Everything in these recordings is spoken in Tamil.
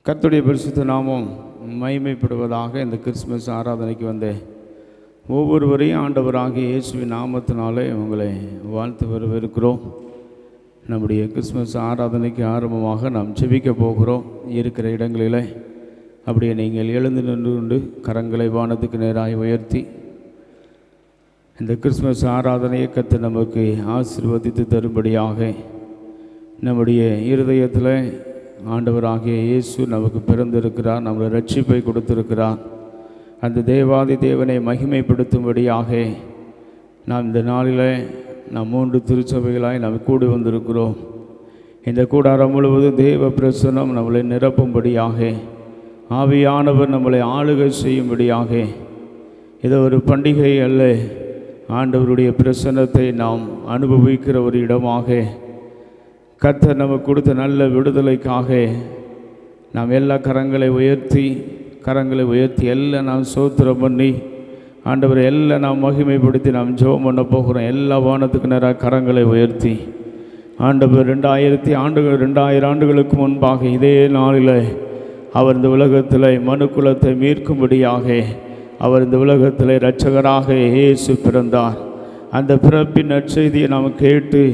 கர்த்தருடைய பரிசுத்த நாமம் மகிமைப்படுவதாக. இந்த கிறிஸ்மஸ் ஆராதனைக்கு வந்த ஒவ்வொருவரையும் ஆண்டவராகிய இயேசுவின் நாமத்தினாலே உங்களை வாழ்த்து வரவேற்கிறோம். நம்முடைய கிறிஸ்மஸ் ஆராதனைக்கு ஆரம்பமாக நாம் ஜெபிக்க போகிறோம். இருக்கிற இடங்களில் அப்படியே நீங்கள் எழுந்து நின்று கொண்டு கரங்களை வானத்துக்கு நேராக உயர்த்தி இந்த கிறிஸ்மஸ் ஆராதனையை கர்த்தர் நமக்கு ஆசீர்வதித்து தரும்படியாக நம்முடைய இருதயத்தில் ஆண்டவராகிய இயேசு நமக்கு பிறந்திருக்கிறார், நம்மளை ரட்சிப்பை கொடுத்திருக்கிறார். அந்த தேவாதி தேவனை மகிமைப்படுத்தும்படியாக நாம் இந்த நாளில் நாம் 3 திருச்சபைகளாய் நாம் கூடி வந்திருக்கிறோம். இந்த கூடாரம் முழுவதும் தேவ பிரசன்னம் நம்மளை நிரப்பும்படியாக, ஆவியானவர் நம்மளை ஆளுகை செய்யும்படியாக, இது ஒரு பண்டிகை அல்ல, ஆண்டவருடைய பிரசன்னத்தை நாம் அனுபவிக்கிற ஒரு இடமாக கர்த்தர் நமக்கு கொடுத்த நல்ல விடுதலைக்காக நாம் எல்லா கரங்களை உயர்த்தி எல்லாம் நாம் ஸ்தோத்திரம் பண்ணி ஆண்டவரை எல்லாம் நாம் மகிமைப்படுத்தி நாம் ஜெபம் பண்ண போகிறோம். எல்லா வானத்துக்கு நேராக கரங்களை உயர்த்தி ஆண்டவர் 2000 ஆண்டுகளுக்கு முன்பாக இதே நாளில் அவர் இந்த உலகத்தில் மனுக்குலத்தை மீட்கும்படியாக அவர் இந்த உலகத்தில் இரட்சகராக இயேசு பிறந்தார். அந்த பிறப்பின் நற்செய்தியை நாம் கேட்டு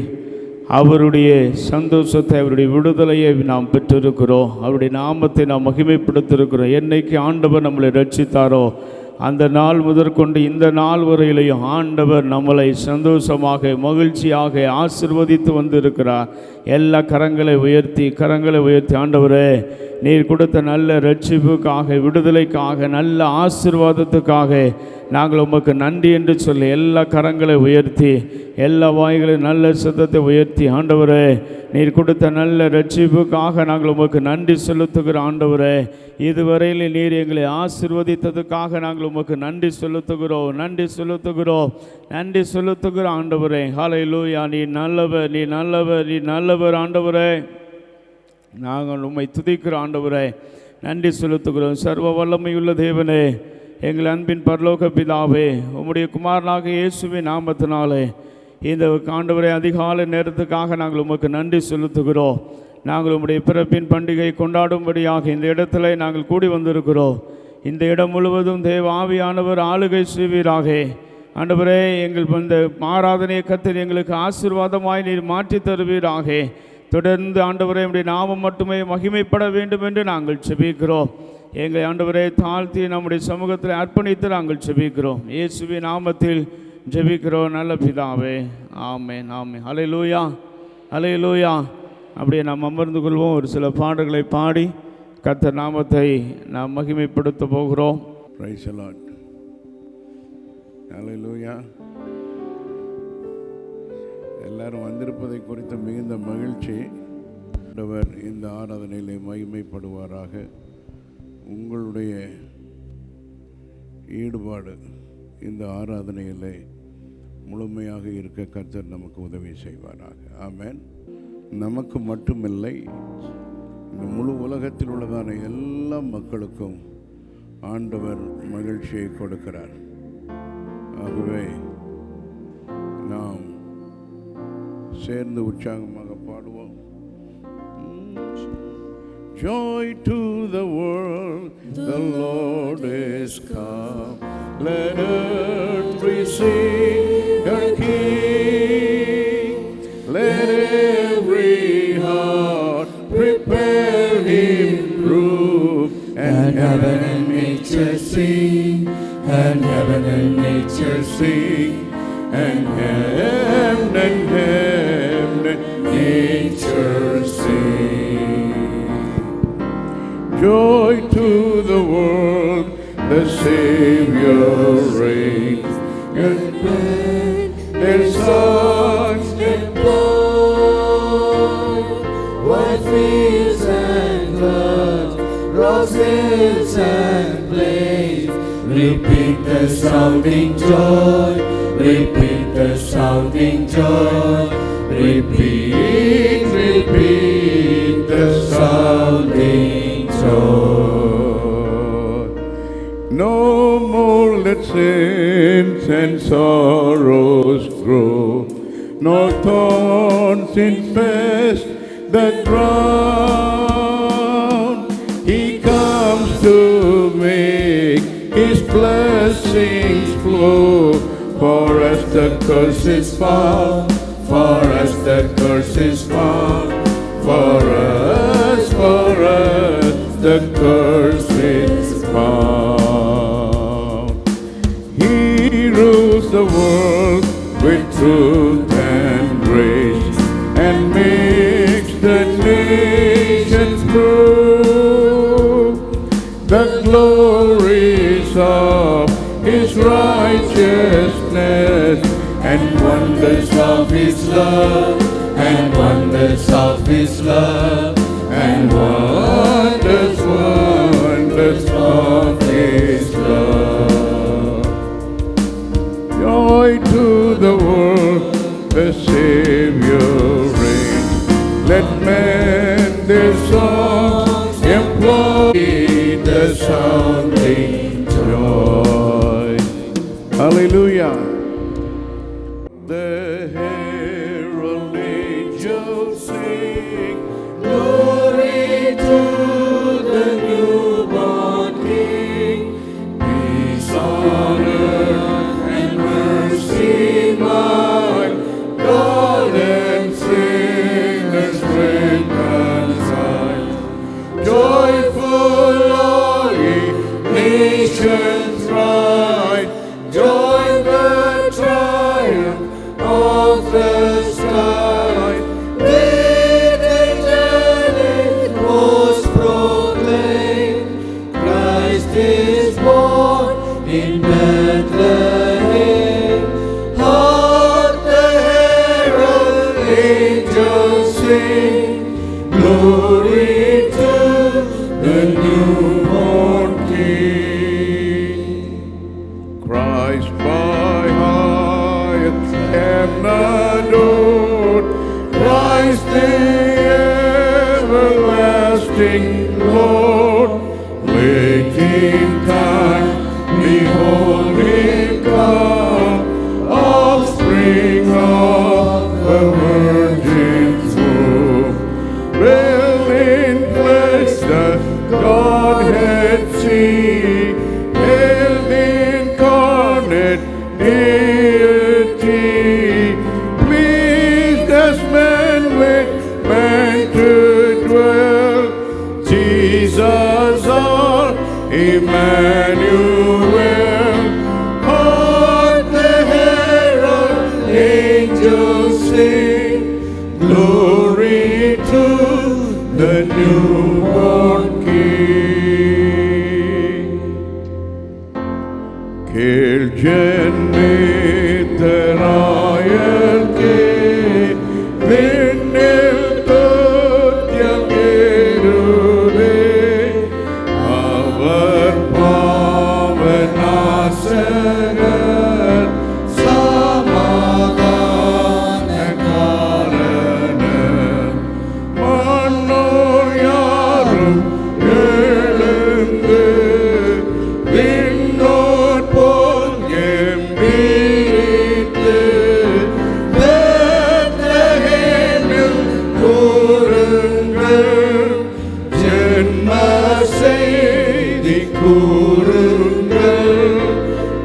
அவருடைய சந்தோஷத்தை, அவருடைய விடுதலையை நாம் பெற்றிருக்கிறோம். அவருடைய நாமத்தை நாம் மகிமைப்படுத்தியிருக்கிறோம். என்னைக்கு ஆண்டவர் நம்மளை ரட்சித்தாரோ அந்த நாள் முதற்கொண்டு இந்த நாள் வரையிலையும் ஆண்டவர் நம்மளை சந்தோஷமாக மகிழ்ச்சியாக ஆசீர்வதித்து வந்திருக்கிறார். எல்லா கரங்களை உயர்த்தி ஆண்டவரே, நீர் கொடுத்த நல்ல ரட்சிப்புக்காக, விடுதலைக்காக, நல்ல ஆசீர்வாதத்துக்காக நாங்கள் உமக்கு நன்றி என்று சொல்லி எல்லா கரங்களை உயர்த்தி எல்லா வாய்களையும் நல்ல சத்தத்தை உயர்த்தி, ஆண்டவரே நீர் கொடுத்த நல்ல ரட்சிப்புக்காக நாங்கள் உமக்கு நன்றி செலுத்துகிற ஆண்டவரே, இதுவரையில் நீர் எங்களை ஆசீர்வதித்ததுக்காக நாங்கள் உமக்கு நன்றி செலுத்துகிறோம் ஆண்டவரே. ஹல்லேலூயா. நீ நல்லவர் ஆண்டவரே. நாங்கள் உம்மை துதிக்கிற ஆண்டவரே, நன்றி செலுத்துகிறோம். சர்வ வல்லமையுள்ள தேவனே, எங்கள் அன்பின் பரலோக பிதாவே, உம்முடைய குமாரனாக இயேசுவின் நாமத்தினாலே இந்த ஆண்டவரே அதிகாலை நேரத்துக்காக நாங்கள் உமக்கு நன்றி செலுத்துகிறோம். நாங்கள் உம்முடைய பிறப்பின் பண்டிகை கொண்டாடும்படியாக இந்த இடத்துல நாங்கள் கூடி வந்திருக்கிறோம். இந்த இடம் முழுவதும் தேவ ஆவியானவர் ஆளுகை செய்வீராக. ஆண்டவரே, எங்கள் இந்த ஆராதனையை கர்த்தர் எங்களுக்கு ஆசீர்வாதமாய் நீர் மாற்றி தருவீராக. தொடர்ந்து ஆண்டவரே உம்முடைய நாமம் மட்டுமே மகிமைப்பட வேண்டும் என்று நாங்கள் செபிக்கிறோம். எங்கள் ஆண்டவரை தாழ்த்தி நம்முடைய சமூகத்தில் அர்ப்பணித்து நாங்கள் செபிக்கிறோம். இயேசுவின் நாமத்தில் ஜெபிக்கிறோம் நல்ல பிதாவே, ஆமென். ஹல்லேலூயா. அப்படியே நாம் அமர்ந்து கொள்வோம். ஒரு சில பாடல்களை பாடி கர்த்தர் நாமத்தை நாம் மகிமைப்படுத்த போகிறோம். Praise the lord. ஹல்லேலூயா. எல்லாரும் வந்திருப்பதை குறித்த மிகுந்த மகிழ்ச்சி. ஆண்டவர் இந்த ஆராதனையிலே மகிமைப்படுவாராக. உங்களுடைய ஈடுபாடு இந்த ஆராதனையிலே முழுமையாக இருக்க கர்த்தர் நமக்கு உதவி செய்வாராக. ஆமென். நமக்கு மட்டுமில்லை, இந்த முழு உலகத்தில் உள்ளதான எல்லா மக்களுக்கும் ஆண்டவர் மகிழ்ச்சியை கொடுக்கிறார். ஆகவே நாம் சேர்ந்து உற்சாகமாக பாடுவோம். Joy to the world, the Lord is come. Let earth receive her King. Let every heart prepare Him room. And heaven and nature sing, and heaven and nature sing, and heaven and nature sing. Joy to the world, the Savior reigns. Their songs employ white fields and floods, rocks, hills and plains. Repeat the sounding joy, repeat the sounding joy, repeat the sounding joy. No more let sins and sorrows grow, nor thorns infest the ground. He blessings flow. For us the curse is found. For us the curse is found. For us the curse is found. He rules the world with truth and grace, and makes the nations prove the glories of His righteousness, and wonders of His love, and wonders of His love, and wonders of His love. Joy to the world, the Savior reigns. Let men their songs employ the sounding joy. Hallelujah. The herald angels sing, glory to the newborn King. Peace on earth and mercy mild, God and sinners reconciled. Joyful all ye nations rise, join the triumph of the sky. With angelic hosts proclaim, Christ is born in Bethlehem. Hark the herald angels sing, glory to the newborn King. Christ by highest heaven adored, Christ the everlasting Lord. Waiting time, behold Him come, offspring of the Virgin's womb. Veiled in flesh the Godhead see, hailed incarnate deity, pleased as man with man to dwell. Jesus our Emmanuel. Hark the herald angels sing, glory to the newborn King. Kirchen mitterayerke, vinnil tutyam gerude, avar pavanasagar, samadhana karanam. Mannor yarum எழுந்து, விண்ணோர் போல் கெம்பீரித்து, பெத்லகேமில் கூறுங்கள், ஜென்ம செய்தி கூறுங்கள்.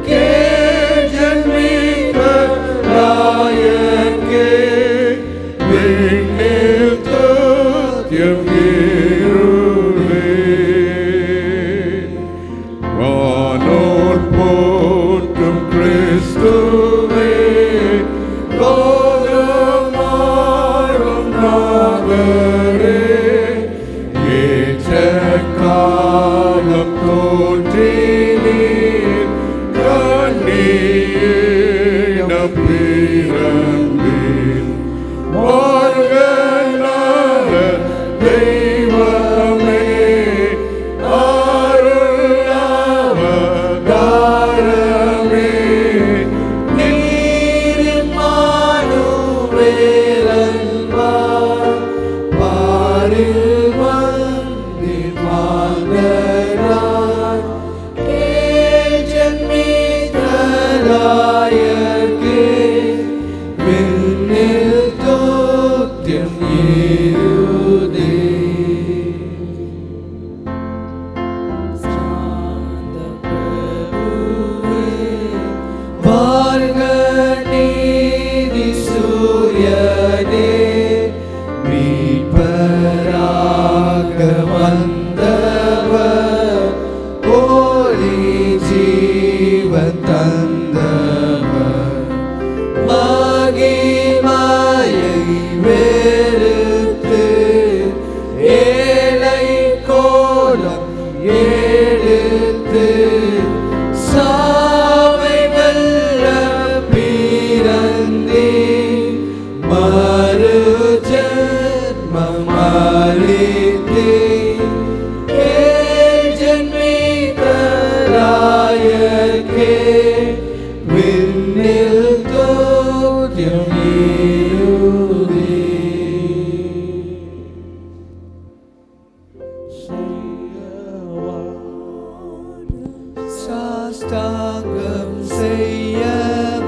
கேஜன்மிக்க ராயர்க்கே, விண்ணில் துத்தியம் ஏறுவே. வானோர் போற்றும் கிறிஸ்துவே, லோகமாளும் நாதரே, ஏற்ற காலம் தோன்றினீர், கண்ணீரிடம் பிறந்தீர். வாழ்கநாத தெய்வமே, அருள் அவதாரமே, நீரின் மானுவேலன்பார், பாரில் வந்தீர் வாழ்ந்தராய். கேஜன்மித்தராயர்க்கே, விண்ணில் துத்தியம் ஏறுதே. சாந்த பிரபுவே, மரித்தே ஜன்மித்த ராயர்க்கே விண்ணில் தோற்றம் நீருதே. சாஸ்தாங்கம் செய்ய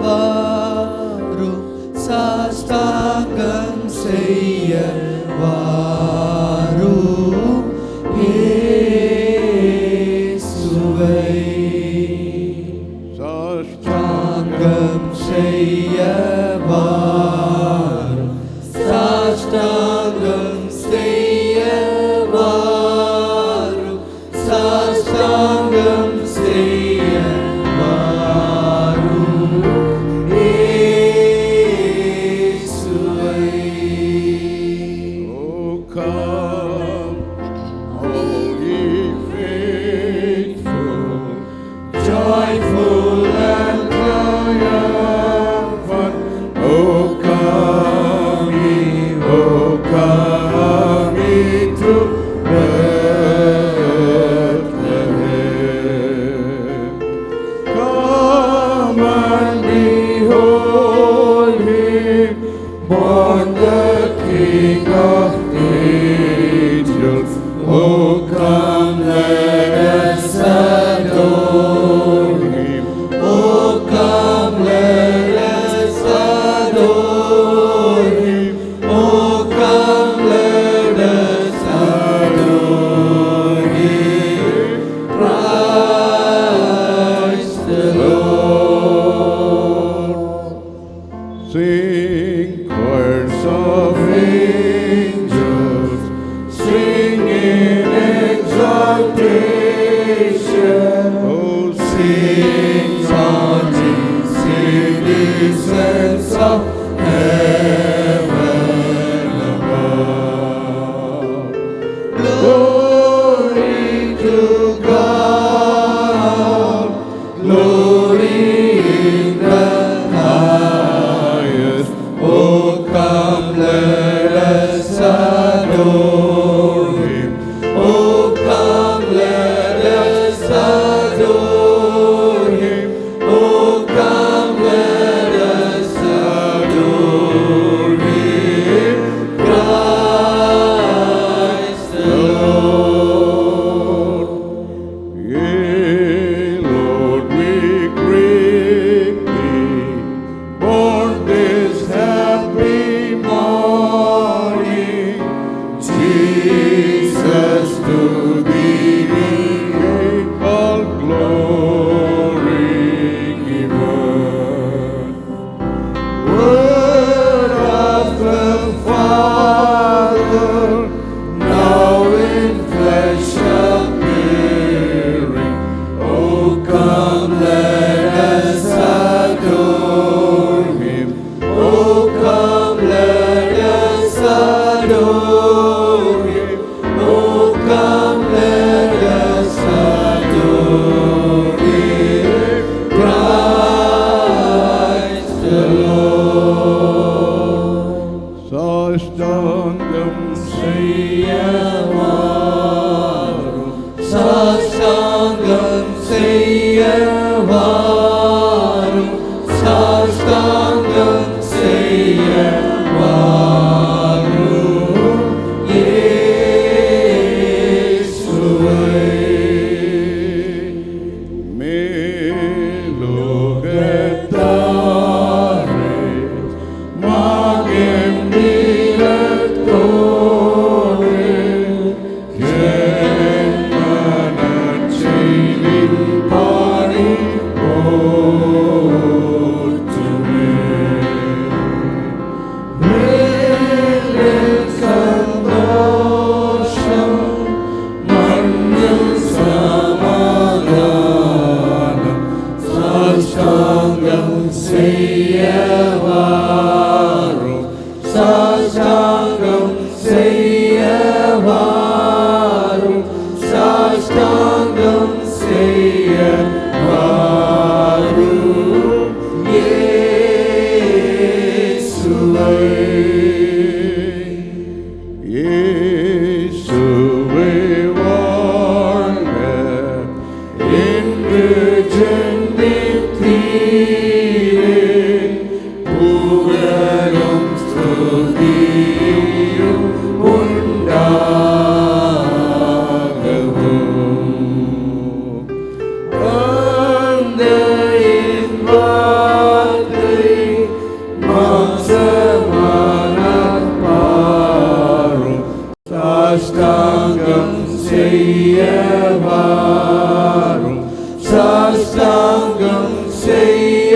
வாரும், சாஸ்தாங்கம் செய்ய வாரும் இயேசுவை. சாஸ்தாங்கம் செய்ய வாரும், சாஸ்தாங்கம் செய்ய வாரும், சாஸ்தாங்கம் செய்ய வாரும் இயேசுவை. Oh, come, all ye faithful, Joyful and triumphant. Oh, come ye to Bethlehem. Come and behold him, born the King of angels. Oh, come, let us adore him. Oh, come, let us adore him. Oh, come, let us adore him. Christ the Lord. Sing choirs of angels, sing in exaltation. Oh, sing songs, citizens of heaven above. Glory to God, glory in the highest. Oh, come, let us adore him. Oh, come, let us adore him. Oh, come, let us adore him. Christ the Lord. Yea, Lord, we greet thee, born this happy morning. Jesus, to thee we all glory given. Word of the Father, now in flesh appearing. Oh, come, let us adore him. Oh, come, let us adore him. Oh, come, let us adore him. Christ the Lord. Sastangam செய்ய வாரும், சாஸ்தாங்கம் செய்ய வாரும், சாஸ்தாங்கம் செய்ய வாரும் இயேசுவை. மேலோகத்தாரே மாகெம்பீரத்தோடே என் மனச்செய்தி பாடி போற்றுமே. மேலில் சந்தோஷம், மண்ணில் சமாதானம், சாஷ்டாங்கம் செய்ய வாரும், சாஷ்டாங்கம் செய்ய வாரும், சாஷ்டாங்கம் செய்ய வாரும் இயேசுவை. இயேசுவே வாழ்க என்று ஜெபித்தீரே, புகழும் ஸ்துதியும் உண்டாகவும். தந்தையின் வார்த்தை மாம்சமானார் பாரும், சாஷ்டாங்கம் செய்ய வாரும், சாஷ்டாங்கம் செய்ய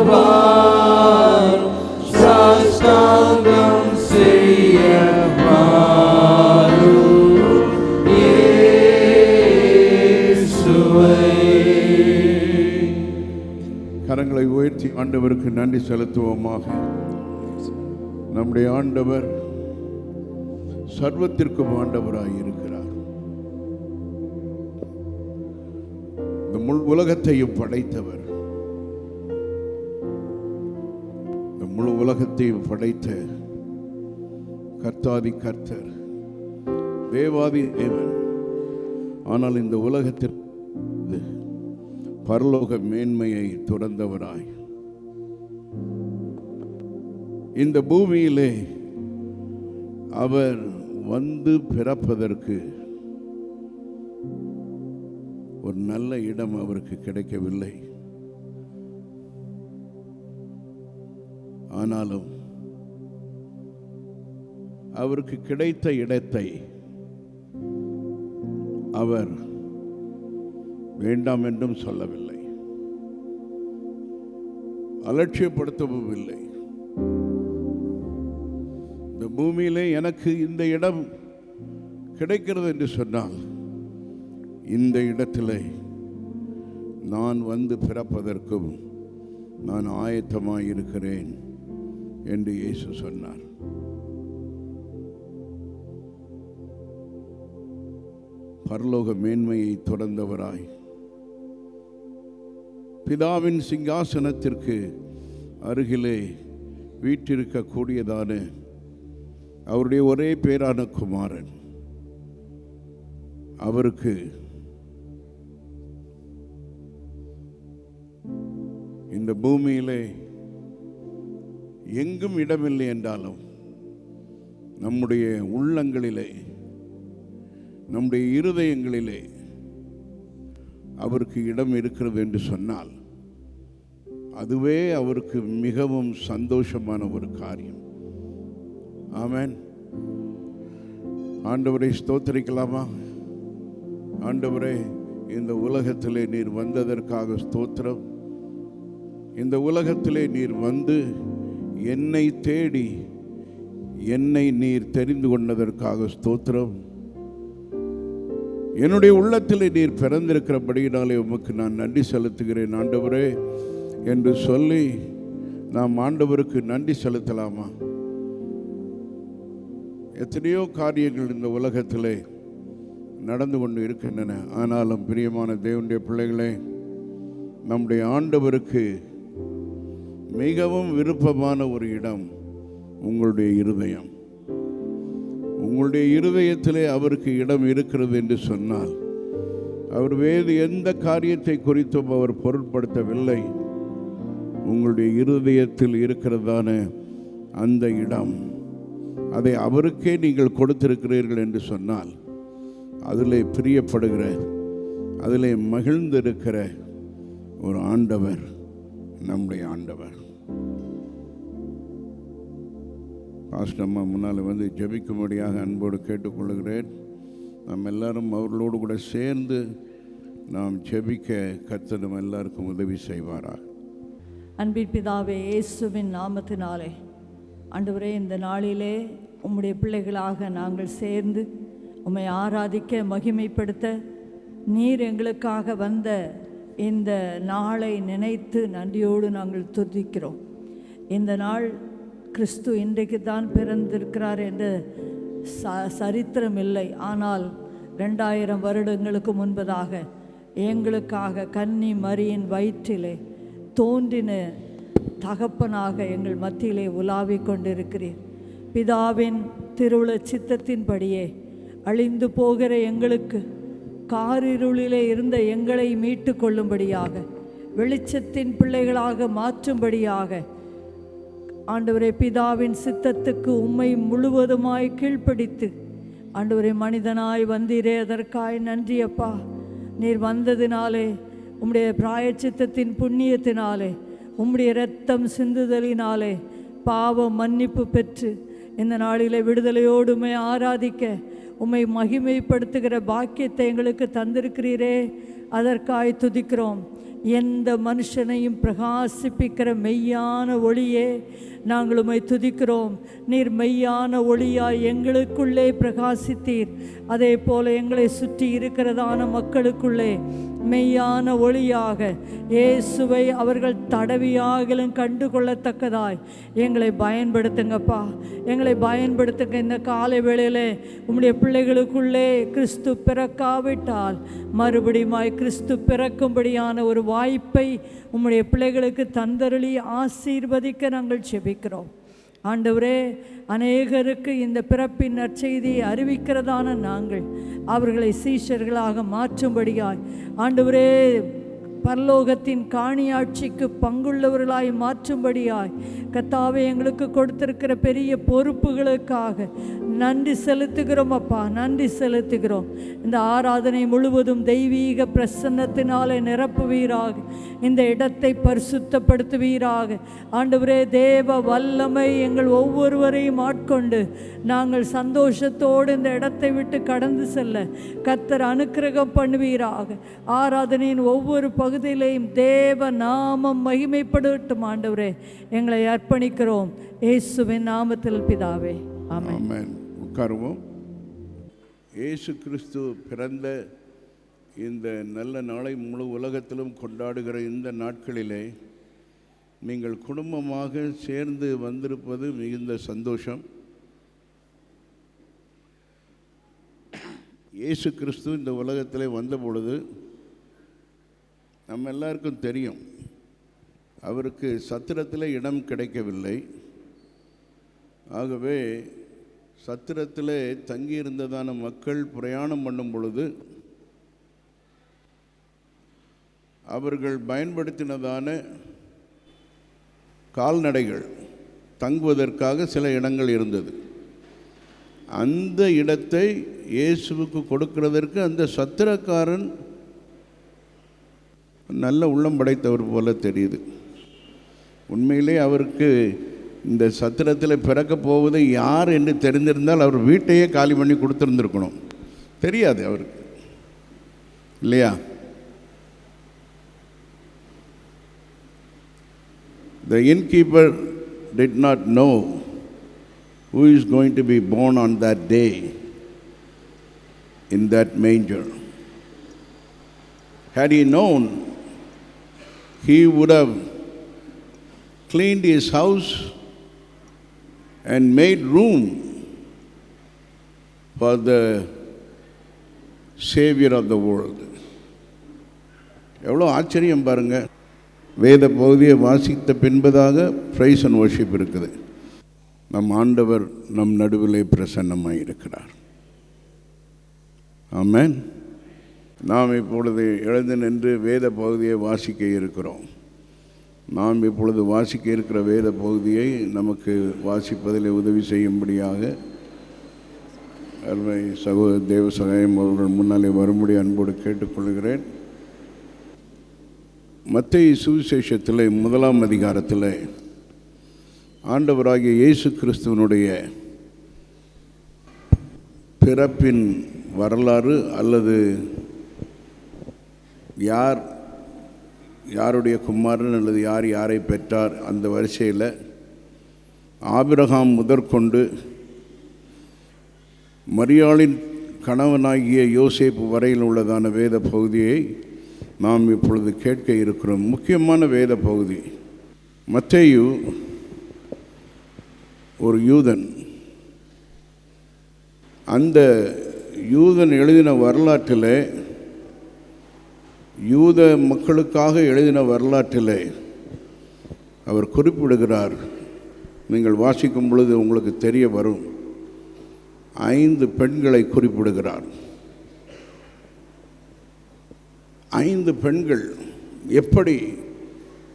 வாரும், சாஷ்டாங்கம் செய்ய வாரும் இயேசுவே. கரங்களை உயர்த்தி ஆண்டவருக்கு நன்றி செலுத்துவோமாக. நம்முடைய ஆண்டவர் சர்வத்திற்கும் ஆண்டவராய் இருக்கிறார். இந்த முழு உலகத்தையும் படைத்தவர், இந்த முழு உலகத்தையும் படைத்த கர்த்தாதி கர்த்தர், தேவாதி தேவன். ஆனால் இந்த உலகத்திற்கு பரலோக மேன்மையை துறந்தவராய் இந்த பூமியிலே அவர் வந்து பிறப்பதற்கு ஒரு நல்ல இடம் அவருக்கு கிடைக்கவில்லை. ஆனாலும் அவருக்கு கிடைத்த இடத்தை அவர் வேண்டாம் என்றும் சொல்லவில்லை, அலட்சியப்படுத்தவும் இல்லை. இந்த பூமியிலே எனக்கு இந்த இடம் கிடைக்கிறது என்று சொன்னால், இந்த இடத்திலே நான் வந்து பிறப்பதற்கும் நான் ஆயத்தமாயிருக்கிறேன் என்று இயேசு சொன்னார். பரலோக மேன்மையை துறந்தவராய் பிதாவின் சிங்காசனத்திற்கு அருகிலே வீற்றிருக்கக்கூடியதான அவருடைய ஒரே பேரான குமாரன் அவருக்கு இந்த பூமியிலே எங்கும் இடமில்லை என்றாலும் நம்முடைய உள்ளங்களிலே, நம்முடைய இருதயங்களிலே அவருக்கு இடம் இருக்கிறது என்று சொன்னால், அதுவே அவருக்கு மிகவும் சந்தோஷமான ஒரு காரியம். ஆமென். ஆண்டவரை ஸ்தோத்திரிக்கலாமா? ஆண்டவரே, இந்த உலகத்திலே நீர் வந்ததற்காக ஸ்தோத்திரம். இந்த உலகத்திலே நீர் வந்து என்னை தேடி என்னை நீர் தெரிந்து கொண்டதற்காக ஸ்தோத்திரம். என்னுடைய உள்ளத்திலே நீர் பிறந்திருக்கிறபடியினாலே உமக்கு நான் நன்றி செலுத்துகிறேன் ஆண்டவரே என்று சொல்லி நாம் ஆண்டவருக்கு நன்றி செலுத்தலாமா? எத்தனையோ காரியங்கள் இந்த உலகத்திலே நடந்து கொண்டு இருக்கின்றன. ஆனாலும் பிரியமான தேவனுடைய பிள்ளைகளே, நம்முடைய ஆண்டவருக்கு மிகவும் விருப்பமான ஒரு இடம் உங்களுடைய இருதயம். உங்களுடைய இருதயத்திலே அவருக்கு இடம் இருக்கிறது என்று சொன்னால், அவர் வேறு எந்த காரியத்தை குறித்தும் அவர் பொருட்படுத்தவில்லை. உங்களுடைய இருதயத்தில் இருக்கிறதான அந்த இடம், அதை அவருக்கே நீங்கள் கொடுத்திருக்கிறீர்கள் என்று சொன்னால், அதிலே பிரியப்படுகிற, அதிலே மகிழ்ந்திருக்கிற ஒரு ஆண்டவர் நம்முடைய ஆண்டவர். பாஸ்டர் அம்மா முன்னால் வந்து ஜெபிக்கும்படியாக அன்போடு கேட்டுக்கொள்கிறேன். நாம் எல்லாரும் அவர்களோடு கூட சேர்ந்து நாம் ஜெபிக்க கர்த்தர் நம்ம எல்லாருக்கும் உதவி செய்வாராக. அன்பின் பிதாவே, இயேசுவின் நாமத்தினாலே ஆண்டவரே, இந்த நாளிலே உம்முடைய பிள்ளைகளாக நாங்கள் சேர்ந்து உம்மை ஆராதிக்க, மகிமைப்படுத்த நீர் எங்களுக்காக வந்த இந்த நாளை நினைத்து நன்றியோடு நாங்கள் துதிக்கிறோம். இந்த நாள் கிறிஸ்து இன்றைக்கு தான் பிறந்திருக்கிறார் என்ற சரித்திரம் இல்லை. ஆனால் 2000 வருடங்களுக்கு முன்பதாக எங்களுக்காக கன்னி மரியின் வயிற்றிலே தோன்றின தகப்பனாக எங்கள் மத்தியிலே உலாவிக் கொண்டிருக்கிறீர். பிதாவின் திருவுள சித்தத்தின்படியே அழிந்து போகிற எங்களுக்கு காரிருளிலே இருந்த எங்களை மீட்டு கொள்ளும்படியாக வெளிச்சத்தின் பிள்ளைகளாக மாற்றும்படியாக ஆண்டவரே பிதாவின் சித்தத்துக்கு உம்மை முழுவதுமாய் கீழ்ப்படித்து ஆண்டவரே மனிதனாய் வந்தீரே, அதற்காய் நன்றி அப்பா. நீர் வந்ததினாலே உம்முடைய பிராயச்சித்தத்தின் புண்ணியத்தினாலே உம்முடைய இரத்தம் சிந்துதலினாலே பாவ மன்னிப்பு பெற்று இந்த நாளிலே விடுதலையோடு உம்மை ஆராதிக்க உம்மை மகிமைப்படுத்துகிற பாக்கியத்தை எங்களுக்கு தந்திருக்கிறீரே, அதற்காய் துதிக்கிறோம். எந்த மனுஷனையும் பிரகாசிப்பிக்கிற மெய்யான ஒளியே, நாங்கள் உம்மை துதிக்கிறோம். நீர் மெய்யான ஒளியாய் எங்களுக்குள்ளே பிரகாசித்தீர். அதே போல எங்களை சுற்றி இருக்கிறதான மக்களுக்குள்ளே மெய்யான ஒளியாக இயேசுவை அவர்கள் தடவியாகிலும் கண்டு கொள்ளத்தக்கதாய் எங்களை பயன்படுத்துங்கப்பா, எங்களை பயன்படுத்துங்க. இந்த காலை வேளையிலே உம்முடைய பிள்ளைகளுக்குள்ளே கிறிஸ்து பிறக்காவிட்டால் மறுபடியுமாய் கிறிஸ்து பிறக்கும்படியான ஒரு வாய்ப்பை உம்முடைய பிள்ளைகளுக்கு தந்தருளி ஆசீர்வதிக்க நாங்கள் செபிக்கிறோம். ஆண்டவரே, அநேகருக்கு இந்த பிறப்பின் நற்செய்தியை அறிவிக்கிறதான நாங்கள் அவர்களை சீஷர்களாக மாற்றும்படியாய் ஆண்டவரே பரலோகத்தின் காணியாட்சிக்கு பங்குள்ளவர்களாய் மாற்றும்படியாய் கர்த்தாவே எங்களுக்கு கொடுத்திருக்கிற பெரிய பொறுப்புகளுக்காக நன்றி செலுத்துகிறோம் அப்பா, நன்றி செலுத்துகிறோம். இந்த ஆராதனை முழுவதும் தெய்வீக பிரசன்னத்தினாலே நிரப்புவீராக, இந்த இடத்தை பரிசுத்தப்படுத்துவீராக. ஆண்டவரே, தேவ வல்லமை எங்கள் ஒவ்வொருவரையும் ஆட்கொண்டு நாங்கள் சந்தோஷத்தோடு இந்த இடத்தை விட்டு கடந்து செல்ல கர்த்தர் அனுக்கிரகம் பண்ணுவீராக. ஆராதனையின் ஒவ்வொரு பகுதியிலையும் தேவ நாமம் மகிமைப்படட்டும். ஆண்டவரே, எங்களை அர்ப்பணிக்கிறோம் இயேசுவின் நாமத்தில் பிதாவே, ஆமென். ஆமென். உட்காருவோம். இயேசு கிறிஸ்து பிறந்த இந்த நல்ல நாளை முழு உலகத்திலும் கொண்டாடுகிற இந்த நாட்களிலே நீங்கள் குடும்பமாக சேர்ந்து வந்திருப்பது மிகுந்த சந்தோஷம். இயேசு கிறிஸ்து இந்த உலகத்திலே வந்த பொழுது நம்ம எல்லாருக்கும் தெரியும், அவருக்கு சத்திரத்தில் இடம் கிடைக்கவில்லை. ஆகவே சத்திரத்தில் தங்கியிருந்ததான மக்கள் பிரயாணம் பண்ணும் பொழுது அவர்கள் பயன்படுத்தினதான கால்நடைகள் தங்குவதற்காக சில இடங்கள் இருந்தது. அந்த இடத்தை இயேசுவுக்கு கொடுக்கிறதற்கு அந்த சத்திரக்காரன் நல்ல உள்ளம் படைத்தவர் போல தெரியுது. உண்மையிலே அவருக்கு இந்த சத்திரத்தில் பிறக்க போவது யார் என்று தெரிந்திருந்தால் அவர் வீட்டையே காலி பண்ணி கொடுத்துருந்துருக்கணும். தெரியாது அவருக்கு, இல்லையா? The innkeeper did not know who is going to be born on that day in that manger. Had he known, he would have cleaned his house and made room for the Savior of the world. எவ்வளோ ஆச்சரியம் பாருங்க. வேத பகுதியை வாசித்த பின்பதாக பிரைஸ் அண்ட் வர்ஷிப் இருக்குது. நம் ஆண்டவர் நம் நடுவிலே பிரசன்னமாக இருக்கிறார். ஆமென். நாம் இப்பொழுது எழுந்து நின்று வேத பகுதியை வாசிக்க இருக்கிறோம். நாம் இப்பொழுது வாசிக்க இருக்கிற வேத பகுதியை நமக்கு வாசிப்பதில் உதவி செய்யும்படியாக அருமை சகோதர தேவ சகாயம் அவர்கள் முன்னாலே வரும்படி அன்போடு கேட்டுக்கொள்கிறேன். மத்தேயு சுவிசேஷத்தில் 1ஆம் அதிகாரத்தில் ஆண்டவராகிய இயேசு கிறிஸ்துவனுடைய பிறப்பின் வரலாறு அல்லது யாருடைய குமாரன் அல்லது யாரை பெற்றார் அந்த வரிசையில் ஆபிரகாம் முதற்கொண்டு மரியாளின் கணவனாகிய யோசேப்பு வரையில் உள்ளதான வேத பகுதியை நாம் இப்பொழுது கேட்க இருக்கிறோம். முக்கியமான வேத பகுதி. மத்தேயு ஒரு யூதன். அந்த யூதன் எழுதின வரலாற்றில், யூத மக்களுக்காக எழுதின வரலாற்றில் அவர் குறிப்பிடுகிறார். நீங்கள் வாசிக்கும் பொழுது உங்களுக்கு தெரிய வரும். 5 பெண்களை குறிப்பிடுகிறார். 5 பெண்கள் எப்படி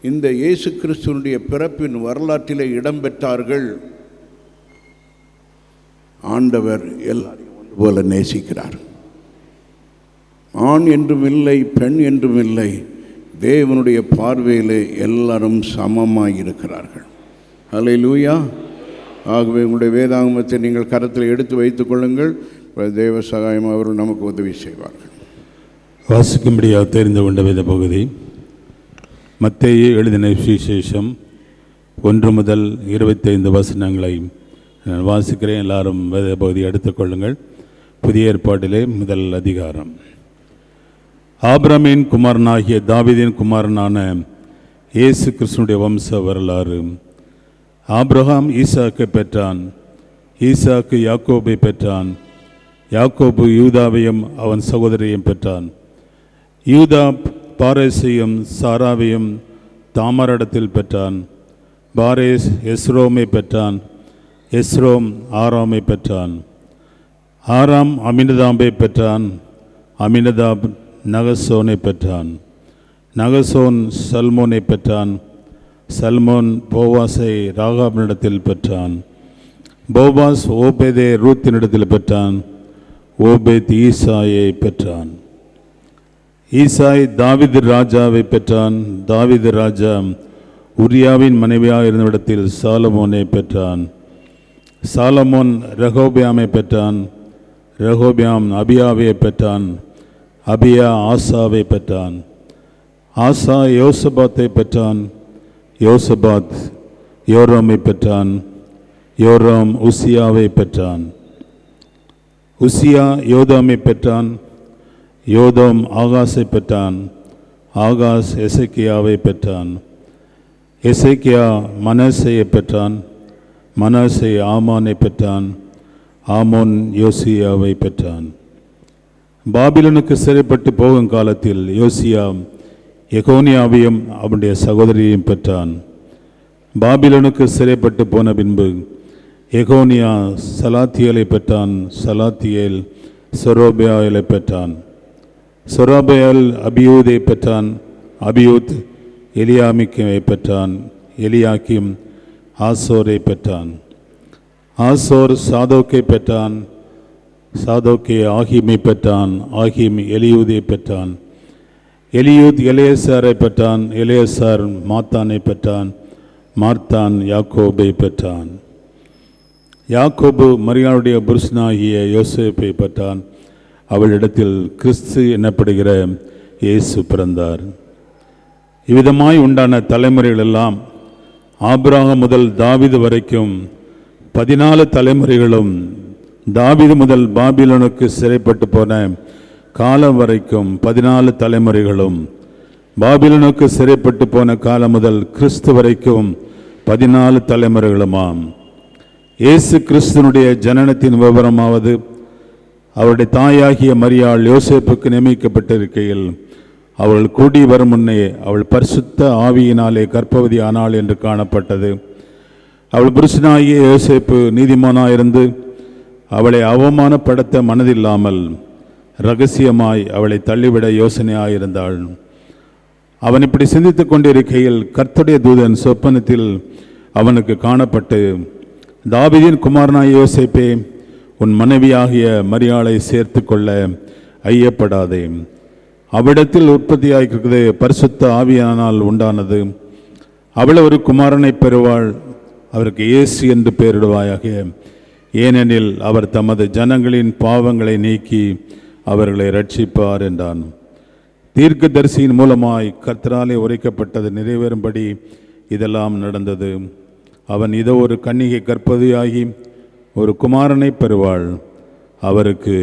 இந்த இயேசு கிறிஸ்துவனுடைய பிறப்பின் வரலாற்றிலே இடம்பெற்றார்கள்? ஆண்டவர் எல்லாரையும் ஒன்று போல நேசிக்கிறார். ஆண் என்றும் இல்லை, பெண் என்றும் இல்லை, தேவனுடைய பார்வையிலே எல்லாரும் சமமாக இருக்கிறார்கள். அல்லேலூயா. ஆகவே உங்களுடைய வேதாகமத்தை நீங்கள் கரத்தில் எடுத்து வைத்துக் கொள்ளுங்கள். தேவ சகாயம் அவர்கள் நமக்கு உதவி செய்வார்கள். வாசிக்கும்படியாக தெரிந்து கொண்ட வேத பகுதி மத்தேயு எழுதின சுவிசேஷம் 1 முதல் 25 வசனங்களை நான் வாசிக்கிறேன். எல்லாரும் வேத பகுதியை எடுத்துக்கொள்ளுங்கள். புதிய ஏற்பாட்டிலே முதல் அதிகாரம். ஆபிரகாமின் குமாரனாகிய தாவீதின் குமாரனான இயேசு கிறிஸ்துனுடைய வம்ச வரலாறு. ஆபிரகாம் ஈசாக்கை பெற்றான், ஈசாக்கு யாக்கோபை பெற்றான், யாக்கோபு யூதாவையும் அவன் சகோதரியையும் பெற்றான். யூதா பாரேசையும் சாராவையும் தாமரிடத்தில் பெற்றான். பாரேஸ் எஸ்ரோமை பெற்றான், எஸ்ரோம் ஆராமை பெற்றான். ஆராம் அமினதாபை பெற்றான், அமினதாப் நகசோனை பெற்றான். நகசோன் சல்மோனை பெற்றான், சல்மோன் போவாஸை ராகாபினிடத்தில் பெற்றான். போவாஸ் ஓபேதை ரூத்தினிடத்தில் பெற்றான், ஓபேத் ஈசாயை பெற்றான். ஈசாய் தாவீது ராஜாவை பெற்றான், தாவீது ராஜா உரியாவின் மனைவியாக இருந்தவிடத்தில் சாலமோனை பெற்றான். சாலமோன் ரெகோபியாமை பெற்றான், ரெகோபியாம் அபியாவை பெற்றான், அபியா ஆசாவை பெற்றான். ஆசா யோசபாத்தை பெற்றான், யோசபாத் யோராமை பெற்றான், யோராம் உசியாவை பெற்றான். உசியா யோதாமை பெற்றான், யோதாம் ஆகாஸை பெற்றான், ஆகாஸ் எசேக்கியாவை பெற்றான். எசேக்கியா மனாசேயை பெற்றான், மனாசே ஆமானை பெற்றான், ஆமோன் யோசியாவை பெற்றான். பாபிலோனுக்கு சிறைப்பட்டு போகும் காலத்தில் யோசியா எகோனியாவையும் அவனுடைய சகோதரியையும் பெற்றான். பாபிலோனுக்கு சிறைப்பட்டு போன பின்பு எகோனியா சலாத்தியலை பெற்றான், சலாத்தியேல் சொரோபேயாலை பெற்றான். சொரோபேயால் அபியூதை பெற்றான், அபியூத் எலியாமிக்கை பெற்றான், எலியாக்கிம் ஆசோரை பெற்றான். ஆசோர் சாதோக்கை பெற்றான், சாதோக்கே ஆகிமை பெற்றான், ஆகிம் எலியூதை பெற்றான். எலியூத் எலேசாரை பெற்றான், எலேசார் மாத்தானை பெற்றான், மார்த்தான் யாக்கோபை பெற்றான். யாக்கோபு மரியாளுடைய புருஷனாகிய யோசேப்பை பெற்றான், அவளிடத்தில் கிறிஸ்து எனப்படுகிற இயேசு பிறந்தார். இவ்விதமாய் உண்டான தலைமுறைகள் எல்லாம் ஆபிரகாம் முதல் தாவீது வரைக்கும் 14 தலைமுறைகளும், தாவீது முதல் பாபிலோனுக்கு சிறைப்பட்டு போன காலம் வரைக்கும் 14 தலைமுறைகளும், பாபிலோனுக்கு சிறைப்பட்டு போன காலம் முதல் கிறிஸ்து வரைக்கும் 14 தலைமுறைகளுமாம். இயேசு கிறிஸ்துனுடைய ஜனனத்தின் விவரமாவது, அவருடைய தாயாகிய மரியாள் யோசேப்புக்கு நியமிக்கப்பட்டிருக்கையில் அவள் கூடி வரும் முன்னே அவள் பரிசுத்த ஆவியினாலே கர்ப்பவதி ஆனாள் என்று காணப்பட்டது. அவள் புருஷனாகிய யோசேப்பு நீதிமானாயிருந்து அவளை அவமானப்படுத்த மனதில்லாமல் இரகசியமாய் அவளை தள்ளிவிட யோசனையாயிருந்தாள். அவன் இப்படி சிந்தித்து கொண்டிருக்கையில் கர்த்தருடைய தூதன் சொப்பனத்தில் அவனுக்கு காணப்பட்டு, தாவீதின் குமாரனாகிய யோசேப்பே, உன் மனைவியாகிய மரியாளை சேர்த்து கொள்ள ஐயப்படாதே. அவ்விடத்தில் உற்பத்தியாகிறது பரிசுத்த ஆவியானால் உண்டானது. அவள் ஒரு குமாரனை பெறுவாள், அவருக்கு இயேசு என்று பெயரிடுவாயாக. ஏனெனில் அவர் தமது ஜனங்களின் பாவங்களை நீக்கி அவர்களை ரட்சிப்பார் என்றான். தீர்க்கதரிசியின் மூலமாய் கர்த்தராலே உரைக்கப்பட்டது நிறைவேறும்படி இதெல்லாம் நடந்தது. அவன் இதோ ஒரு கன்னிகை கர்ப்பவதியாகி ஒரு குமாரனை பெறுவாள், அவருக்கு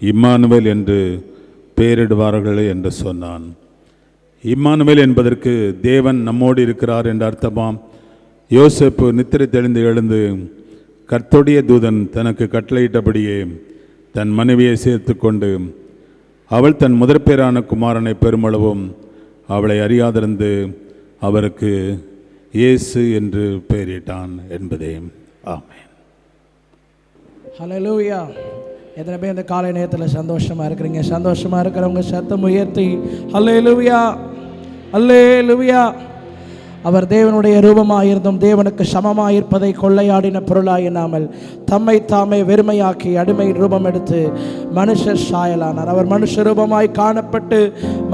இம்மானுவேல் என்று பெயரிடுவார்கள் என்று சொன்னான். இம்மானுவேல் என்பதற்கு தேவன் நம்மோடு இருக்கிறார் என்ற அர்த்தமாம். யோசேப்பு நித்திரை தெளிந்து எழுந்து கர்த்தருடைய தூதன் தனக்கு கட்டளையிட்டபடியே தன் மனைவியை சேர்த்து கொண்டு அவள் தன் முதற்பேரான குமாரனை பெருமளவும் அவளை அறியாதிருந்து அவருக்கு இயேசு என்று பெயரிட்டான் என்பதே. ஆமென். ஹல்லேலூயா. எத்தனை பேர் இந்த காலை நேரத்தில் சந்தோஷமாக இருக்கிறீங்க? சந்தோஷமாக இருக்கிறவங்க சத்தம் உயர்த்தி ஹல்லேலூயா, ஹல்லேலூயா. அவர் தேவனுடைய ரூபமாக இருந்தும் தேவனுக்கு சமமாக இருப்பதை கொள்ளையாடின பொருளாய் எண்ணாமல் தம்மை தாமே வெறுமையாக்கி அடிமை ரூபம் எடுத்து மனுஷர் சாயலானார். அவர் மனுஷ ரூபமாய் காணப்பட்டு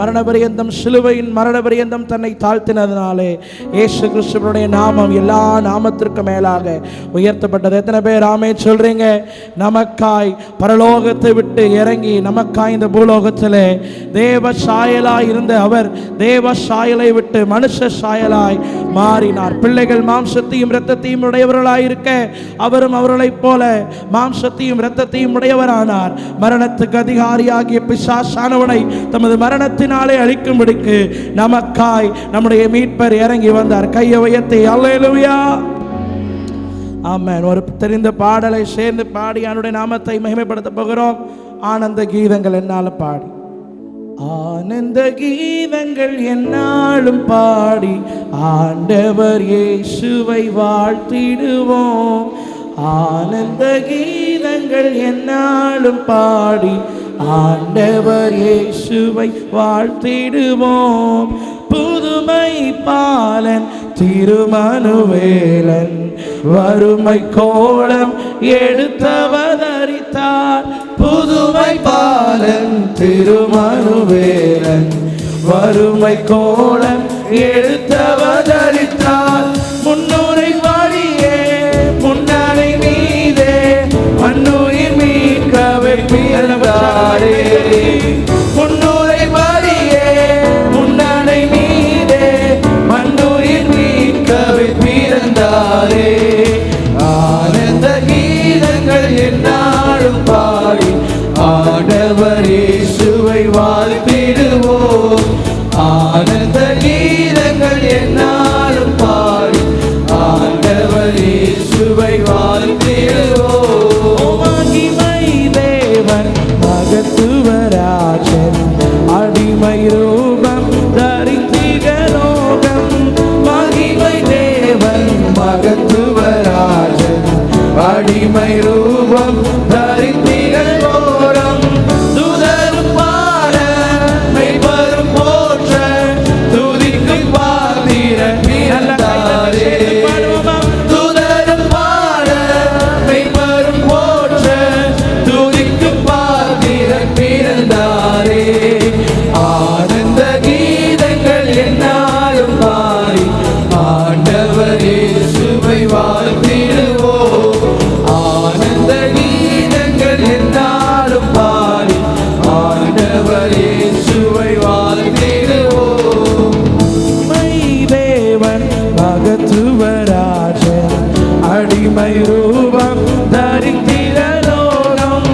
மரணபரியந்தம் சிலுவையின் மரணபரியந்தம் தன்னை தாழ்த்தினதினாலே இயேசு கிறிஸ்துவினுடைய நாமம் எல்லா நாமத்திற்கு மேலாக உயர்த்தப்பட்டது. எத்தனை பேர் ஆமே சொல்றீங்க? நமக்காய் பரலோகத்தை விட்டு இறங்கி நமக்காய் இந்த பூலோகத்திலே தேவ சாயலாய் இருந்த அவர் தேவ சாயலை விட்டு மனுஷ சாயலாய் மாறினார். பிள்ளைகள் மாம்சத்தையும் இரத்தத்தையும் உடையவர்களாய் இருக்க அவரும் அவர்களைப் போல மாம்சத்தையும் இரத்தத்தையும் உடையவரானார். மரணத்துக்கு அதிகாரியாகிய பிசாசானவனை தமது மரணத்தினாலே அழிக்கும்படிக்கு நமக்காய் நம்முடைய மீட்பர் இறங்கி வந்தார். கையை உயர்த்தி அல்லேலூயா, ஆமென். ஒரு தெரிந்த பாடலை சேர்ந்து பாடி அவருடைய நாமத்தை மகிமைப்படுத்த போகிறோம். ஆனந்த கீதங்கள் என்னாலும் பாடி, ஆனந்த கீதங்கள் என்னாலும் பாடி ஆண்டவர் இயேசுவை வாழ்த்திடுவோம். ஆனந்த கீதங்கள் என்னாலும் பாடி ஆண்டவர் இயேசுவை வாழ்த்திடுவோம். புதுமை பாலன் திருமனுவேலன் வறுமை கோலம் எடுத்தவதரித்தார். புதுமை பாலன் திருமனுவேலன் வறுமை கோலம் எடுத்தவதரித்தார். முன்னுரை வழியே முன்னரை மீதே மண்ணுயிர் மீட்கவே பிறந்தாரே. முன்னுரை வழியே முன்னரை மீதே மண்ணுயிர் மீட்கவே பிறந்தாரே. ஆனந்த கீதங்கள் என்னாலும் பாடி ஆண்டவர் இயேசுவை வாழ்த்திடுவோம். ஆனந்த கீதங்கள் என்னாலும் பாடி ஆண்டவர் இயேசுவை வாழ்த்திடுவோம். மகிமை தேவன் மகத்துவராஜன் அடிமை ரூபம் தரித்திக லோகம். மகிமை தேவன் மகத்துவராஜன் அடிமை ரூபம் தரித்திகள் ஓரம். துதரும் பாட மெய்பரும் போற்ற துதிக்கும் பாத்திரன் பிறந்தாரே. துதரும் பாட மெய்பரும் போற்ற துதிக்கும் பாத்திரன் பிறந்தாரே. ஆனந்த கீதங்கள் என்னாலும் பாடி ஆண்டவர் இயேசுவை வாழ்த்திடுவோம். ஆனந்த கீதங்கள் என்னாலும் பாடி ஆண்டவர் இயேசுவை வாழ்த்திடுவோம். தேவன் மகத்துவராஜன் அடிமை ரூபம் தரித்திர லோகம்.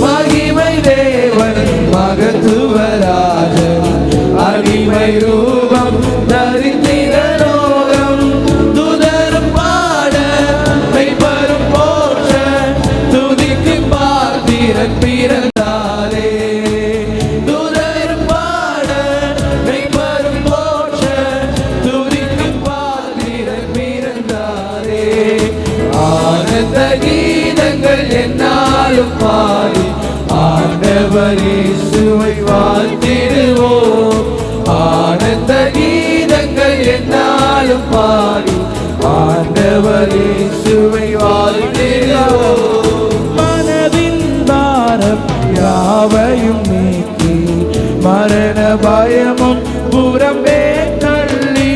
மகிமை தேவன் மகத்துவராஜன் அடிமை ரூபம் தரித்திர லோகம். துதரும் பாட மெய்பரும் போற்ற துதிக்கும் பாத்திரன் பிறந்தாரே. துதரும் பாட மெய்பரும் போற்ற துதிக்கும் பாத்திரன் பிறந்தாரே. ஆனந்த கீதங்கள் என்னாலும் பாடி ஆண்டவர் இயேசுவை வாழ்த்திடுவோம். ஆனந்த கீதங்கள் என்னாலும் பாடி ஆண்டவர் இயேசுவை வாழ்த்திடுவோம். மனதின் பாரம் யாவையும் நீக்கி மரண பயமும் புறம்பே தள்ளி.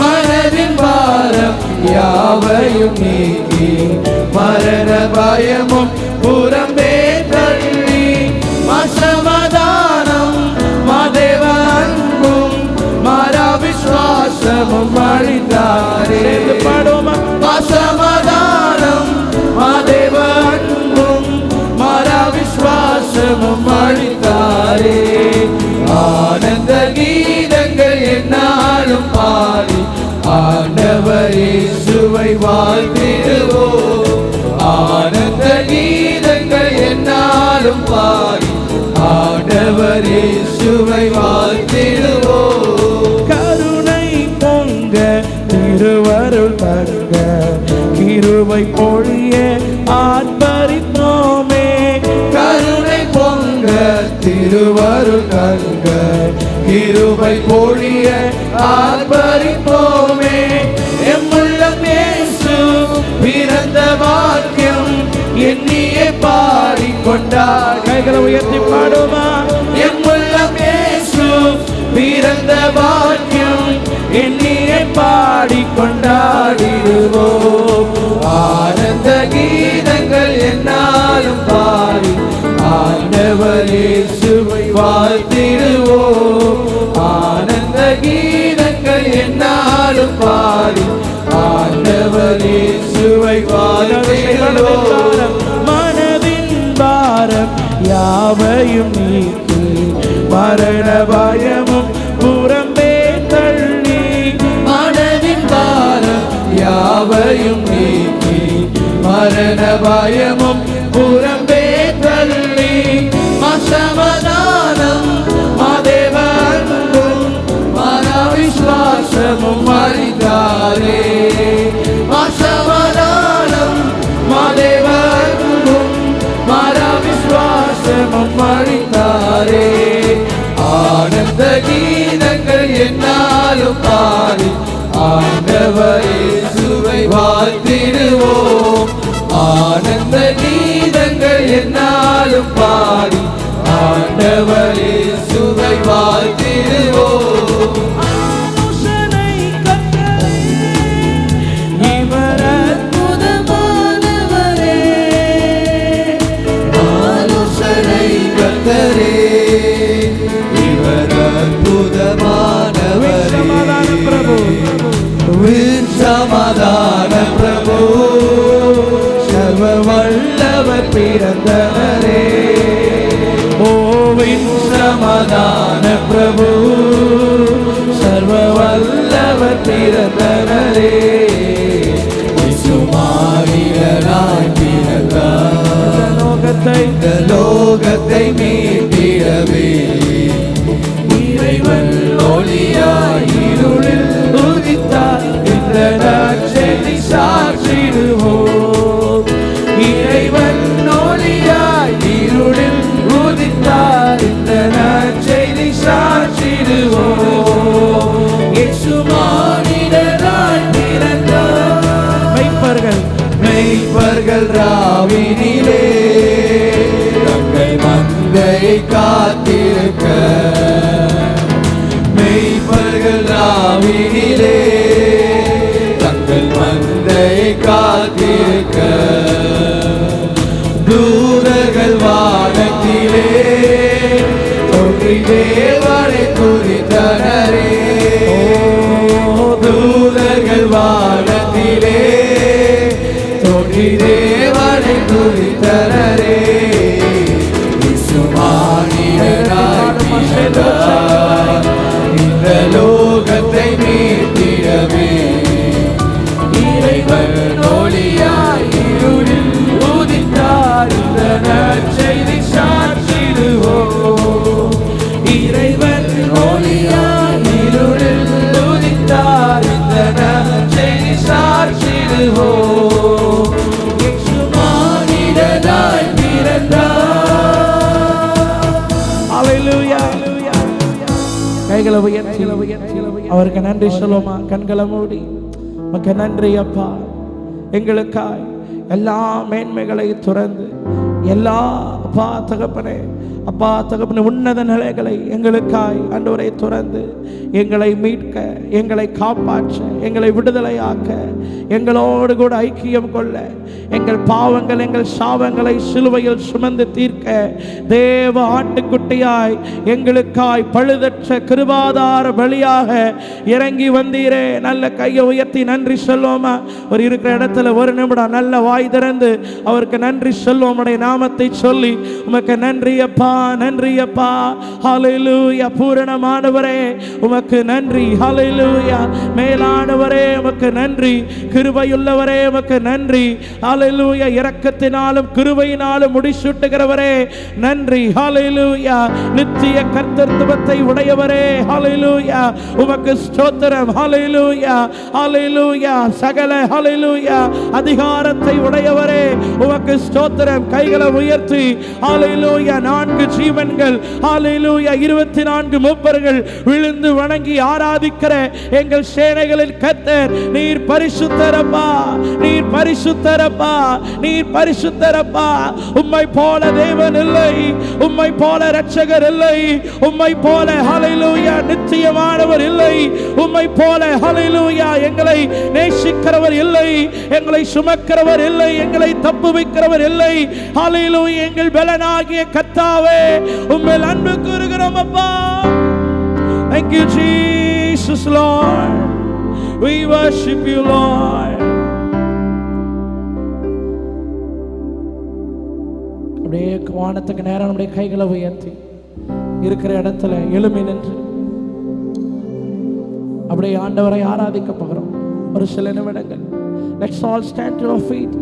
மனதின் பாரம் யாவையும் நீக்கி மரண பயமும் புறம்பே தள்ளி. மசமாதானம் மாதேவ அன்பும் மாறா விசுவாசமும் அளித்தாரே. மசமாதானம் மாதேவ அன்பும் மாறா விசுவாசமும் அளித்தாரே. ஆனந்த கீதங்கள் என்னாலும் பாடி ஆண்டவர் இயேசுவை வாழ்த்திடுவோம். ஆனந்த கீதங்கள் என்னாலும் பாடி ஆண்டவர் இயேசுவை வாழ்த்திடுவோம். கருணை பொங்க திருவருள் தங்க கிருபை பொழிய ஆர்ப்பரித்தோம். திருவருள் தங்க கிருபை பொழிய ஆர்ப்பரிப்போமே. எம்முள்ளம் இயேசு பிறந்த வாக்கியம் எண்ணியே பாடிக்கொண்டார். கைகளை உயர்த்தி பாடுமா. எம்முள்ளம் இயேசு பிறந்த வாக்கியம் எண்ணியே பாடிக்கொண்டாடிடுவோம். ஆனந்த கீதங்கள் என்னாலும் பாடி ஆண்டவர் இயேசுவை வாழ்த்திடுவோம். ஆனந்த கீதங்கள் என்னாலும் பாடி ஆண்டவர் இயேசுவை வாழ்த்திடுவோம். மனதின் பாரம் யாவையும் நீக்கி மரண பயமும் புறம்பே தள்ளி. மனதின் பாரம் யாவையும் நீக்கி மரண பயமும் புறம்பே தள்ளி. சமாதானம் மாதேவ அன்பும் மனவிஸ்வாசமும் அளித்தாரே. சமாதானம் மாதேவ அன்பும் மனவிஸ்வாசமும் அளித்தாரே. ஆனந்த கீதங்கள் என்னாலும் பாடி ஆண்டவர் இயேசுவை வாழ்த்திடுவோம். ஆனந்த கீதங்கள் என்னாலும் பாடி ஆண்டவர் இயேசுவை வாழ்த்திடுவோம். இவர் அற்புதமானவரே, ஆலோசனை கர்த்தரே. இவர் அற்புதமானவரே, சமாதான பிரபு. சர்வ வல்லவர் பிறந்தவரே, ஓவின் சமாதான பிரபு. சர்வ வல்லவர் பிறந்தவரே, சுமாரிகளாய் பிறந்தார். இந்த லோகத்தை மீட்டிடவே இறைவன் ஒளியாய் இருளில் உதித்தார். இந்த நற்செய்தி சாற்றிடுவோம். இறைவன் ஒளியாய் இருளில் உதித்தார். இந்த நற்செய்தி சாற்றிடுவோம். இயேசு மானிடராய் பிறந்தார். மெய்ப்பர்கள் ராவினிலே தங்கள் மந்தையை காத்திருக்க. மெய்ப்பர்கள் ராவினிலே தங்கள் மந்தையை காத்திருக்க. தூதர்கள் வானத்திலே தோன்றி தேவனை துதித்தனரே. தூதர்கள் வானத்திலே தோன்றி தேவனை துதித்தனரே. இந்த லோகத்தை மீட்டிடவே இறைவன் ஒளியாய் இருளில் உதித்தார். இந்த நற்செய்தி சாற்றிடுவோம். இறைவன் ஒளியாய் இருளில் உதித்தார். இந்த நற்செய்தி சாற்றிடுவோம். இயேசு மானிடனாய் பிறந்தார். ஹல்லேலூயா. கைகளை உயர்த்தி அவருக்கு நன்றி சொல்லுமா. கண்களை மூடி உமக்கு நன்றி அப்பா. எங்களுக்காய் எல்லா மேன்மைகளை துறந்து எல்லா அப்பா தகப்பனே அப்பா தகப்பனே உன்னத நிலைகளை எங்களுக்காய் ஆண்டவரை துறந்து எங்களை மீட்க, எங்களை காப்பாற்ற, எங்களை விடுதலையாக்க, எங்களோடு கூட ஐக்கியம் கொள்ள, எங்கள் பாவங்கள் எங்கள் சாபங்களை சிலுவையில் சுமந்து தீர்க்க தேவ ஆட்டுக்குட்டியாய் எங்களுக்காய் பழுதற்ற கிருபாதார பலியாக இறங்கி வந்தீரே. நல்ல கையை உயர்த்தி நன்றி சொல்லுவோமா. ஒரு இருக்கிற இடத்துல ஒரு நிமிடம் நல்ல வாய் திறந்து அவருக்கு நன்றி சொல்லுவோம். உம்முடைய நாமத்தை சொல்லி உமக்கு நன்றி அப்பா, நன்றி அப்பா. ஹல்லேலூயா. பூரணமானவரே உமக்கு நன்றி. ஹல்லேலூயா. மேலானவரே உமக்கு நன்றி. கிருபையுள்ளவரே உமக்கு நன்றி. ஹல்லேலூயா. இரக்கத்தினாலும் கிருபையினாலும் முடிசூட்டுகிறவரே நன்றி. ஹல்லேலூயா. நித்திய கர்த்தத்துவத்தை உடையவரே ஹல்லேலூயா உமக்கு ஸ்தோத்திரம். ஹல்லேலூயா. ஹல்லேலூயா. சகல ஹல்லேலூயா அதிகாரத்தை உடையவரே உமக்கு ஸ்தோத்திரம். கைகளை உயர்த்தி ஹalleluya 4 ஜீவன்கள் ஹalleluya 24 மூப்பர்கள் விழுந்து வணங்கி ஆராதிக்கிற எங்கள் சேனைகளின் கர்த்தர் நீர் பரிசுத்தரப்பா, நீர் பரிசுத்தரப்பா, நீர் பரிசுத்தரப்பா. உம்மை போல தேவன் இல்லை, உம்மை போல இரட்சகர் இல்லை, உம்மை போல ஹalleluya நித்தியமானவர் இல்லை, உம்மை போல ஹalleluya எங்களை நேசிக்கிறவர் இல்லை, எங்களை சுமக்கிறவர் இல்லை, எங்களை தப்புவிக்கிறவர் இல்லை. ஹalleluya எங்கள் பலனாகிய கர்த்தாவே உம்மில் அன்பு கூறுகிறோம் அப்பா. Thank you Jesus Lord, we worship you Lord. அப்படியே வானத்துக்கு நேரம் நம்முடைய கைகளை உயர்த்தி இருக்கிற இடத்துல எழும்பி நின்று அப்படியே ஆண்டவரை ஆராதிக்க போகிறோம். ஒரு சில நிமிடங்கள் let's all stand to our feet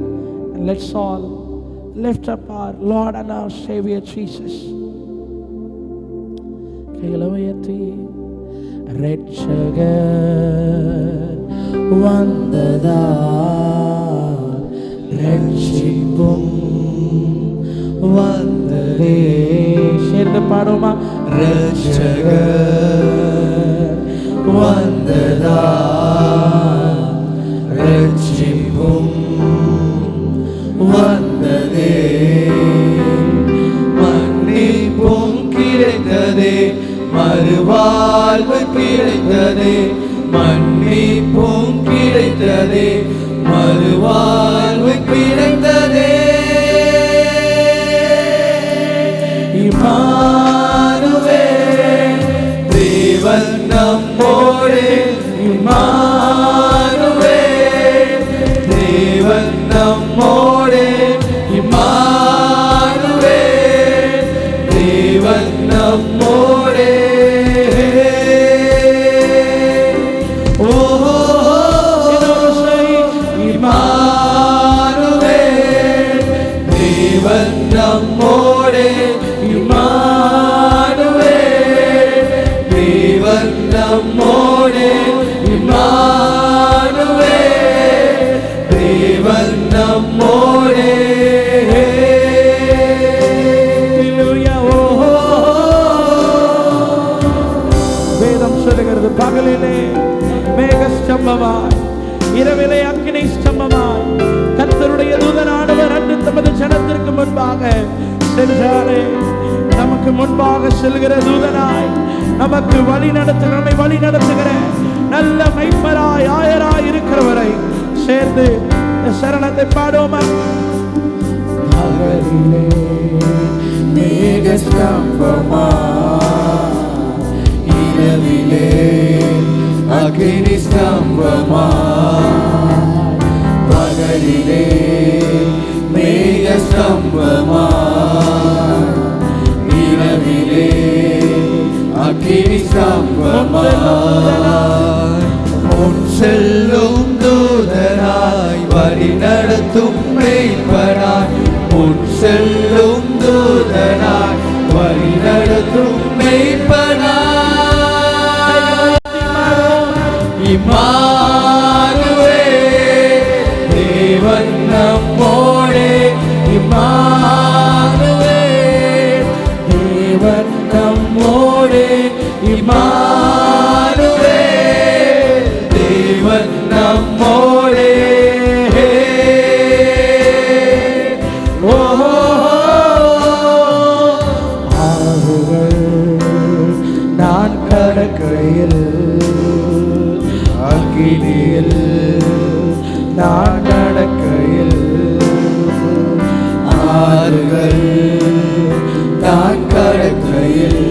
and let's all lift up our Lord and our Savior Jesus. கைகளை உயர்த்தி இரட்சகர் வந்ததால் இரட்சிப்பும் வந்ததே. சேர்ந்து பாடுமா? இரட்சகர் வந்ததால் இரட்சிப்பும் வந்ததே, மன்னிப்பும் கிடைத்ததே, மறுவாழ்வு கிடைத்ததே, மன்னிப்பும் கிடைத்ததே, மறுவாழ்வு கிடைத்ததே. இம்மானுவேல் தேவன் நம்மோடு, இம்மானுவேல் தேவன் நம்மோடு, இம்மானுவேல் தேவன் நம்மோடு. இம்மானுவேல் தேவன் நம்மோடு, இம்மானுவேல் தேவன் நம்மோடு, இம்மானுவேல் தேவன் நம்மோடு. வேதம் சொல்லுகிறது பகலிலே மேக ஸ்தம்பமாய் இரவிலே அக்கினி ஸ்தம்பமாய் கர்த்தருடைய தூதனானவர் அன்று தமது ஜனத்திற்கு முன்பாக சென்றாரே. நமக்கு முன்பாக செல்கிற தூதனாய் நமக்கு வழி நடத்துகிற, நம்மை வழி நடத்துகிற நல்ல மெய்ப்பராய் ஆயராய் இருக்கிறவரை சேர்ந்து சரணத்தை பாடுவோமா? பகலிலே மேக ஸ்தம்பமாய் இரவிலே அக்கினி ஸ்தம்பமாய், பகலிலே மேக ஸ்தம்பமாய் இரவிலே அக்கினி ஸ்தம்பமாய், முன் செல்லும் தூதனாய் வழி நடத்தும் மெய்ப்பராய், முன் செல்லும் தூதனாய் வழி நடத்தும் மெய்ப்பராய். இம்மானுவேல் தேவன் நம்மோடு, இம்மானுவேல் தேவன் நம்மோடு, இம்மானுவேல் தேவன் நம்மோடு. நான் கடக்கையில் அக்கினியில் நான் நடக்கையில் ஆறுகள் நான் கடக்கையில்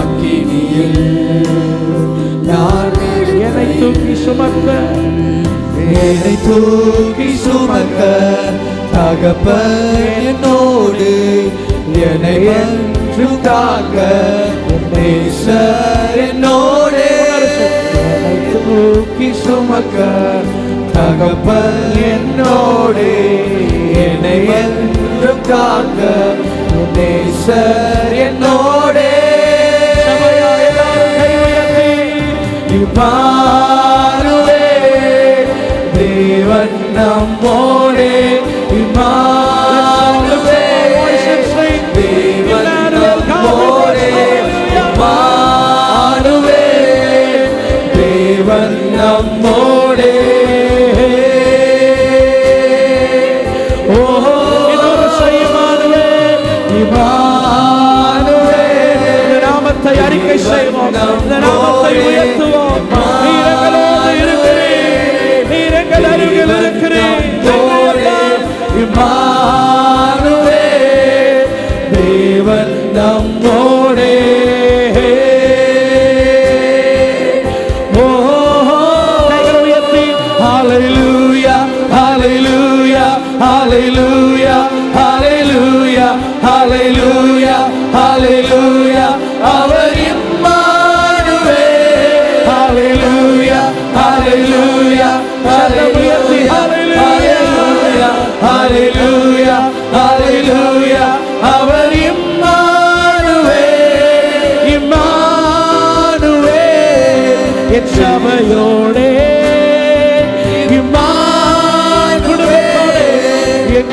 அக்கினியில் நான் என்னை தூக்கி சுமக்க, என்னை தூக்கி சுமக்க தகப்பன் என்னோடு, என்னை என்றும் காக்க நேசர் என்னோடு. என்னை தூக்கி சுமக்க தகப்பன் என்னோடு, என்னை என்றும் காக்க நேசர் என்னோடு. இம்மானுவேல் தேவன் நம்மோடு, இம்மானுவேல் இந்த நாமத்தை அறிக்கை செய்வோம், இந்த நாமத்தை உயர்த்துவோம். நீர் எங்களோடு இருக்கிறீர், நீர் எங்கள் அருகில் இருக்கிறீர். தேவன் நம்மோடே. Hallelujah, hallelujah, hallelujah, hallelujah, hallelujah, hallelujah. அவர் Immanuel. Hallelujah, hallelujah, hallelujah, hallelujah, hallelujah, hallelujah. அவர் இம்மானுவேல், இம்மானுவேல். என் சபையோடே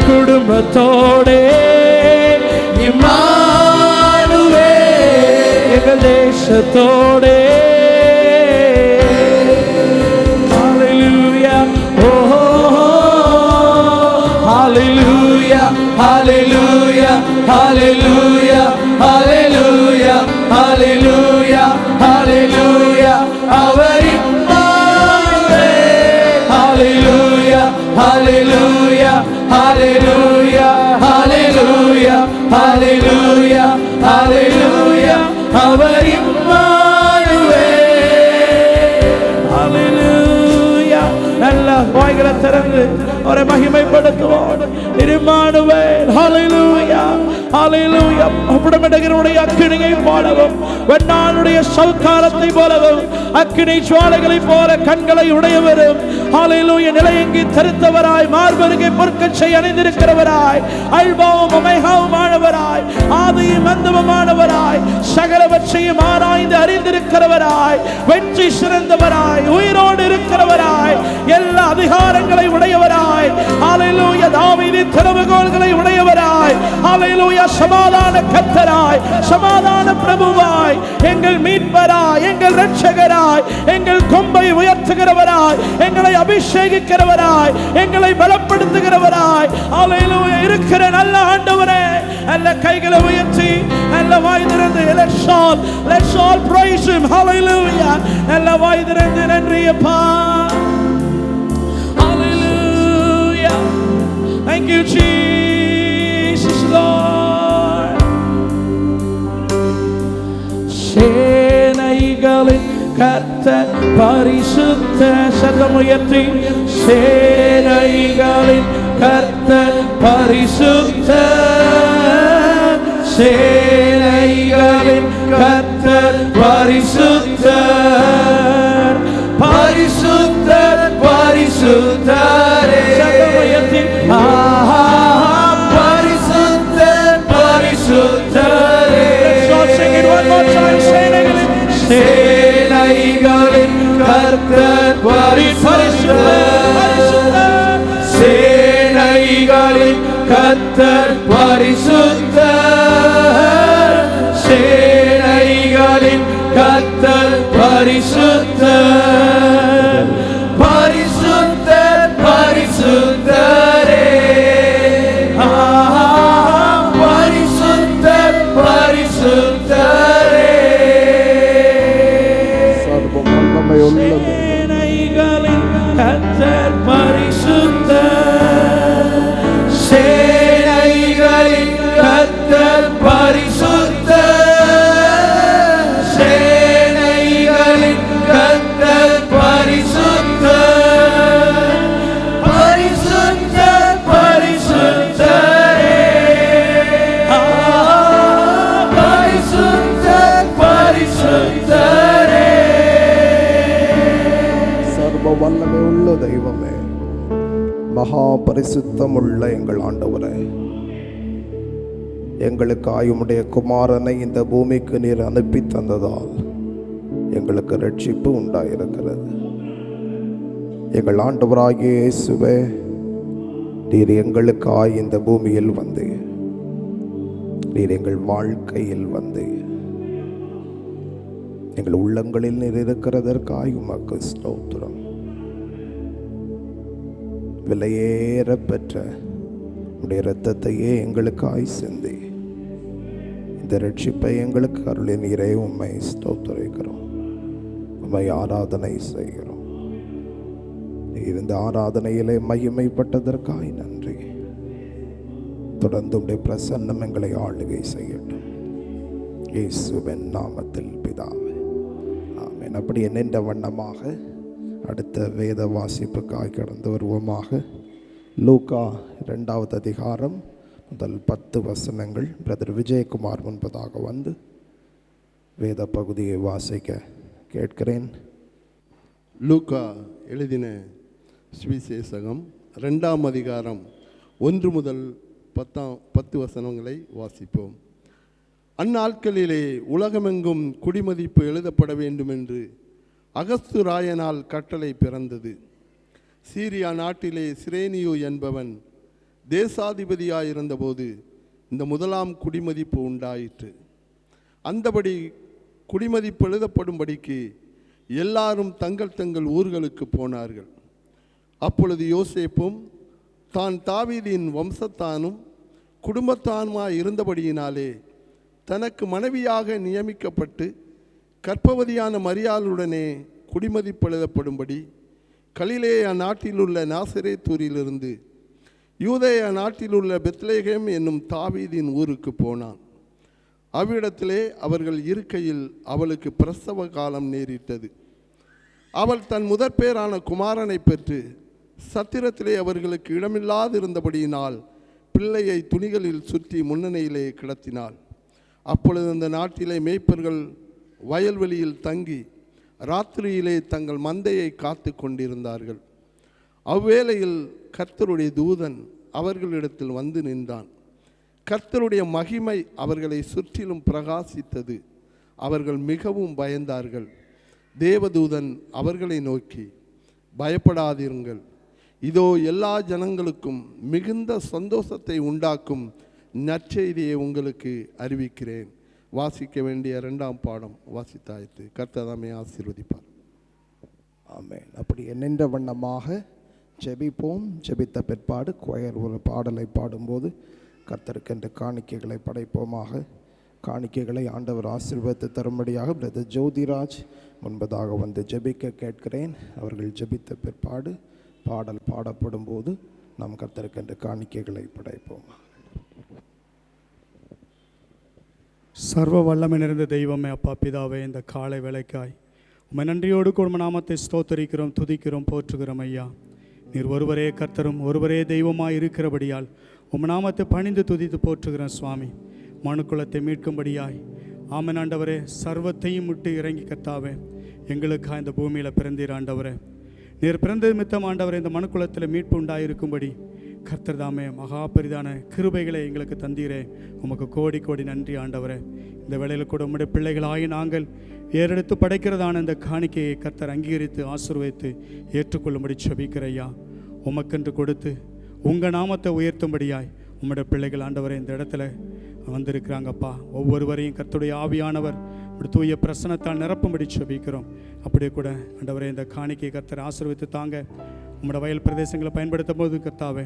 குடும்பத்தோடே இம்மானுவேல். எங்கள் தேசத்தோடே. Hallelujah, oh, hallelujah, hallelujah, hallelujah, hallelujah, hallelujah, hallelujah. அவர் Immanuel. Hallelujah, hallelujah, hallelujah, hallelujah, hallelujah, hallelujah. அவர் இம்மானுவேல். Hallelujah. நல்ல வாய்களை திறந்து அவரை மகிமைப்படுத்துவோம். இம்மானுவேல். Hallelujah, hallelujah. புடமிடுகிறவருடைய அக்கினியை போலவும் வெண்ணாளுடைய சல்காரத்தை போலவும் அக்கினி ஜுவாலைகளைப் போல கண்களை உடையவரும் ஹalleluya நிலையங்கி தரித்தவராய் மார்பருகே பொற்கச்சை அணிந்திருக்கிறவராய் அல்பாவும் ஒமேகாவுமானவராய் ஆதியும் அந்தமுமானவராய் சகலவற்றையும் ஆராய்ந்து அறிந்திருக்கிறவராய் வெற்றி சிறந்தவராய் உயிரோடு இருக்கிறவராய் எல்லா அதிகாரங்களை உடையவராய் ஹalleluya தாவீதின் திறவுகோல்களை உடையவராய் ஹalleluya சமாதான கர்த்தராய் சமாதான பிரபுவாய் எங்கள் மீட்பராய் எங்கள் இரட்சகராய் எங்கள் கொம்பை உயர்த்துகிறவராய் எங்களை அபிஷேகிக்கிறவராய் எங்களை பலப்படுத்துகிறவராய் ஹalleluya இருக்கிற நல்ல ஆண்டவரே. நல்ல கைகளை உயர்த்தி நல்ல வாய் திறந்து let's all praise him. hallelujah. நல்ல வாய் திறந்து நன்றி அப்பா. hallelujah. thank you Jesus Lord. சேனைகளின் கர்த்தர் பரிசுத்த சத்தமுயர்த்தி சேனைகளின் கர்த்தர் பரிசுத்த சேனைகளின் கர்த்தர் பரிசுத்தர் பரிசுத்தர் பரிசுத்தரே சத்தமுயர்த்தி பரிசுத்தர் பரிசுத்தரே. Let's sing it one more time. சேனைகளின் கர்த்தர் பரிசுத்தர் சேனைகளின் கர்த்தர் பரிசுத்தர் சேனைகளின் கர்த்தர் பரிசுத்தர் பரிசுத்தர் பரிசுத்தரே பரிசுத்தர் பரிசுத்தரே. சேனைகளின் கர்த்தர் பரிசுத்தர் சேனைகளின் கர்த்தர் பரிசுத்தர் சேனைகளின் கர்த்தர் பரிசுத்தர் பரிசுத்தர் பரிசுத்தரே பரிசுத்தர் பரிசுத்தரே. வல்லமை உள்ள தெய்வமே, மகா பரிசுத்தமுள்ள எங்கள் ஆண்டவரே, எங்களுக்காய் உம்முடைய குமாரனை இந்த பூமிக்கு நீர் அனுப்பி தந்ததால் எங்களுக்கு ரட்சிப்பு உண்டாயிருக்கிறது. எங்கள் ஆண்டவராகிய இயேசுவே, நீர் எங்களுக்காய் இந்த பூமியில் வந்து நீர் எங்கள் வாழ்க்கையில் வந்து எங்கள் உள்ளங்களில் நீர் இருக்கிறதற்காய் உமக்கு ஸ்தோத்திரம். விலையேற பெற்ற உடைய இரத்தத்தையே எங்களுக்காய் சிந்தி இந்த ரட்சிப்பை எங்களுக்கு அருளினீரே, உம்மை ஸ்தோத்திரிக்கிறோம், உம்மை ஆராதனை செய்கிறோம். இந்த ஆராதனையிலே மகிமைப்பட்டதற்காய் நன்றி. தொடர்ந்து உடைய பிரசன்னம் எங்களை ஆளுகை செய்யட்டும், இயேசுவின் நாமத்தில் பிதாவே, ஆமென். அப்படி நின்ற வண்ணமாக அடுத்த வேத வாசிப்புக்காய் கடந்து வருவோமாக. லூக்கா 2வது அதிகாரம் முதல் 10 வசனங்கள். பிரதர் விஜயகுமார் முன்பதாக வந்து வேத பகுதியை வாசிக்க கேட்கிறேன். லூக்கா எழுதின சுவிசேஷகம் 2ஆம் அதிகாரம் 1 முதல் 10 வசனங்களை வாசிப்போம். அந்நாட்களிலே உலகமெங்கும் குடிமதிப்பு எழுதப்பட வேண்டும் என்று அகஸ்து ராயனால் கட்டளை பிறந்தது. சீரியா நாட்டிலே சிரேனியு என்பவன் தேசாதிபதியாயிருந்தபோது இந்த முதலாம் குடிமதிப்பு உண்டாயிற்று. அந்தபடி குடிமதிப்பு எழுதப்படும்படிக்கு எல்லாரும் தங்கள் தங்கள் ஊர்களுக்கு போனார்கள். அப்பொழுது யோசேப்பும் தான் தாவீதின் வம்சத்தானும் குடும்பத்தானுமாய் இருந்தபடியினாலே தனக்கு மனைவியாக நியமிக்கப்பட்டு கர்ப்பவதியான மரியாளுடனே குடிமதிப்பு எழுதப்படும்படி கலிலேயா நாட்டிலுள்ள நாசரேத்தூரிலிருந்து யூதேயா நாட்டிலுள்ள பெத்லேகேம் என்னும் தாவீதின் ஊருக்கு போனான். அவ்விடத்திலே அவர்கள் இருக்கையில் அவளுக்கு பிரசவ காலம் நேரிட்டது. அவள் தன் முதற்பேரான குமாரனை பெற்று சத்திரத்திலே அவர்களுக்கு இடமில்லாதிருந்தபடியினால் பிள்ளையை துணிகளில் சுற்றி முன்னணியிலே கிடத்தினாள். அப்பொழுது அந்த நாட்டிலே மேய்ப்பர்கள் வயல்வெளியில் தங்கி ராத்திரியிலே தங்கள் மந்தையை காத்து கொண்டிருந்தார்கள். அவ்வேளையில் கர்த்தருடைய தூதன் அவர்களிடத்தில் வந்து நின்றான். கர்த்தருடைய மகிமை அவர்களை சுற்றிலும் பிரகாசித்தது. அவர்கள் மிகவும் பயந்தார்கள். தேவதூதன் அவர்களை நோக்கி, பயப்படாதிருங்கள், இதோ எல்லா ஜனங்களுக்கும் மிகுந்த சந்தோஷத்தை உண்டாக்கும் நற்செய்தியை உங்களுக்கு அறிவிக்கிறேன். வாசிக்க வேண்டிய 2ஆம் பாடம் வாசித்தாயிற்று. கர்த்தர் தாமே ஆசீர்வதிப்பார். ஆமென். அப்படி நின்ற வண்ணமாக ஜெபிப்போம். ஜெபித்த பிற்பாடு கொயர் ஒரு பாடலை பாடும்போது கர்த்தருக்கென்று காணிக்கைகளை படைப்போமாக. காணிக்கைகளை ஆண்டவர் ஆசீர்வதித்து தரும்படியாக பிரதர் ஜோதிராஜ் முன்பதாக வந்து ஜெபிக்க கேட்கிறேன். அவர்கள் ஜெபித்த பிற்பாடு பாடல் பாடப்படும் போது நாம் கர்த்தருக்கென்று காணிக்கைகளை படைப்போம். சர்வ வல்லமை நிறைந்த தெய்வமே, அப்பா பிதாவே, இந்த காலை வேலைக்காய் உம்மை நன்றியோடு குடும்ப நாமத்தை ஸ்தோத்தரிக்கிறோம், துதிக்கிறோம், போற்றுகிறோம். ஐயா, நீர் ஒருவரே கர்த்தரும் ஒருவரே தெய்வமாய் இருக்கிறபடியால் உம் நாமத்தை பணிந்து துதித்து போற்றுகிறோம். சுவாமி, மனுக்குலத்தை மீட்கும்படியாய் ஆமென் ஆண்டவரே, சர்வத்தையும் விட்டு இறங்கி கர்த்தாவே எங்களுக்காக இந்த பூமியில் பிறந்தீர் ஆண்டவரே. நீர் பிறந்தது மித்தம் ஆண்டவரே இந்த மனுக்குலத்தில் மீட்பு உண்டாயிருக்கும்படி கர்த்தர் தாமே மகா பெரிதான கிருபைகளை எங்களுக்கு தந்தீரே. உமக்கு கோடி கோடி நன்றி ஆண்டவரே. இந்த வேளையில் கூட உம்முடைய பிள்ளைகளாகி நாங்கள் ஏறெடுத்து படைக்கிறதான இந்த காணிக்கையை கர்த்தர் அங்கீகரித்து ஆசீர்வதித்து ஏற்றுக்கொள்ளும்படி செபிக்கிறையா. உமக்கென்று கொடுத்து உங்கள் நாமத்தை உயர்த்தும்படியாய் உம்முடைய பிள்ளைகள் ஆண்டவரே இந்த இடத்துல வந்திருக்கிறாங்கப்பா. ஒவ்வொருவரையும் கர்த்தருடைய ஆவியானவர் தூய பிரசனத்தால் நிரப்பும்படி செபிக்கிறோம். அப்படியே கூட ஆண்டவரே இந்த காணிக்கையை கர்த்தர் ஆசீர்வதித்து தாங்க. உம்முடைய வயல் பிரதேசங்களை பயன்படுத்தும் போது கர்த்தாவே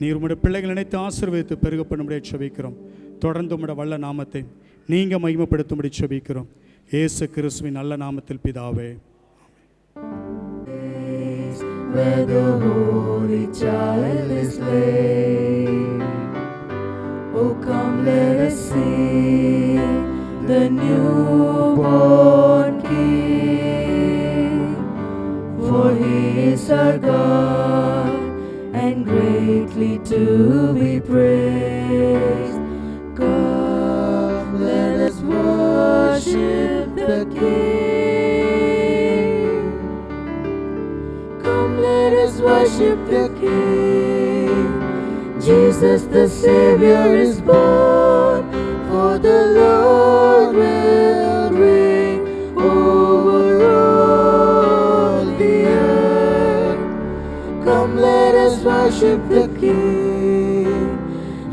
நீர் உம்முடைய பிள்ளைகள் நினைத்து ஆசீர்வதித்து பெருகப்படும்படி செபிக்கிறோம். தொடர்ந்து உம்முடைய வல்ல நாமத்தை நீங்கள் மகிமைப்படுத்தும்படி செபிக்கிறோம். இயேசு கிறிஸ்துவின் நல்ல நாமத்தில் பிதாவே. Where the holy child is laid, oh come let us see the newborn King, for he is our God and greatly to be praised. Come let us worship the King. Come let us worship the King. Jesus the Savior is born, for the Lord will reign over all the earth. Come let us worship the King.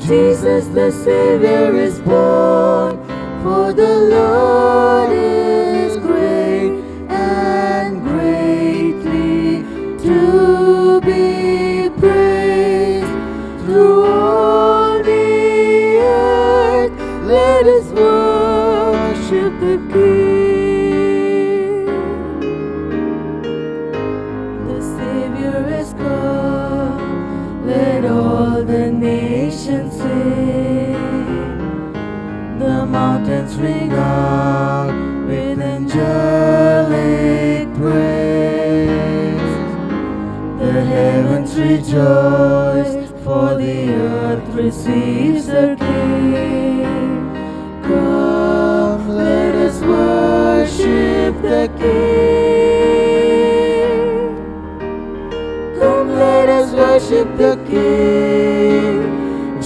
Jesus the Savior is born, for the Lord is great and greatly to be praised. Through all the earth let us worship mountains ring out with angelic praise. The heavens rejoice, for the earth receives the King. Come, let us worship the King. Come, let us worship the King.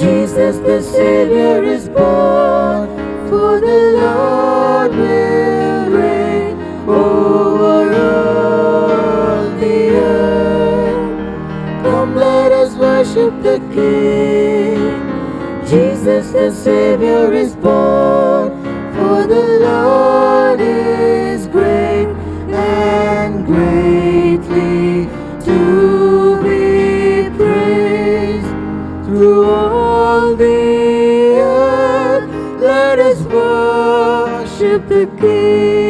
Jesus the Savior is born, for the Lord will reign over all the earth. Come, let us worship the King. Jesus the Savior is born, for the Lord is great and greatly to be praised. Through all the earth, let us worship the King.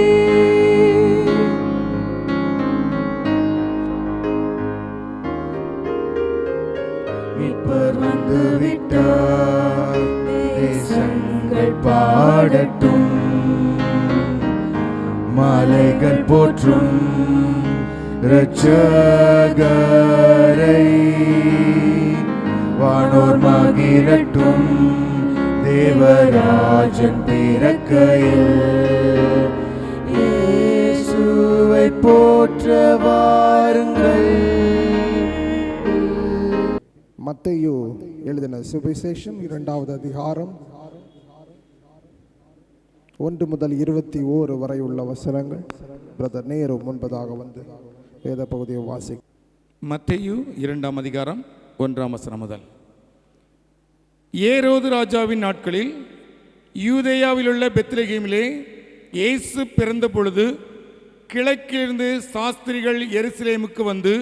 மீட்பர் வந்து விட்டார், தேசங்கள் பாடட்டும், மாலைகள் போற்றும் இரட்சகரை. வானோர் மகிழட்டும், தேவராஜன் பிறக்கையில் இயேசுவை போற்ற வாருங்கள். மத்தேயு எழுதின சுவிசேஷம் 2வது அதிகாரம் 1 முதல் 21 வரை உள்ள வசனங்கள். பிரதர் நேரு முன்பதாக வந்து வேத பகுதியை வாசி. மத்தேயு 2ஆம் அதிகாரம் 1ஆம் வசனம் முதல். ஏரோது ராஜாவின் நாட்களில் யூதேயாவில் உள்ள பெத்லகேமிலே இயேசு பிறந்த பொழுது கிழக்கிலிருந்து சாஸ்திரிகள் எருசலேமுக்கு வந்து,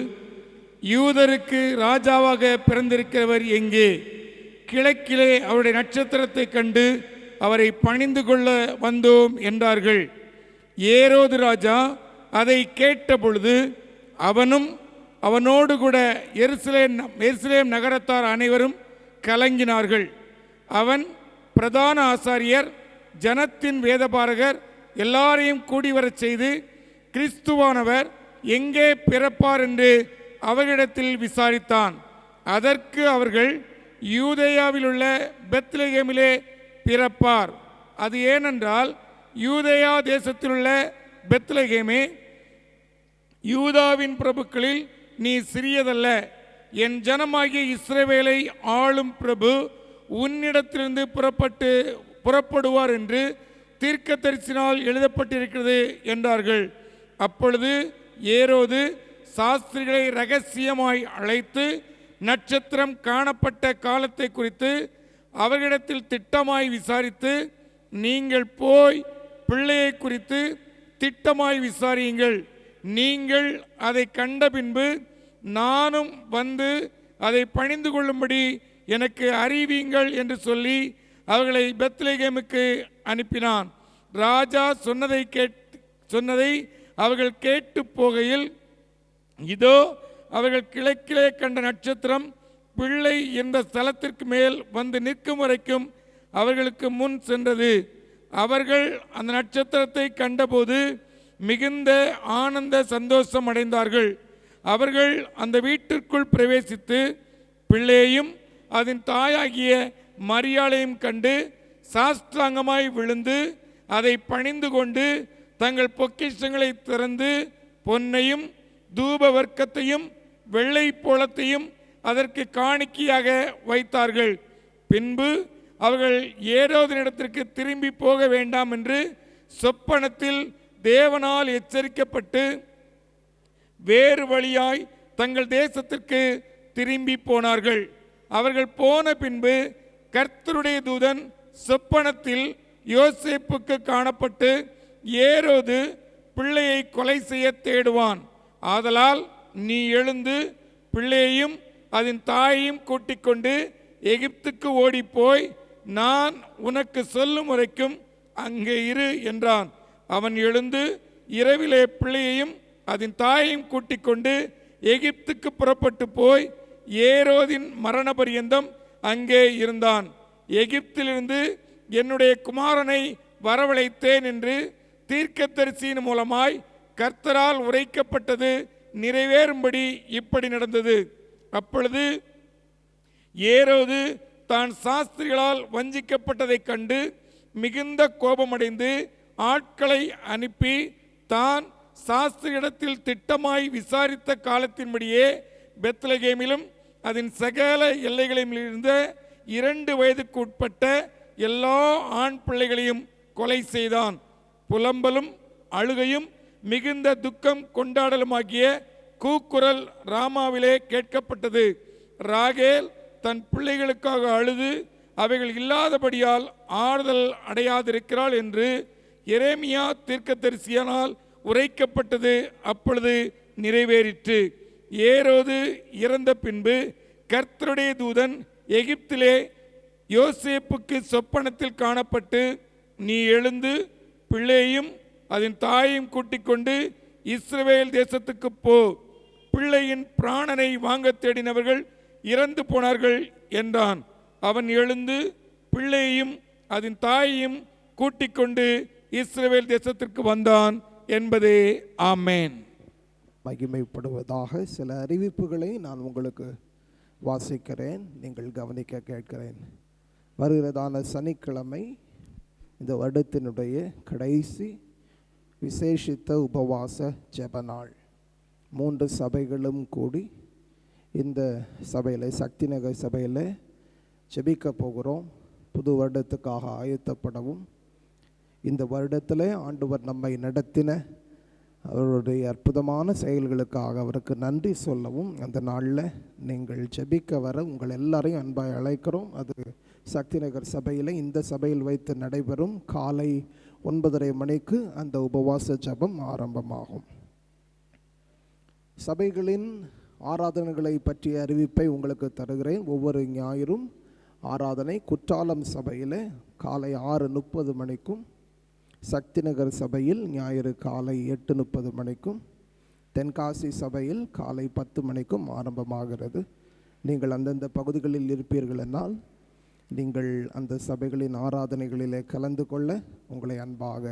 யூதருக்கு ராஜாவாக பிறந்திருக்கிறவர் எங்கே? கிழக்கிலே அவருடைய நட்சத்திரத்தை கண்டு அவரை பணிந்து கொள்ள வந்தோம் என்றார்கள். ஏரோது ராஜா அதை கேட்ட பொழுது அவனும் அவனோடு கூட எருசலேம் நகரத்தார் அனைவரும் கலங்கினார்கள். அவன் பிரதான ஆசாரியர், ஜனத்தின் வேதபாரகர் எல்லாரையும் கூடி வரச் செய்து, கிறிஸ்துவானவர் எங்கே பிறப்பார் என்று அவர்களிடத்தில் விசாரித்தான். அதற்கு அவர்கள், யூதேயாவில் உள்ள பெத்லகேமிலே பிறப்பார். அது ஏனென்றால் யூதேயா தேசத்தில் உள்ள பெத்லகேமே, யூதாவின் பிரபுக்களில் நீ சிறியதல்ல. என் ஜனமாகிய இஸ்ரவேலை ஆளும் பிரபு உன்னிடத்திலிருந்து புறப்படுவார் என்று தீர்க்கதரிசினால் எழுதப்பட்டிருக்கிறது என்றார்கள். அப்பொழுது ஏரோது சாஸ்திரிகளை இரகசியமாய் அழைத்து நட்சத்திரம் காணப்பட்ட காலத்தை குறித்து அவர்களிடத்தில் திட்டமாய் விசாரித்து, நீங்கள் போய் பிள்ளையை குறித்து திட்டமாய் விசாரியுங்கள். நீங்கள் அதை கண்ட பின்பு நானும் வந்து அதை பணிந்து கொள்ளும்படி எனக்கு அறிவியுங்கள் என்று சொல்லி அவர்களை பெத்லகேமுக்கு அனுப்பினான். ராஜா சொன்னதை அவர்கள் கேட்டு போகையில், இதோ அவர்கள் கிழக்கிலே கண்ட நட்சத்திரம் பிள்ளை என்ற ஸ்தலத்திற்கு மேல் வந்து நிற்கும் வரைக்கும் அவர்களுக்கு முன் சென்றது. அவர்கள் அந்த நட்சத்திரத்தை கண்டபோது மிகுந்த ஆனந்த சந்தோஷம் அடைந்தார்கள். அவர்கள் அந்த வீட்டிற்குள் பிரவேசித்து பிள்ளையையும் அதன் தாயாகிய மரியாளையும் கண்டு சாஷ்டாங்கமாய் விழுந்து அதை பணிந்து கொண்டு தங்கள் பொக்கிஷங்களை திறந்து பொன்னையும் தூப வர்க்கத்தையும் வெள்ளை போளத்தையும் அதற்கு காணிக்கையாக வைத்தார்கள். பின்பு அவர்கள் ஏரோதினிடத்திற்கு திரும்பி போக வேண்டாம் என்று சொப்பனத்தில் தேவனால் எச்சரிக்கப்பட்டு வேறு வழியாய் தங்கள் தேசத்திற்கு திரும்பி போனார்கள். அவர்கள் போன பின்பு கர்த்தருடைய தூதன் சொப்பனத்தில் யோசேப்புக்கு காணப்பட்டு, ஏரோது பிள்ளையை கொலை செய்ய தேடுவான், ஆதலால் நீ எழுந்து பிள்ளையையும் அதன் தாயையும் கூட்டிக் கொண்டு எகிப்துக்கு ஓடிப்போய் நான் உனக்கு சொல்லும் வரைக்கும் அங்கே இரு என்றான். அவன் எழுந்து இரவிலே பிள்ளையையும் அதன் தாயையும் கூட்டிக் கொண்டு எகிப்துக்கு புறப்பட்டு போய் ஏரோதின் மரண பரியந்தம் அங்கே இருந்தான். எகிப்திலிருந்து என்னுடைய குமாரனை வரவழைத்தேன் என்று தீர்க்கதரிசியின் மூலமாய் கர்த்தரால் உரைக்கப்பட்டது நிறைவேறும்படி இப்படி நடந்தது. அப்பொழுது ஏரோது தான் சாஸ்திரிகளால் வஞ்சிக்கப்பட்டதைக் கண்டு மிகுந்த கோபமடைந்து ஆட்களை அனுப்பி தான் சாஸ்திரியிடத்தில் திட்டமாய் விசாரித்த காலத்தின்படியே பெத்லகேமிலும் அதன் சகல எல்லைகளிலும் இருந்த 2 வயதுக்கு உட்பட்ட எல்லா ஆண் பிள்ளைகளையும் கொலை செய்தான். புலம்பலும் அழுகையும் மிகுந்த துக்கம் கொண்டாடலுமாகிய கூக்குரல் ராமாவிலே கேட்கப்பட்டது. ராகேல் தன் பிள்ளைகளுக்காக அழுது அவைகள் இல்லாதபடியால் ஆறுதல் அடையாதிருக்கிறாள் என்று எரேமியா தீர்க்கதரிசியானால் உரைக்கப்பட்டது அப்பொழுது நிறைவேறிற்று. ஏரோது இறந்த பின்பு கர்த்தருடைய தூதன் எகிப்திலே யோசேப்புக்கு சொப்பனத்தில் காணப்பட்டு, நீ எழுந்து பிள்ளையையும் அதன் தாயையும் கூட்டிக் கொண்டு இஸ்ரவேல் தேசத்துக்கு போ, பிள்ளையின் பிராணனை வாங்க தேடினவர்கள் இறந்து போனார்கள் என்றான். அவன் எழுந்து பிள்ளையையும் அதன் தாயையும் கூட்டிக் கொண்டு இஸ்ரவேல் தேசத்திற்கு வந்தான் என்பதே. ஆமேன். மகிமைப்படுவதாக. சில அறிவிப்புகளை நான் உங்களுக்கு வாசிக்கிறேன், நீங்கள் கவனிக்க கேட்கிறேன். வருகிறதான சனிக்கிழமை இந்த வருடத்தினுடைய கடைசி விசேஷித்த உபவாச ஜெப நாள். 3 சபைகளும் கூடி இந்த சபையில், சக்தி நகர் சபையில் ஜெபிக்க போகிறோம். புது வருடத்துக்காக ஆயத்தப்படவும், இந்த வருடத்தில் ஆண்டவர் நம்மை நடத்தின அவருடைய அற்புதமான செயல்களுக்காக அவருக்கு நன்றி சொல்லவும் அந்த நாளில் நீங்கள் ஜெபிக்க வர உங்கள் எல்லாரையும் அன்பாய் அழைக்கிறோம். அது சக்தி நகர் சபையில், இந்த சபையில் வைத்து நடைபெறும். காலை 9:30 மணிக்கு அந்த உபவாச ஜெபம் ஆரம்பமாகும். சபைகளின் ஆராதனைகளை பற்றிய அறிவிப்பை உங்களுக்கு தருகிறேன். ஒவ்வொரு ஞாயிறும் ஆராதனை குற்றாலம் சபையில் காலை 6:30 மணிக்கும், சக்தி நகர் சபையில் ஞாயிறு காலை 8:30 மணிக்கும், தென்காசி சபையில் காலை 10 மணிக்கும் ஆரம்பமாகிறது. நீங்கள் அந்தந்த பகுதிகளில் இருப்பீர்கள் என்னால் நீங்கள் அந்த சபைகளின் ஆராதனைகளிலே கலந்து கொள்ள உங்களை அன்பாக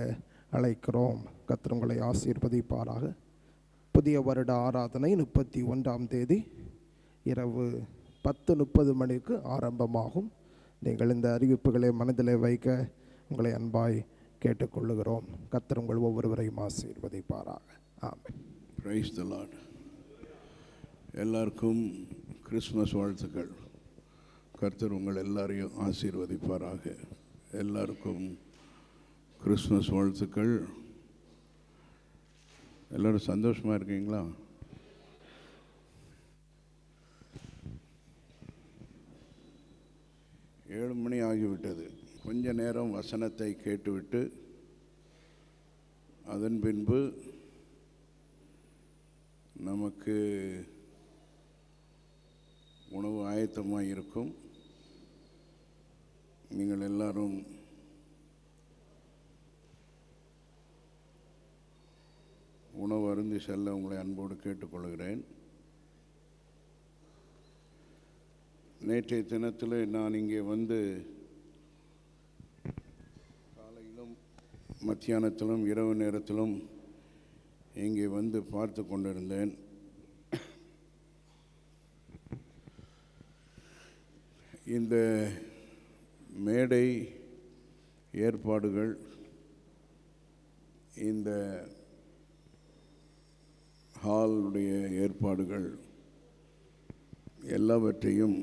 அழைக்கிறோம். கர்த்தர் உங்களை ஆசீர்வதிப்பாராக. புதிய வருட ஆராதனை 31ஆம் தேதி இரவு 10:30 மணிக்கு ஆரம்பமாகும். நீங்கள் இந்த அறிவிப்புகளை மனதிலே வைக்க உங்களை அன்பாய் கேட்டுக்கொள்ளுகிறோம். கர்த்தர் உங்கள் ஒவ்வொருவரையும் ஆசீர்வதிப்பாராக. ஆமென். Praise the lord. எல்லாருக்கும் கிறிஸ்மஸ் வாழ்த்துக்கள். கர்த்தர் உங்கள் எல்லாரையும் ஆசீர்வதிப்பாராக. எல்லாருக்கும் கிறிஸ்மஸ் வாழ்த்துக்கள். எல்லோரும் சந்தோஷமாக இருக்கீங்களா? ஏழு மணி ஆகிவிட்டது. கொஞ்ச நேரம் வசனத்தை கேட்டுவிட்டு அதன் பின்பு நமக்கு உணவு ஆயத்தமாக இருக்கும். நீங்கள் எல்லாரும் உணவு அருந்தி செல்ல உங்களை அன்போடு கேட்டுக்கொள்கிறேன். நேற்றைய தினத்தில் நான் இங்கே வந்து காலையிலும் மத்தியானத்திலும் இரவு நேரத்திலும் இங்கே வந்து பார்த்து கொண்டிருந்தேன். இந்த மேடை ஏற்பாடுகள், இந்த ஹாலுடைய ஏற்பாடுகள் எல்லாவற்றையும்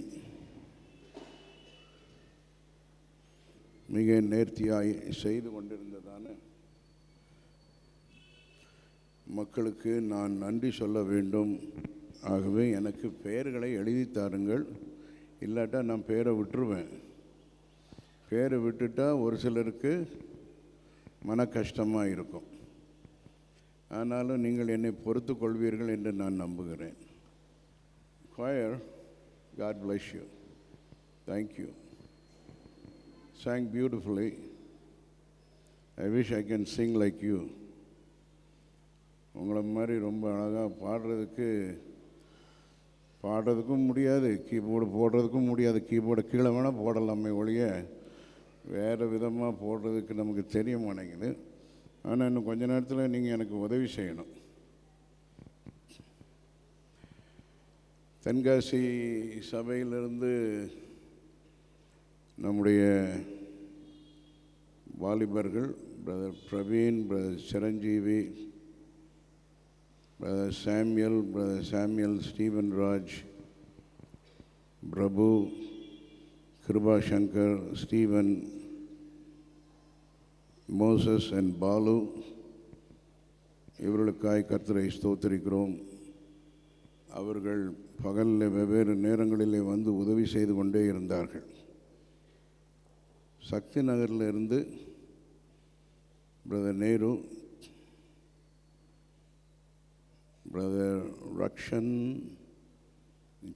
மிக நேர்த்தியாய் செய்து கொண்டிருந்ததான மக்களுக்கு நான் நன்றி சொல்ல வேண்டும். ஆகவே எனக்கு பெயர்களை எழுதி தாருங்கள், இல்லாட்டா நான் பேரை விட்டுருவேன். பேரை விட்டுட்டா ஒரு சிலருக்கு மன கஷ்டமாக இருக்கும். ஆனாலும் நீங்கள் என்னை பொறுத்து கொள்வீர்கள் என்று நான் நம்புகிறேன். Choir, God bless you. Thank you. Sang beautifully. I wish I can sing like you. உங்களை மாதிரி ரொம்ப அழகாக பாடுறதுக்கும் முடியாது, கீபோர்டு போடுறதுக்கும் முடியாது. கீபோர்டு கீழே வேணால் போடலாமே ஒழிய வேறு விதமாக போடுறதுக்கு நமக்கு தெரிய மாட்டேங்குது. ஆனால் இன்னும் கொஞ்ச நேரத்தில் நீங்கள் எனக்கு உதவி செய்யணும். தென்காசி சபையிலிருந்து நம்முடைய வாலிபர்கள் brother Praveen, brother Chiranjeevi, brother Samuel, Steven Raj, Prabhu, Kiruba Shankar, Steven, Moses and Balu, இவர்களுக்காய் கர்த்தரை ஸ்தோத்திரிக்கிறோம். அவர்கள் பகலில் வெவ்வேறு நேரங்களிலே வந்து உதவி செய்து கொண்டே இருந்தார்கள். சக்தி நகரில் இருந்து brother Nehru, brother Rakshan,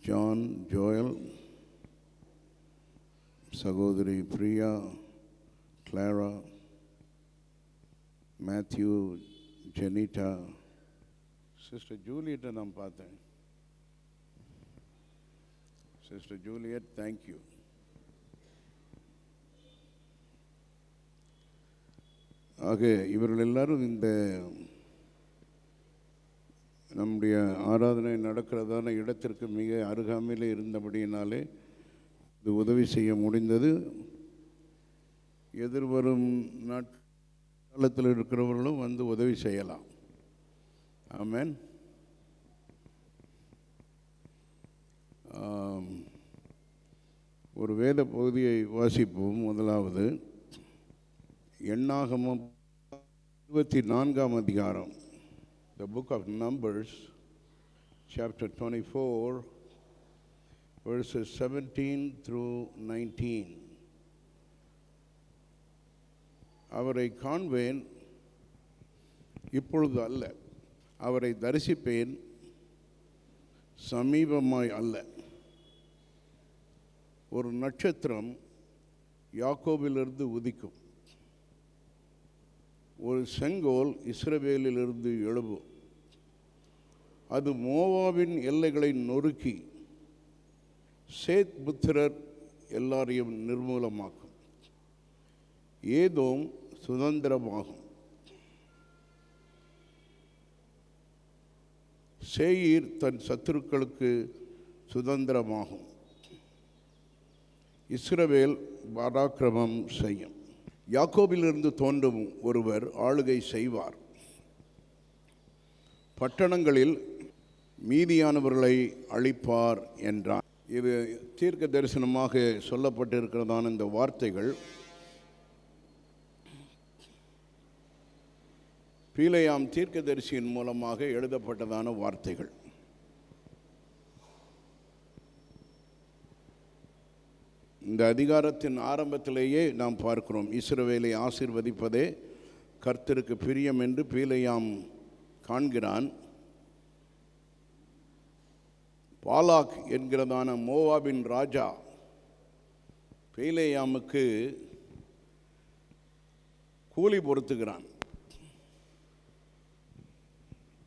John, Joel, சகோதரி Priya, Clara, Matthew, Jenita, sister ஜூலியட்டை நான் பார்த்தேன். Sister Juliet, thank you. ஆக இவர்கள் எல்லாரும் இந்த நம்முடைய ஆராதனை நடக்கிறதான இடத்திற்கு மிக அருகாமையில் இருந்தபடியினாலே இது உதவி செய்ய முடிந்தது. எதிர்வரும் நாட்காலத்தில் இருக்கிறவர்களும் வந்து உதவி செய்யலாம். ஆமென். ஒரு வேத பகுதியை வாசிப்போம். முதலாவது எண்ணாகமம் 24ஆம் அதிகாரம், the book of Numbers, chapter 24, verses 17 through 19. அவரை காண்பேன், இப்பொழுது அல்ல, அவரை தரிசிப்பேன், சமீபமாய் அல்ல. ஒரு நட்சத்திரம் யாக்கோபிலிருந்து உதிக்கும், ஒரு செங்கோல் இஸ்ரவேலிலிருந்து எழும்பும். அது மோவாபின் எல்லைகளை நொறுக்கி சேத் புத்திரர் எல்லாரையும் நிர்மூலமாக்கும். ஏதோம் சுதந்திரமாகும். சேயீர் தன் சத்துருக்களுக்கு சுதந்திரமாகும். இஸ்ரவேல் பராக்கிரமம் செய்யும். யாக்கோபிலிருந்து தோன்றும் ஒருவர் ஆளுகை செய்வார். பட்டணங்களில் மீதியானவர்களை அழிப்பார் என்றார். இது தீர்க்க தரிசனமாக சொல்லப்பட்டிருக்கிறதான இந்த வார்த்தைகள் பீலேயாம் தீர்க்கதரிசியின் மூலமாக எழுதப்பட்டதான வார்த்தைகள். இந்த அதிகாரத்தின் ஆரம்பத்திலேயே நாம் பார்க்கிறோம், இஸ்ரவேலை ஆசீர்வதிப்பதே கர்த்தருக்கு பிரியம் என்று பீலேயாம் காண்கிறான். பாலாக் என்கிறதான மோவாபின் ராஜா பீலேயாமுக்கு கூலி பொருத்துகிறான்.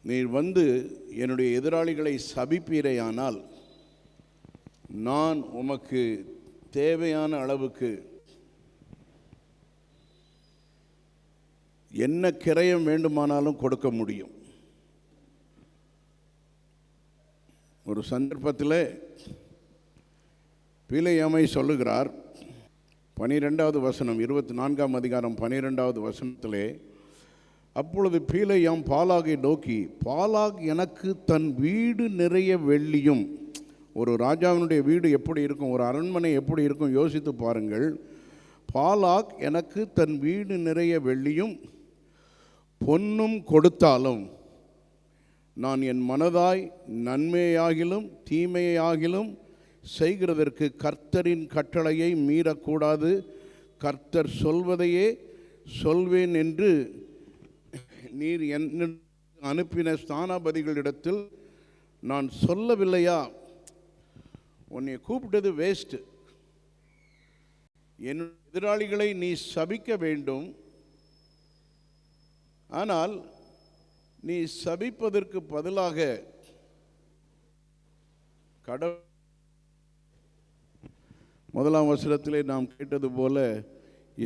நீர் வந்து என்னுடைய எதிராளிகளை சபிப்பீரையானால் நான் உமக்கு தேவையான அளவுக்கு என்ன கிரயம் வேண்டுமானாலும் கொடுக்க முடியும். ஒரு சந்தர்ப்பத்தில் பீலேயாமை சொல்லுகிறார், 12வது வசனம், 24ஆம் அதிகாரம் 12வது வசனத்திலே, அப்பொழுது பீலேயாம் பாலாகை நோக்கி, பாலாக் எனக்கு தன் வீடு நிறைய வெள்ளியும், ஒரு ராஜாவினுடைய வீடு எப்படி இருக்கும், ஒரு அரண்மனை எப்படி இருக்கும் யோசித்து பாருங்கள். பாலாக் எனக்கு தன் வீடு நிறைய வெள்ளியும் பொன்னும் கொடுத்தாலும் நான் என் மனதாய் நன்மையாகிலும் தீமையாகிலும் செய்கிறதற்கு கர்த்தரின் கட்டளையை மீறக்கூடாது, கர்த்தர் சொல்வதையே சொல்வேன் என்று நீர் என்ன அனுப்பின ஸ்தானாபதிகளிடத்தில் நான் சொல்லவில்லையா? உன்னை கூப்பிட்டது வேஸ்ட்டு. என் எதிராளிகளை நீ சபிக்க வேண்டும், ஆனால் நீ சபிப்பதற்கு பதிலாக முதலாம் வசனத்திலே நாம் கேட்டது போல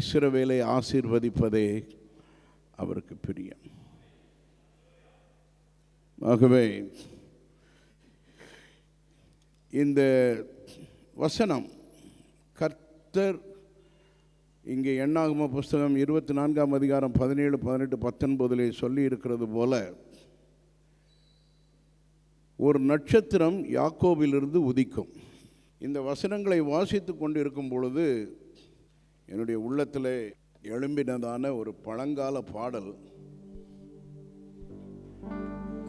இஸ்ரவேலை ஆசீர்வதிப்பதே அவருக்கு பிரியம். ஆகவே இந்த வசனம் கர்த்தர் இங்கே எண்ணாகம புஸ்தகம் 24ஆம் அதிகாரம் 17, 18, 19 சொல்லி இருக்கிறது போல ஒரு நட்சத்திரம் யாக்கோபிலிருந்து உதிக்கும். இந்த வசனங்களை வாசித்து கொண்டு இருக்கும் பொழுது என்னுடைய உள்ளத்தில் எழும்பினதான ஒரு பழங்கால பாடல்,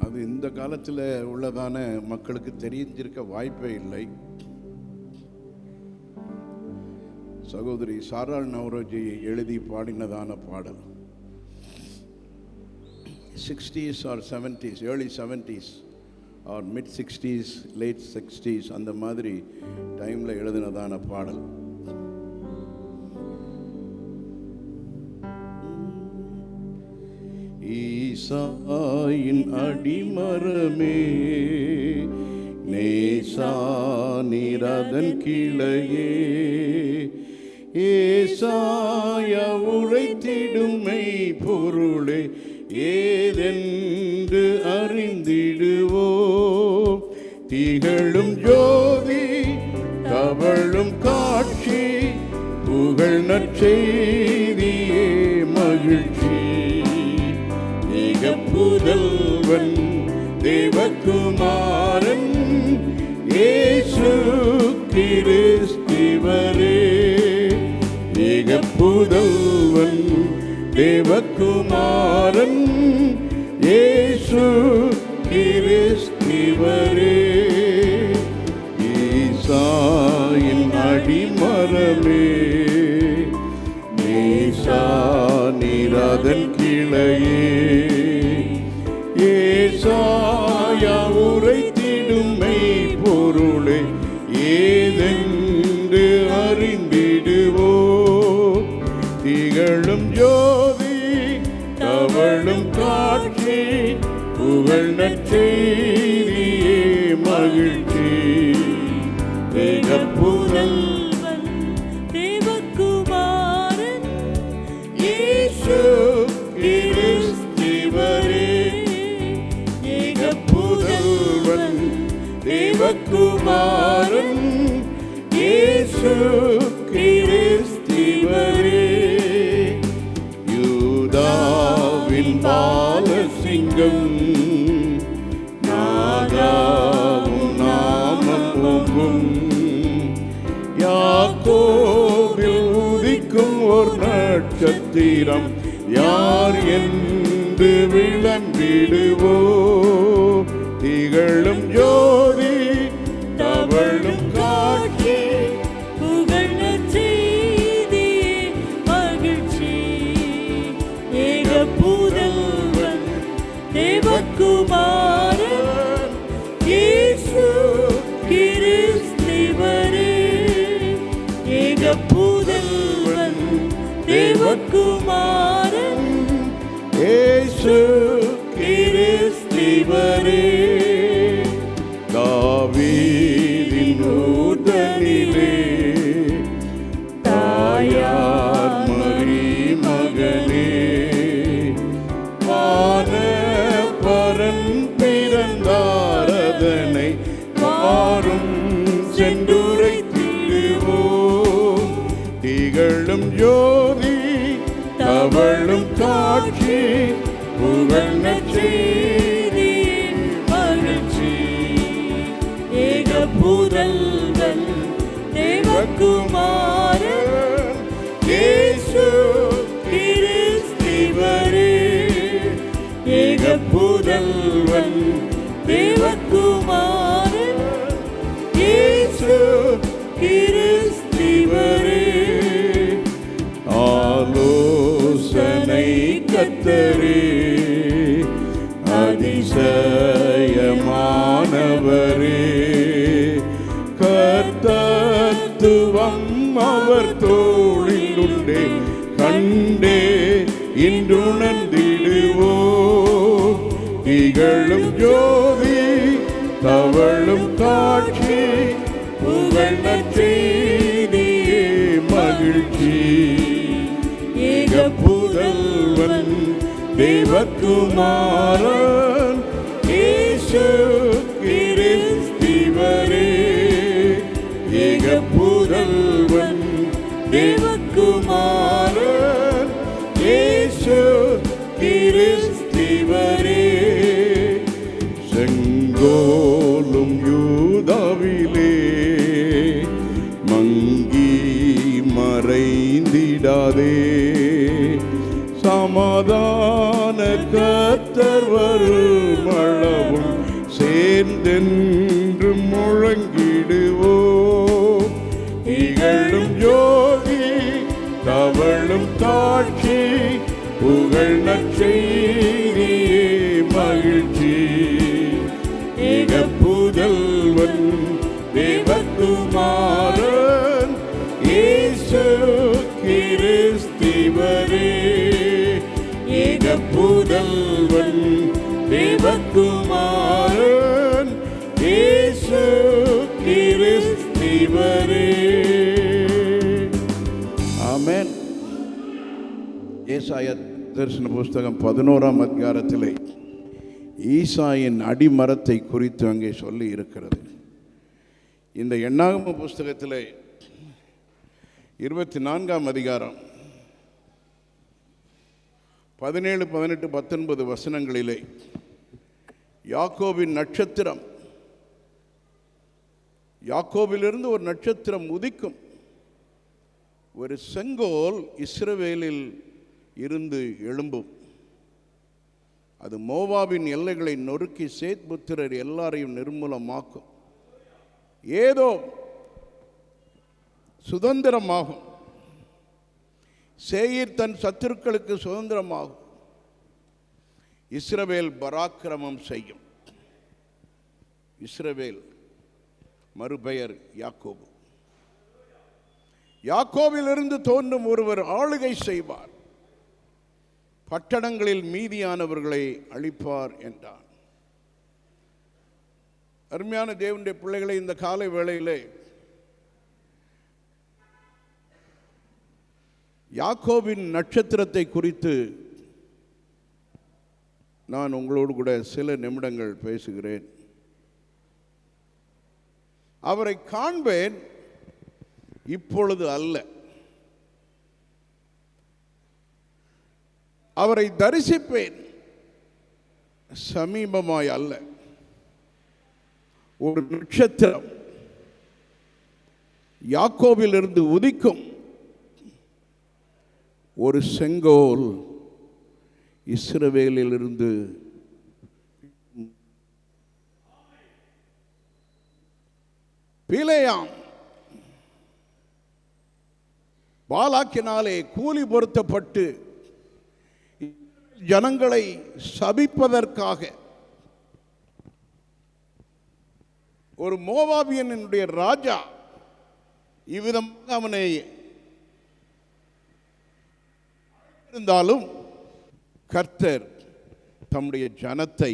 அது இந்த காலத்தில் உள்ளதான மக்களுக்கு தெரிஞ்சிருக்க வாய்ப்பே இல்லை. சகோதரி சாராள் நவரோஜி எழுதி பாடினதான பாடல். 60s or 70s, early 70s or mid 60s, late 60s அந்த மாதிரி டைமில் எழுதினதான பாடல். ஈசாயின் அடிமரமே நேசானிரதன் கிளையே ஏசாயா உரைத்திடுமை பொருளே ஏதென்று அறிந்திடுவோ திகழும் ஜோதி தவழும் காட்சி புகழ் நற்செய்தியே மகிழ்ச்சி ஏக புதல்வன் தேவகுமாரன் இயேசு கிறிஸ்துவரே ஏக புதல்வன் தேவகுமாரன் இயேசு கிறிஸ்துவரே ஈசாயின் அடிமரமே நேசானிரதன் கிளையே ஏசாயா உரைத்திடுமை பொருளே ஏதென்று அறிந்திடுவோ திகழும் ஜோதி தவழும் காட்சி புகழ் நற்செய்தியே மகிழ்ச்சி ஏக புதல்வன் தேவகுமாரன் இயேசு கிறிஸ்துவரே ஏக புதல்வன் தேவகுமாரன் இயேசு கிறிஸ்துவரே யூதாவின் பாலசிங்கம் நாதாவும் நாமமும் யாக்கோபில் உதிக்கும் ஒரு நட்சத்திரம் யார் என்று விளங்கிடுவோ திகழும் ஜோதி தவழும் காட்சி புகழ் நற்செய்தியே மகிழ்ச்சி ஏக புதல்வன் தேவகுமாரன் இயேசு கிறிஸ்துவரே ஏக புதல்வன் தேவகுமாரன் இயேசு கிறிஸ்துவரே தாவீதின் ஊர்தனிலே தாயார் மரி மகனே வானபரன் பிறந்தாரதனை மாறும் சென்றுரைத்திடுவோம் திகழும் ஜோதி தவழும் காட்சி புகழ் நற்செய்தியே மகிழ்ச்சி ஏக புதல்வன் தேவகுமாரன் இயேசு கிறிஸ்துவரே ஏக புதல்வன் தேவகுமாரன் இயேசு கிறிஸ்துவரே ஆலோசனை கர்த்தரே அதிசயமானவரே கர்த்தத்துவம் அவர் தோளில் உண்டே கண்டே இன்றுணர்ந்திடுவோ திகழும் ஜோதி தவழும் காட்சி புகழ் நற்செய்தியே மகிழ்ச்சி புதல்வன் தேவகுமாரன் இயேசு கிறிஸ்துவரே ஏக புதல்வன் தேவகுமாரன் இயேசு கிறிஸ்துவரே செங்கோலும் யூதாவிலே மங்கி மறைந்திடாதே சமாதான கர்த்தர் வரும் அளவும் சேர்ந்தென்று முழங்கிடுவோ இகழும் ஜோதி தவழும் காட்சி புகழ் நற்செய்தியே மகிழ்ச்சி ஏக புதல்வன் தேவகுமாரன் இயேசு கிறிஸ்துவரே ஏக புதல்வன் தேவகுமாரன் இயேசு கிறிஸ்துவரே. ஆமென். ஏசாயா தரிசன புஸ்தகம் 11ஆம் அதிகாரத்திலே ஈசாயின் அடிமரத்தை குறித்து அங்கே சொல்லி இருக்கிறது. இந்த எண்ணாகம புஸ்தகத்திலே 24ஆம் அதிகாரம் 17, 18, 19 வசனங்களிலே யாக்கோபின் நட்சத்திரம், யாக்கோபிலிருந்து ஒரு நட்சத்திரம் உதிக்கும், ஒரு செங்கோல் இஸ்ரவேலில் இருந்து எழும்பும், அது மோவாபின் எல்லைகளை நொறுக்கி சேத் புத்திரர் எல்லாரையும் நிர்மூலமாக்கும், ஏதோ சுதந்திரமாகும், சேயீர் தன் சத்துருக்களுக்கு சுதந்திரமாகும், இஸ்ரவேல் பராக்கிரமம் செய்யும். இஸ்ரவேல் மறுபெயர் யாக்கோபு. யாக்கோபிலிருந்து தோன்றும் ஒருவர் ஆளுகை செய்வார், பட்டணங்களில் மீதியானவர்களை அழிப்பார் என்றான். அருமையான தேவனுடைய பிள்ளைகளை, இந்த காலை வேளையிலே யாக்கோபின் நட்சத்திரத்தை குறித்து நான் உங்களோடு கூட சில நிமிடங்கள் பேசுகிறேன். அவரை காண்பேன், இப்பொழுது அல்ல. அவரை தரிசிப்பேன், சமீபமாய் அல்ல. ஒரு நட்சத்திரம் யாக்கோபிலிருந்து உதிக்கும், ஒரு செங்கோல் இஸ்ரவேலிலிருந்து பிலேயாம் பாலாக்கினாலே கூலி பொருத்தப்பட்டு ஜனங்களை சபிப்பதற்காக ஒரு மோவாபியனுடைய ராஜா இவ்விதம் அவனை இருந்தாலும் கர்த்தர் தம்முடைய ஜனத்தை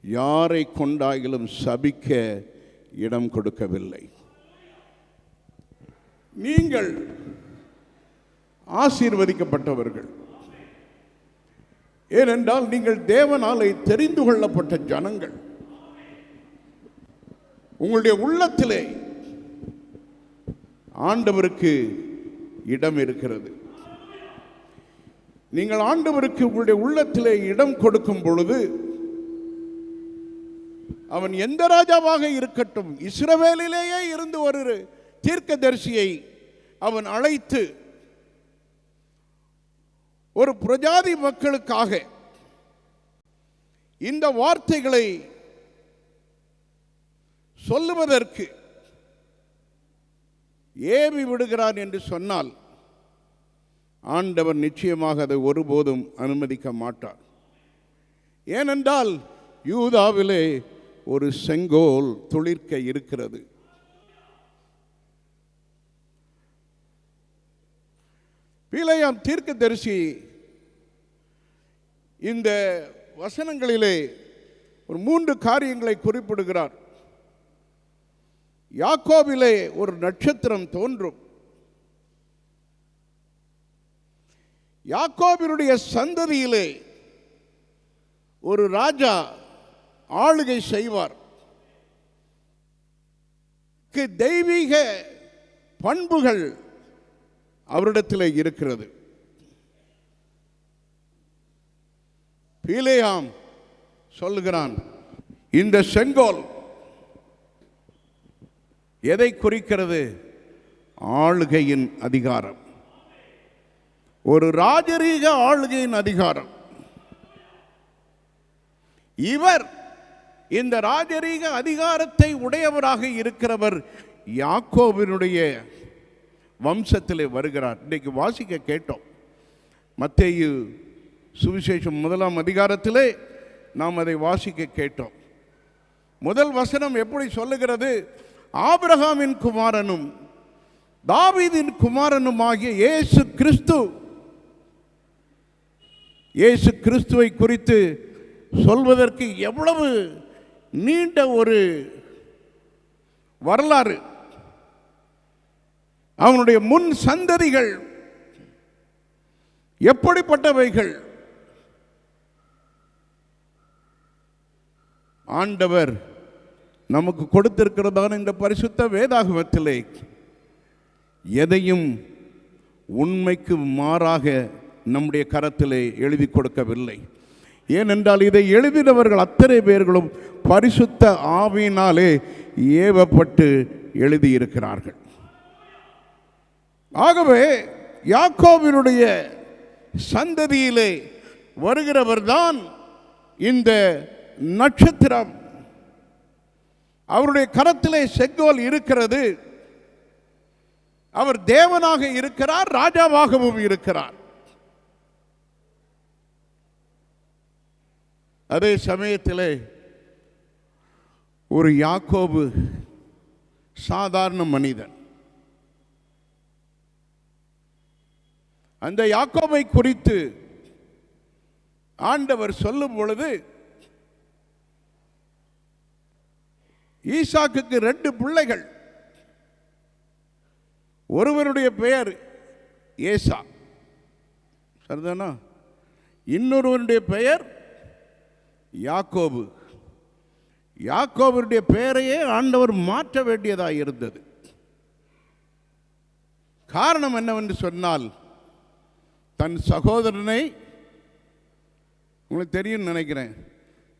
யாரை கொண்டாயிலும் சபிக்க இடம் கொடுக்கவில்லை. நீங்கள் ஆசீர்வதிக்கப்பட்டவர்கள், ஏனென்றால் நீங்கள் தேவனாலே தெரிந்து கொள்ளப்பட்ட ஜனங்கள். உங்களுடைய உள்ளத்திலே ஆண்டவருக்கு இடம் இருக்கிறது. நீங்கள் ஆண்டவருக்கு உங்களுடைய உள்ளத்திலே இடம் கொடுக்கும் பொழுது, அவன் எந்த ராஜாவாக இருக்கட்டும், இஸ்ரவேலிலேயே இருந்து ஒரு தீர்க்கதரிசியை அவன் அழைத்து ஒரு பிரஜாதி மக்களுக்காக இந்த வார்த்தைகளை சொல்லுவதற்கு ஏவி விடுகிறான் என்று சொன்னால், ஆண்டவர் நிச்சயமாக அதை ஒருபோதும் அனுமதிக்க மாட்டார். ஏனென்றால் யூதாவிலே ஒரு செங்கோல் துளிர்க்க இருக்கிறது. பிலேயாம் தீர்க்கதரிசி இந்த வசனங்களிலே ஒரு 3 காரியங்களை குறிப்பிடுகிறார். யாக்கோபிலே ஒரு நட்சத்திரம் தோன்றும், யாக்கோபினுடைய சந்ததியிலே ஒரு ராஜா ஆளுகை செய்வார். தெய்வீக பண்புகள் அவரிடத்தில் இருக்கிறது. பீலேயாம் சொல்லுகிறான், இந்த செங்கோல் எதை குறிக்கிறது? ஆளுகையின் அதிகாரம், ஒரு ராஜரீக ஆளுகையின் அதிகாரம். இவர் இந்த ராஜரீக அதிகாரத்தை உடையவராக இருக்கிறவர் யாக்கோபினுடைய வம்சத்திலே வருகிறார். இன்றைக்கு வாசிக்க கேட்டோம். மத்தேயு சுவிசேஷம் 1ஆம் அதிகாரத்திலே நாம் அதை வாசிக்க கேட்டோம். முதல் வசனம் எப்படி சொல்லுகிறது? ஆபிரகாமின் குமாரனும் தாவீதின் குமாரனுமாகிய இயேசு கிறிஸ்து. இயேசு கிறிஸ்துவை குறித்து சொல்வதற்கு எவ்வளவு நீண்ட ஒரு வரலாறு. அவனுடைய முன் சந்ததிகள் எப்படிப்பட்டவைகள்? ஆண்டவர் நமக்கு கொடுத்திருக்கிறதான இந்த பரிசுத்த வேதாகமத்திலே எதையும் உண்மைக்கு மாறாக நம்முடைய கரத்திலே எழுதி கொடுக்கவில்லை. ஏனென்றால் இதை எழுதினவர்கள் அத்தனை பேர்களும் பரிசுத்த ஆவியினாலே ஏவப்பட்டு எழுதியிருக்கிறார்கள். ஆகவே யாக்கோபினுடைய சந்ததியிலே வருகிறவர்தான் இந்த நட்சத்திரம். அவருடைய கரத்திலே செங்கோல் இருக்கிறது. அவர் தேவனாக இருக்கிறார், ராஜாவாகவும் இருக்கிறார். அதே சமயத்தில் ஒரு யாக்கோபு சாதாரண மனிதன். அந்த யாக்கோபை குறித்து ஆண்டவர் சொல்லும் பொழுது, ஈசாக்குக்கு 2 பிள்ளைகள். ஒருவருடைய பெயர் ஏசா, சரிதானா? இன்னொருவருடைய பெயர் யாக்கோபு. யாக்கோபுடைய பெயரையே ஆண்டவர் மாற்ற வேண்டியதாக இருந்தது. காரணம் என்னவென்று சொன்னால், தன் சகோதரனை, உங்களுக்கு தெரியும் நினைக்கிறேன்,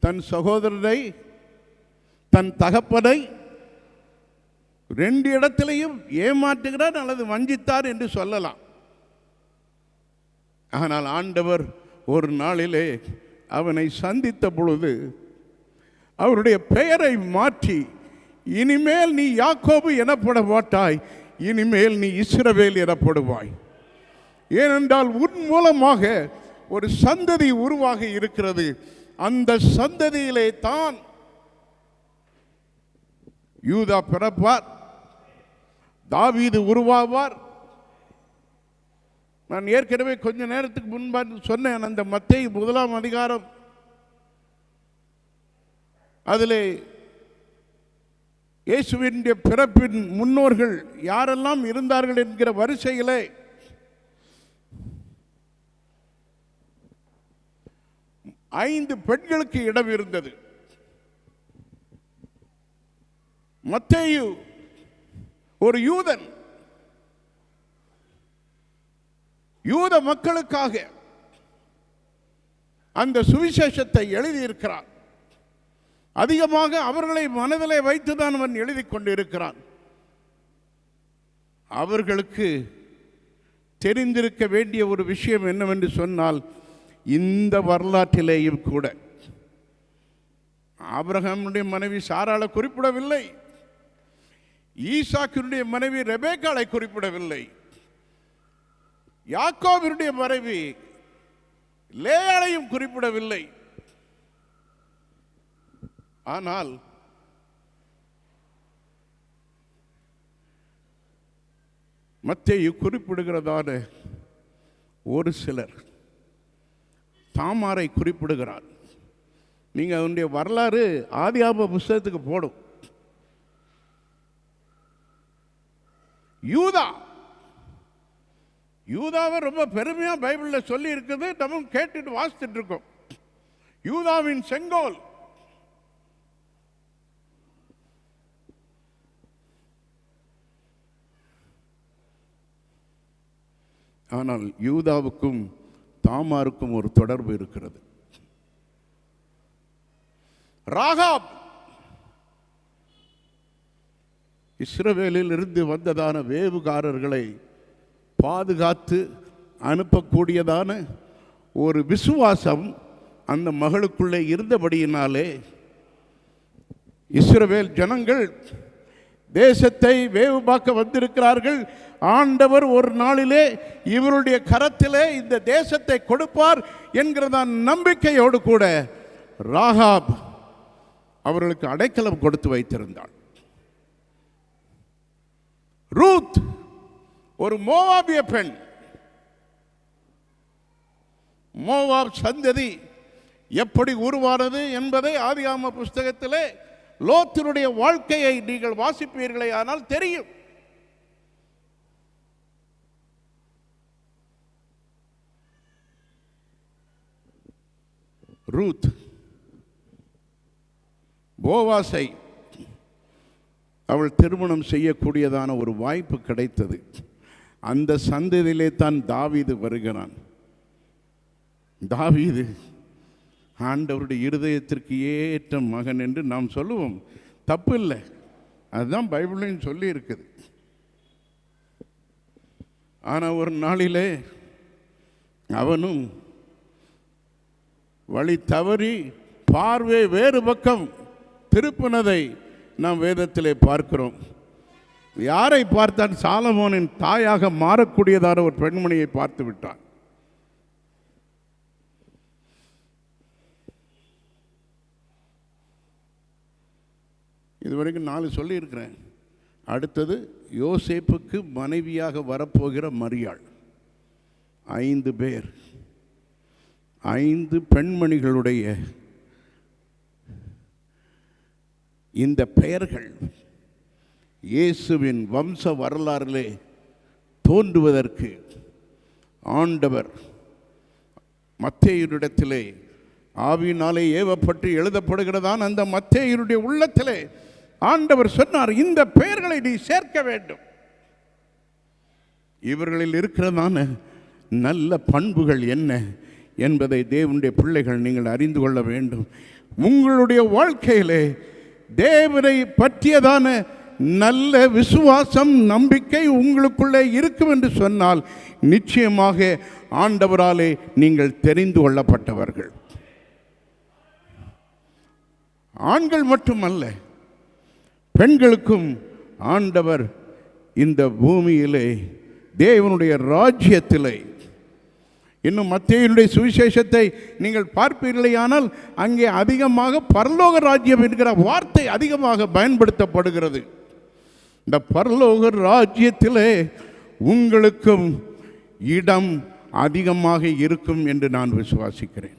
தன் சகோதரனை, தன் தகப்பனை 2 இடத்திலையும் ஏமாற்றுகிறார் அல்லது வஞ்சித்தார் என்று சொல்லலாம். ஆனால் ஆண்டவர் ஒரு நாளிலே அவனை சந்தித்த பொழுது அவருடைய பெயரை மாற்றி, இனிமேல் நீ யாக்கோபு எனப்பட மாட்டாய், இனிமேல் நீ இஸ்ரவேல் எனப்படுவாய். ஏனென்றால் உன் மூலமாக ஒரு சந்ததி உருவாகி இருக்கிறது. அந்த சந்ததியிலே தான் யூதா பிறப்பார், தாவீது உருவாவார். நான் ஏற்கனவே கொஞ்ச நேரத்துக்கு முன்பாக சொன்னேன், அந்த மத்தேயு 1ஆம் அதிகாரம், அதிலே இயேசுவின் பிறப்பின் முன்னோர்கள் யாரெல்லாம் இருந்தார்கள் என்கிற வரிசையிலே 5 பெண்களுக்கு இடம் இருந்தது. மத்தேயு ஒரு யூதன், யூத மக்களுக்காக அந்த சுவிசேஷத்தை எழுதியிருக்கிறார். அதிகமாக அவர்களை மனதிலே வைத்துதான் அவன் எழுதி கொண்டிருக்கிறான். அவர்களுக்கு தெரிந்திருக்க வேண்டிய ஒரு விஷயம் என்னவென்று சொன்னால், இந்த வரலாற்றிலேயும் கூட ஆபிரகாமுடைய மனைவி சாராளை குறிப்பிடவில்லை, ஈசாக்கினுடைய மனைவி ரெபேக்காளை குறிப்பிடவில்லை, யாக்கோபினுடைய மனைவி லேயாளையும் குறிப்பிடவில்லை. ஆனால் மத்தேயு குறிப்பிடுகிறதான ஒரு சிலர் தாமாரை குறிப்பிடுகிறார். நீங்கள் அதனுடைய வரலாறு ஆதியாகம புஸ்தகத்துக்கு போடும். யூதா யூதாவை ரொம்ப பெருமையாக பைபிளில் சொல்லி இருக்குது, நம்ம கேட்டுட்டு வாசித்துட்டு இருக்கோம். யூதாவின் செங்கோல். ஆனால் யூதாவுக்கும் தாமாருக்கும் ஒரு தொடர்பு இருக்கிறது. ராகாப் இஸ்ரவேலில் இருந்து வந்ததான வேவுகாரர்களை பாதுகாத்து அனுப்பக்கூடியதான ஒரு விசுவாசம் அந்த மகளுக்குள்ளே இருந்தபடியினாலே இஸ்ரவேல் ஜனங்கள் தேசத்தை வேவு பார்க்க வந்திருக்கிறார்கள். ஆண்டவர் ஒரு நாளிலே இவருடைய கரத்திலே இந்த தேசத்தை கொடுப்பார் என்கிறதான் நம்பிக்கையோடு கூட ராகாப் அவர்களுக்கு அடைக்கலம் கொடுத்து வைத்திருந்தாள். ரூத் ஒரு மோவாபிய பெண். மோவாப் சந்ததி எப்படி உருவானது என்பதை ஆதியாகம புஸ்தகத்திலே லோத்தினுடைய வாழ்க்கையை நீங்கள் வாசிப்பீர்களே ஆனால் தெரியும். ரூத் போவாசை அவள் திருமணம் செய்யக்கூடியதான ஒரு வாய்ப்பு கிடைத்தது. அந்த சந்ததியிலே தான் தாவீது வருகிறான். தாவீது ஆண்டவருடைய இருதயத்திற்கு ஏற்ற மகன் என்று நாம் சொல்லுவோம், தப்பு இல்லை. அதுதான் பைபிளையும் சொல்லி இருக்குது. ஆனால் ஒரு நாளிலே அவனும் வழி தவறி பார்வை வேறு பக்கம் திருப்பினதை நாம் வேதத்திலே பார்க்கிறோம். யாரை பார்த்தான்? சாலமோனின் தாயாக மாறக்கூடியதான ஒரு பெண்மணியை பார்த்து விட்டான். இதுவரைக்கும் 4 சொல்லியிருக்கிறேன். அடுத்தது யோசேப்புக்கு மனைவியாக வரப்போகிற மரியாள். 5 பேர், 5 பெண்மணிகளுடைய இந்த பெயர்கள் இயேசுவின் வம்ச வரலாறிலே தோன்றுவதற்கு ஆண்டவர் மத்தேயுவிடத்திலே ஆவியினாலே ஏவப்பட்டு எழுதப்படுகிறதான் அந்த மத்தேயுடைய உள்ளத்திலே ஆண்டவர் சொன்னார், இந்த பெயர்களை நீ சேர்க்க வேண்டும். இவர்களில் இருக்கிறதான நல்ல பண்புகள் என்ன என்பதை தேவனுடைய பிள்ளைகள் நீங்கள் அறிந்து கொள்ள வேண்டும். உங்களுடைய வாழ்க்கையிலே தேவனை பற்றியதான நல்ல விசுவாசம், நம்பிக்கை உங்களுக்குள்ளே இருக்கும் என்று சொன்னால் நிச்சயமாக ஆண்டவராலே நீங்கள் தெரிந்து கொள்ளப்பட்டவர்கள். ஆண்கள் மட்டுமல்ல, பெண்களுக்கும் ஆண்டவர் இந்த பூமியிலே தேவனுடைய ராஜ்யத்திலே, இன்னும் மத்தேயுடைய சுவிசேஷத்தை நீங்கள் பார்ப்பீர்களேயானால் அங்கே அதிகமாக பரலோக ராஜ்யம் என்கிற வார்த்தை அதிகமாக பயன்படுத்தப்படுகிறது. இந்த பரலோக ராஜ்யத்திலே உங்களுக்கும் இடம் அதிகமாக இருக்கும் என்று நான் விசுவாசிக்கிறேன்.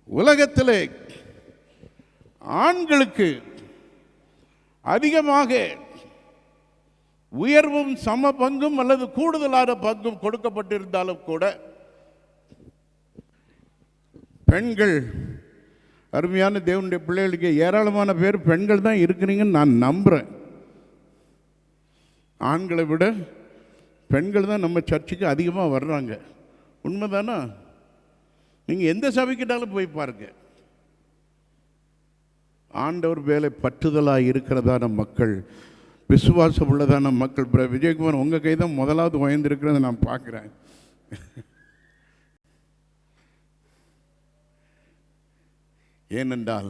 உலகத்திலே ஆண்களுக்கு அதிகமாக உயர்வும் சம பங்கும் அல்லது கூடுதலான பங்கும் கொடுக்கப்பட்டிருந்தாலும் கூட பெண்கள், அருமையான தேவனுடைய பிள்ளைகளுக்கு ஏராளமான பேர் பெண்கள் தான் இருக்கிறீங்கன்னு நான் நம்புகிறேன். ஆண்களை விட பெண்கள் தான் நம்ம சர்ச்சுக்கு அதிகமாக வர்றாங்க. உண்மைதானா? நீங்கள் எந்த சபைக்கிட்டாலும் போய் பாருங்க, ஆண்டவர் வேலை பற்றுதலாக இருக்கிறதான மக்கள், விசுவாசம் உள்ளதான மக்கள். விஜயகுமார் உங்கள் கை தான் முதலாவது உயர்ந்திருக்கிறத நான் பார்க்குறேன். ஏனென்றால்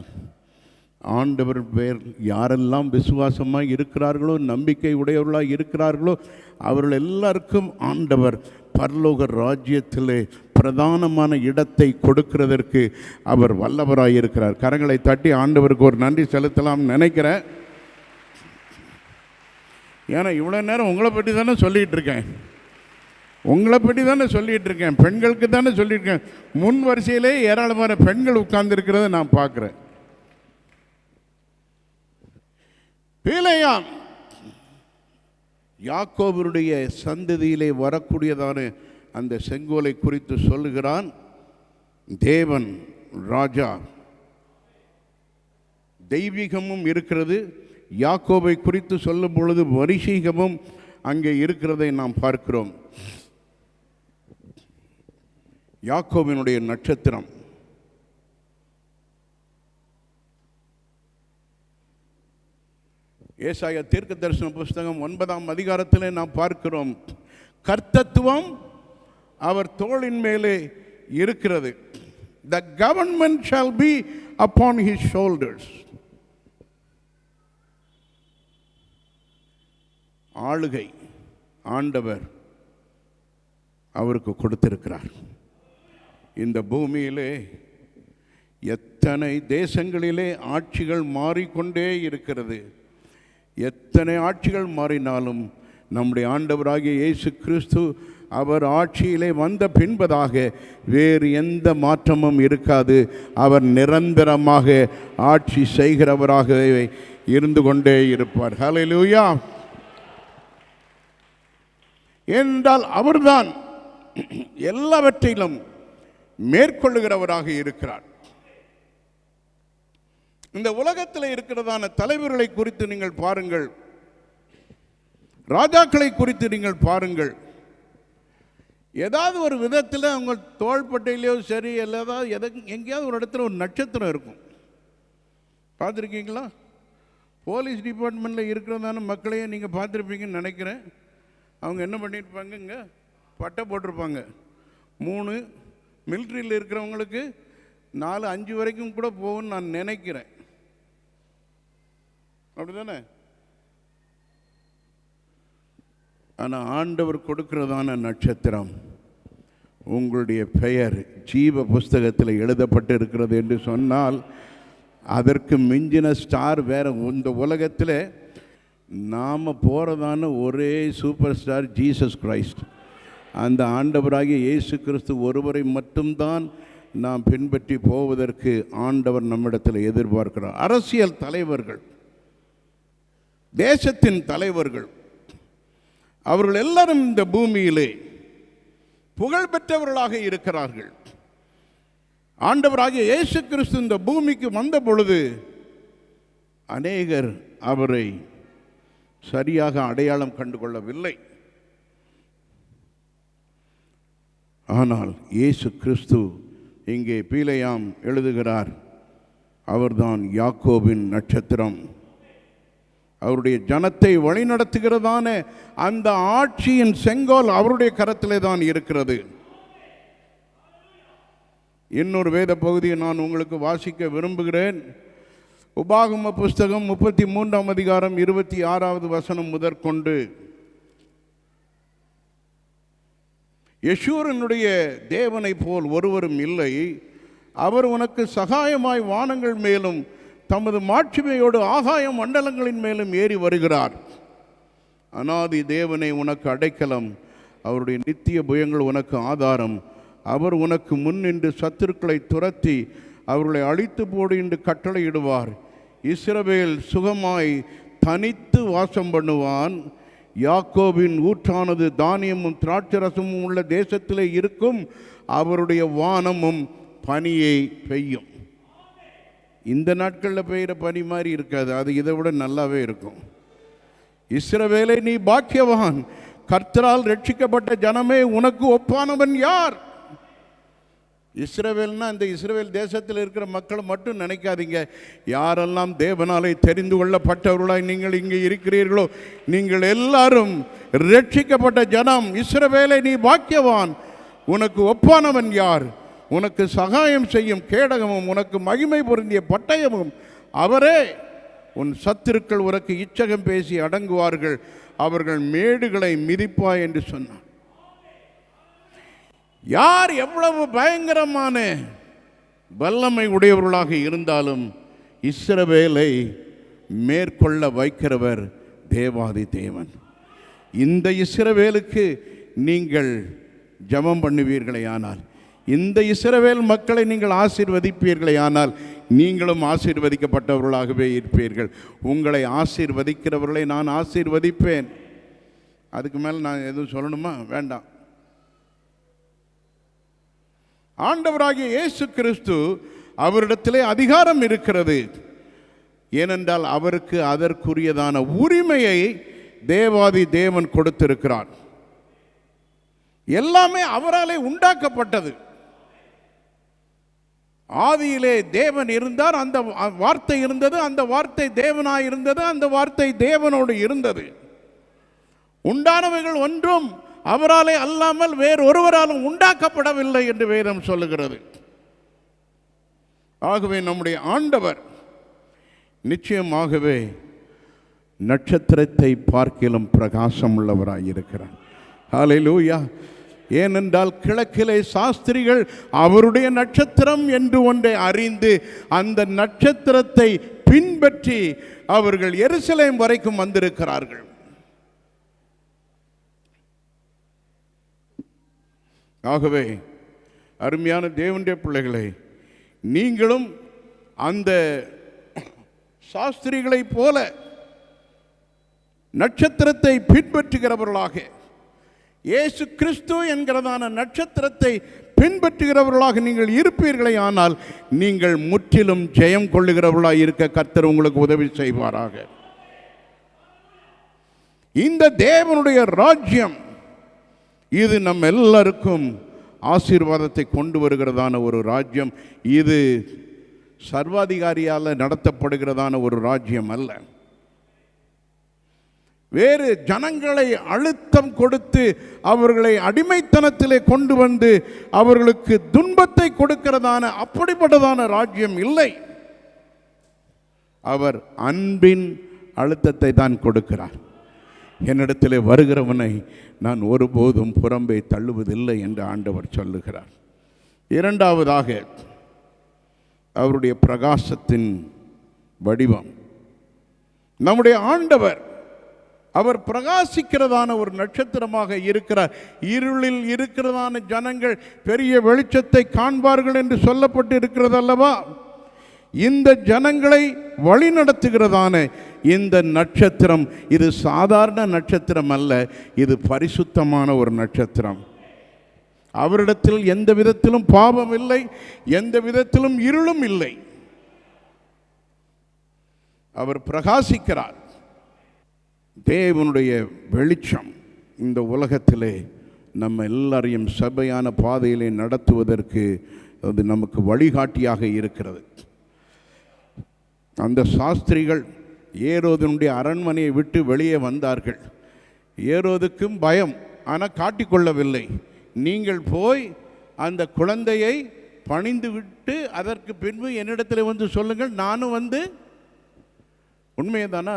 ஆண்டவர் பேர் யாரெல்லாம் விசுவாசமாக இருக்கிறார்களோ, நம்பிக்கை உடையவர்களாக இருக்கிறார்களோ, அவர்கள் எல்லாருக்கும் ஆண்டவர் பரலோக ராஜ்யத்திலே பிரதானமான இடத்தை கொடுக்கிறதற்கு அவர் வல்லவராக இருக்கிறார். கரங்களை தட்டி ஆண்டவருக்கு ஒரு நன்றி செலுத்தலாம் நினைக்கிறேன். ஏன்னா இவ்வளோ நேரம் உங்களை பற்றி தானே சொல்லிகிட்டு இருக்கேன், உங்களை பற்றி தானே சொல்லிகிட்டு இருக்கேன், பெண்களுக்கு தானே சொல்லியிருக்கேன். முன் வரிசையிலே ஏராளமான பெண்கள் உட்கார்ந்துருக்கிறத நான் பார்க்குறேன். பிலேயாம் யாக்கோபுடைய சந்ததியிலே வரக்கூடியதான அந்த செங்கோலை குறித்து சொல்லுகிறான். தேவன் ராஜா, தெய்வீகமும் இருக்கிறது. யாக்கோபை குறித்து சொல்லும் பொழுது வரிசீகமும் அங்கே இருக்கிறதை நாம் பார்க்கிறோம். யாக்கோபினுடைய நட்சத்திரம். ஏசாயா தீர்க்க தரிசன புஸ்தகம் 9ஆம் அதிகாரத்தில் நாம் பார்க்கிறோம், கர்த்தத்துவம் அவர் தோளின் மேலே இருக்கிறது. The government shall be upon his shoulders. ஆளுகை ஆண்டவர் அவருக்கு கொடுத்திருக்கிறார். இந்த பூமியிலே எத்தனை தேசங்களிலே ஆட்சிகள் மாறிக்கொண்டே இருக்கிறது. எத்தனை ஆட்சிகள் மாறினாலும் நம்முடைய ஆண்டவராகிய இயேசு கிறிஸ்து அவர் ஆட்சியிலே வந்த பின்பதாக வேறு எந்த மாற்றமும் இருக்காது. அவர் நிரந்தரமாக ஆட்சி செய்கிறவராகவே இருந்து கொண்டே இருப்பார். ஹல்லேலூயா. என்றால் அவர்தான் எல்லாவற்றிலும் மேற்கொள்ளுகிறவராக இருக்கிறார். இந்த உலகத்தில் இருக்கிறதான தலைவர்களை குறித்து நீங்கள் பாருங்கள், ராஜாக்களை குறித்து நீங்கள் பாருங்கள். ஏதாவது ஒரு விதத்தில் அவங்க தோள்பட்டையிலையோ சரி ஏதாவது எங்கேயாவது ஒரு இடத்துல ஒரு நட்சத்திரம் இருக்கும். பார்த்துருக்கீங்களா? போலீஸ் டிபார்ட்மெண்ட்டில் இருக்கிறதான மக்களையே நீங்கள் பார்த்துருப்பீங்கன்னு நினைக்கிறேன். அவங்க என்ன பண்ணியிருப்பாங்க, இங்கே பட்டை போட்டிருப்பாங்க. 3 மிலிட்ரியில் இருக்கிறவங்களுக்கு 4-5 வரைக்கும் கூட போகும்னு நான் நினைக்கிறேன். அப்படி தானே? ஆனால் ஆண்டவர் கொடுக்கிறதான நட்சத்திரம், உங்களுடைய பெயர் ஜீவ புஸ்தகத்தில் எழுதப்பட்டு இருக்கிறது என்று சொன்னால் அதற்கு மிஞ்சின ஸ்டார் வேறு இந்த உலகத்தில் நாம் போகிறதான ஒரே சூப்பர் ஸ்டார் ஜீசஸ் கிரைஸ்ட். அந்த ஆண்டவராகிய இயேசு கிறிஸ்து ஒருவரை மட்டும்தான் நாம் பின்பற்றி போவதற்கு ஆண்டவர் நம்மிடத்தில் எதிர்பார்க்கிறார். அரசியல் தலைவர்கள், தேசத்தின் தலைவர்கள், அவர்கள் எல்லாரும் இந்த பூமியிலே புகழ் பெற்றவர்களாக இருக்கிறார்கள். ஆண்டவராகிய இயேசு கிறிஸ்து இந்த பூமிக்கு வந்த பொழுது அநேகர் அவரை சரியாக அடையாளம் கண்டு கொள்ளவில்லை. ஆனால் இயேசு கிறிஸ்து இங்கே பீலையாம் எழுதுகிறார், அவர்தான் யாக்கோபின் நட்சத்திரம். அவருடைய ஜனத்தை வழிநடத்துகிறதான அந்த ஆட்சியின் செங்கோல் அவருடைய கரத்திலே தான் இருக்கிறது. இன்னொரு வேத பகுதியை நான் உங்களுக்கு வாசிக்க விரும்புகிறேன். உபாகம புஸ்தகம் 33ஆம் அதிகாரம் 26வது வசனம் முதற்கொண்டு, யெஷூரனுடைய தேவனை போல் ஒருவரும் இல்லை, அவர் உனக்கு சகாயமாய் வானங்கள் மேலும் தமது மாட்சிமையோடு ஆகாய மண்டலங்களின் மேலும் ஏறி வருகிறார். அநாதி தேவனை உனக்கு அடைக்கலம், அவருடைய நித்திய புயங்கள் உனக்கு ஆதாரம். அவர் உனக்கு முன் நின்று சத்துருக்களை துரத்தி அவர்களை அழித்து போடு என்று கட்டளையிடுவார். இஸ்ரவேல் சுகமாய் தனித்து வாசம் பண்ணுவான். யாக்கோபின் ஊற்றானது தானியமும் திராட்சரசமும் உள்ள தேசத்திலே இருக்கும். அவருடைய வானமும் பனியை பெய்யும். இந்த நாட்களில் பெய்கிற பனி மாதிரி இருக்காது, அது இதை விட நல்லாவே இருக்கும். இஸ்ரவேலை நீ பாக்கியவான், கர்த்தரால் ரட்சிக்கப்பட்ட ஜனமே உனக்கு ஒப்பானவன் யார்? இஸ்ரவேல்னா இந்த இஸ்ரவேல் தேசத்தில் இருக்கிற மக்களை மட்டும் நினைக்காதீங்க. யாரெல்லாம் தேவனாலே தெரிந்து கொள்ளப்பட்டவர்களாய் நீங்கள் இங்கே இருக்கிறீர்களோ நீங்கள் எல்லாரும் ரட்சிக்கப்பட்ட ஜனம். இஸ்ரவேலை நீ பாக்கியவான், உனக்கு ஒப்பானவன் யார்? உனக்கு சகாயம் செய்யும் கேடகமும் உனக்கு மகிமை பொருந்திய பட்டயமும் அவரே. உன் சத்துருக்கள் உனக்கு இச்சகம் பேசி அடங்குவார்கள், அவர்கள் மேடுகளை மிதிப்பாய் என்று சொன்னார். யார் எவ்வளவு பயங்கரமான வல்லமை உடையவர்களாக இருந்தாலும் இஸ்ரவேலை மேற்கொள்ள வைக்கிறவர் தேவாதி தேவன். இந்த இஸ்ரவேலுக்கு நீங்கள் ஜெபம் பண்ணுவீர்களே ஆனால், இந்த இஸ்ரவேல் மக்களை நீங்கள் ஆசீர்வதிப்பீர்களே ஆனால் நீங்களும் ஆசீர்வதிக்கப்பட்டவர்களாகவே இருப்பீர்கள். உங்களை ஆசீர்வதிக்கிறவர்களை நான் ஆசீர்வதிப்பேன். அதுக்கு மேலே நான் எதுவும் சொல்லணுமா? வேண்டாம். ஆண்டவராகிய இயேசு கிறிஸ்து அவரிடத்திலே அதிகாரம் இருக்கிறது. ஏனென்றால் அவருக்கு அதற்குரியதான உரிமையை தேவாதி தேவன் கொடுத்திருக்கிறார். எல்லாமே அவராலே உண்டாக்கப்பட்டது. ஆதியிலே தேவன் இருந்தார், அந்த வார்த்தை இருந்தது, அந்த வார்த்தை தேவனாய் இருந்தது, அந்த வார்த்தை தேவனோடு இருந்தது. உண்டானவைகள் ஒன்றும் அவராலே அல்லாமல் வேறொருவராலும் உண்டாக்கப்படவில்லை என்று வேதம் சொல்லுகிறது. ஆகவே நம்முடைய ஆண்டவர் நிச்சயமாகவே நட்சத்திரத்தை பார்க்கிலும் பிரகாசம் உள்ளவராய் இருக்கிறார். ஹல்லேலூயா. ஏனென்றால் கிழக்கிலே சாஸ்திரிகள் அவருடைய நட்சத்திரம் என்று ஒன்றை அறிந்து அந்த நட்சத்திரத்தை பின்பற்றி அவர்கள் எருசலேம் வரைக்கும் வந்திருக்கிறார்கள். ஆகவே அருமையான தேவனுடைய பிள்ளைகளை, நீங்களும் அந்த சாஸ்திரிகளைப் போல நட்சத்திரத்தை பின்பற்றுகிறவர்களாக, இயேசு கிறிஸ்து என்கிறதான நட்சத்திரத்தை பின்பற்றுகிறவர்களாக நீங்கள் இருப்பீர்களே, ஆனால் நீங்கள் முற்றிலும் ஜெயம் கொள்ளுகிறவர்களாக இருக்க கர்த்தர் உங்களுக்கு உதவி செய்வாராக. இந்த தேவனுடைய ராஜ்யம் இது நம் எல்லாருக்கும் ஆசீர்வாதத்தை கொண்டு வருகிறதான ஒரு ராஜ்யம். இது சர்வாதிகாரியால் நடத்தப்படுகிறதான ஒரு ராஜ்யம் அல்ல. வேறு ஜனங்களை அழுத்தம் கொடுத்து அவர்களை அடிமைத்தனத்திலே கொண்டு வந்து அவர்களுக்கு துன்பத்தை கொடுக்கிறதான அப்படிப்பட்டதான ராஜ்யம் இல்லை. அவர் அன்பின் அழுத்தத்தை தான் கொடுக்கிறார். என்னிடத்திலே வருகிறவனை நான் ஒருபோதும் புறம்பே தள்ளுவதில்லை என்று ஆண்டவர் சொல்லுகிறார். இரண்டாவதாக அவருடைய பிரகாசத்தின் வடிவம். நம்முடைய ஆண்டவர் அவர் பிரகாசிக்கிறதான ஒரு நட்சத்திரமாக இருக்கிறார். இருளில் இருக்கிறதான ஜனங்கள் பெரிய வெளிச்சத்தை காண்பார்கள் என்று சொல்லப்பட்டு இருக்கிறது அல்லவா? இந்த ஜனங்களை வழிநடத்துகிறதான இந்த நட்சத்திரம் இது சாதாரண நட்சத்திரம் அல்ல, இது பரிசுத்தமான ஒரு நட்சத்திரம். அவரிடத்தில் எந்த விதத்திலும் பாவம் இல்லை, எந்த விதத்திலும் இருளும் இல்லை. அவர் பிரகாசிக்கிறார். தேவனுடைய வெளிச்சம் இந்த உலகத்திலே நம்ம எல்லாரையும் சபையான பாதையிலே நடத்துவதற்கு அது நமக்கு வழிகாட்டியாக இருக்கிறது. அந்த சாஸ்திரிகள் ஏரோதனுடைய அரண்மனையை விட்டு வெளியே வந்தார்கள். ஏரோதுக்கும் பயம், ஆனால் காட்டிக்கொள்ளவில்லை. நீங்கள் போய் அந்த குழந்தையை பணிந்து விட்டு அதற்கு பின்பு என்னிடத்தில் வந்து சொல்லுங்கள், நானும் வந்து. உண்மைதானா?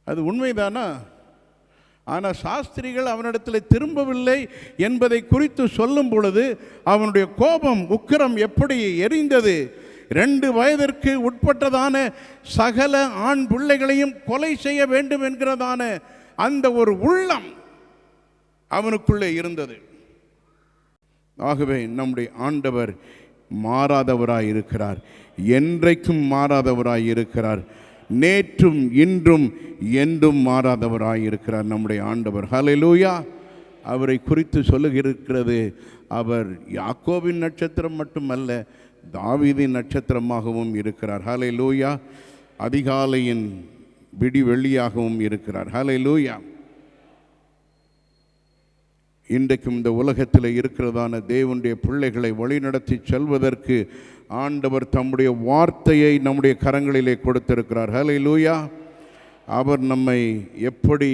அது உண்மைதானா? ஆனால் சாஸ்திரிகள் அவனிடத்தில் திரும்பவில்லை என்பதை குறித்து சொல்லும் பொழுது அவனுடைய கோபம் உக்கிரம் எப்படி எரிந்தது. 2 வயதிற்கு உட்பட்டதான சகல ஆண் பிள்ளைகளையும் கொலை செய்ய வேண்டும் என்கிறதான அந்த ஒரு உள்ளம் அவனுக்குள்ளே இருந்தது. ஆகவே நம்முடைய ஆண்டவர் மாறாதவராய் இருக்கிறார், என்றைக்கும் மாறாதவராய் இருக்கிறார், நேற்றும் இன்றும் என்றும் மாறாதவராய் இருக்கிறார் நம்முடைய ஆண்டவர். ஹல்லேலூயா. அவரை குறித்து சொல்லுகிறது, அவர் யாக்கோபின் நட்சத்திரம் மட்டுமல்ல, தாவீதின் நட்சத்திரமாகவும் இருக்கிறார். ஹல்லேலூயா. அதிகாலையின் விடிவெள்ளியாகவும் இருக்கிறார். ஹல்லேலூயா. இன்றைக்கும் இந்த உலகத்தில் இருக்கிறதான தேவனுடைய பிள்ளைகளை வழிநடத்தி செல்வதற்கு ஆண்டவர் தம்முடைய வார்த்தையை நம்முடைய கரங்களிலே கொடுத்திருக்கிறார். ஹல்லேலூயா. அவர் நம்மை எப்படி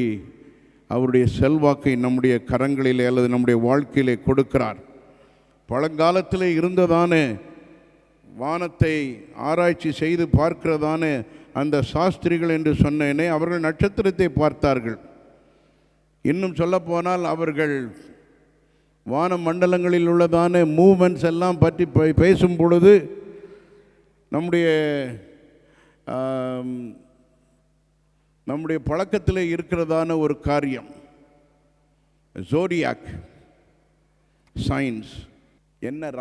அவருடைய செல்வாக்கை நம்முடைய கரங்களிலே அல்லது நம்முடைய வாழ்க்கையிலே கொடுக்கிறார். பழங்காலத்திலே இருந்ததான வானத்தை ஆராய்ச்சி செய்து பார்க்கிறதான அந்த சாஸ்திரிகள் என்று சொன்னேனே, அவர்கள் நட்சத்திரத்தை பார்த்தார்கள். இன்னும் சொல்லப்போனால் அவர்கள் வான மண்டலங்களில் உள்ளதான மூமெண்ட்ஸ் எல்லாம் பற்றி பேசும் பொழுது நம்முடைய பழக்கத்தில் இருக்கிறதான ஒரு காரியம் ஜோடியாக் சயின்ஸ், என்ன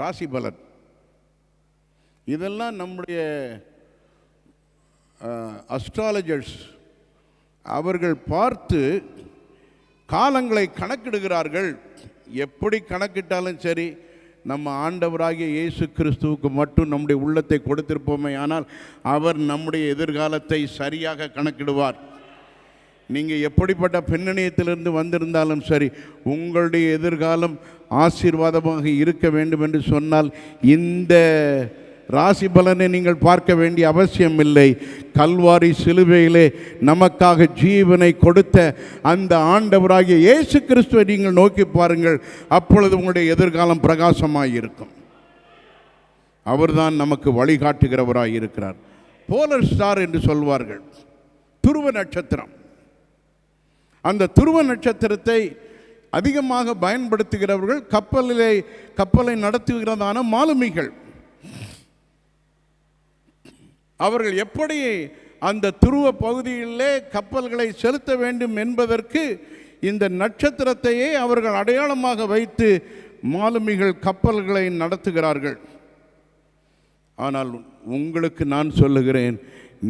ராசி பலன், இதெல்லாம் நம்முடைய அஸ்ட்ராலஜர்ஸ் அவர்கள் பார்த்து காலங்களை கணக்கிடுகிறார்கள். எப்படி கணக்கிட்டாலும் சரி, நம்ம ஆண்டவராகிய இயேசு கிறிஸ்துவுக்கு மட்டும் நம்முடைய உள்ளத்தை கொடுத்திருப்போமே ஆனால் அவர் நம்முடைய எதிர்காலத்தை சரியாக கணக்கிடுவார். நீங்கள் எப்படிப்பட்ட பின்னணியத்திலிருந்து வந்திருந்தாலும் சரி, உங்களுடைய எதிர்காலம் ஆசீர்வாதமாக இருக்க வேண்டும் என்று சொன்னால் இந்த ராசி பலனை நீங்கள் பார்க்க வேண்டிய அவசியம் இல்லை. கல்வாரி சிலுவையிலே நமக்காக ஜீவனை கொடுத்த அந்த ஆண்டவராகிய இயேசு கிறிஸ்துவை நீங்கள் நோக்கி பாருங்கள். அப்பொழுது உங்களுடைய எதிர்காலம் பிரகாசமாக இருக்கும். அவர்தான் நமக்கு வழிகாட்டுகிறவராக இருக்கிறார். போலர் ஸ்டார் என்று சொல்வார்கள், துருவ நட்சத்திரம். அந்த துருவ நட்சத்திரத்தை அதிகமாக பயன்படுத்துகிறவர்கள் கப்பலை நடத்துகிறதான மாலுமிகள். அவர்கள் எப்படி அந்த துருவ பகுதியிலே கப்பல்களை செலுத்த வேண்டும் என்பதற்கு இந்த நட்சத்திரத்தையே அவர்கள் அடையாளமாக வைத்து மாலுமிகள் கப்பல்களை நடத்துகிறார்கள். ஆனால் உங்களுக்கு நான் சொல்லுகிறேன்,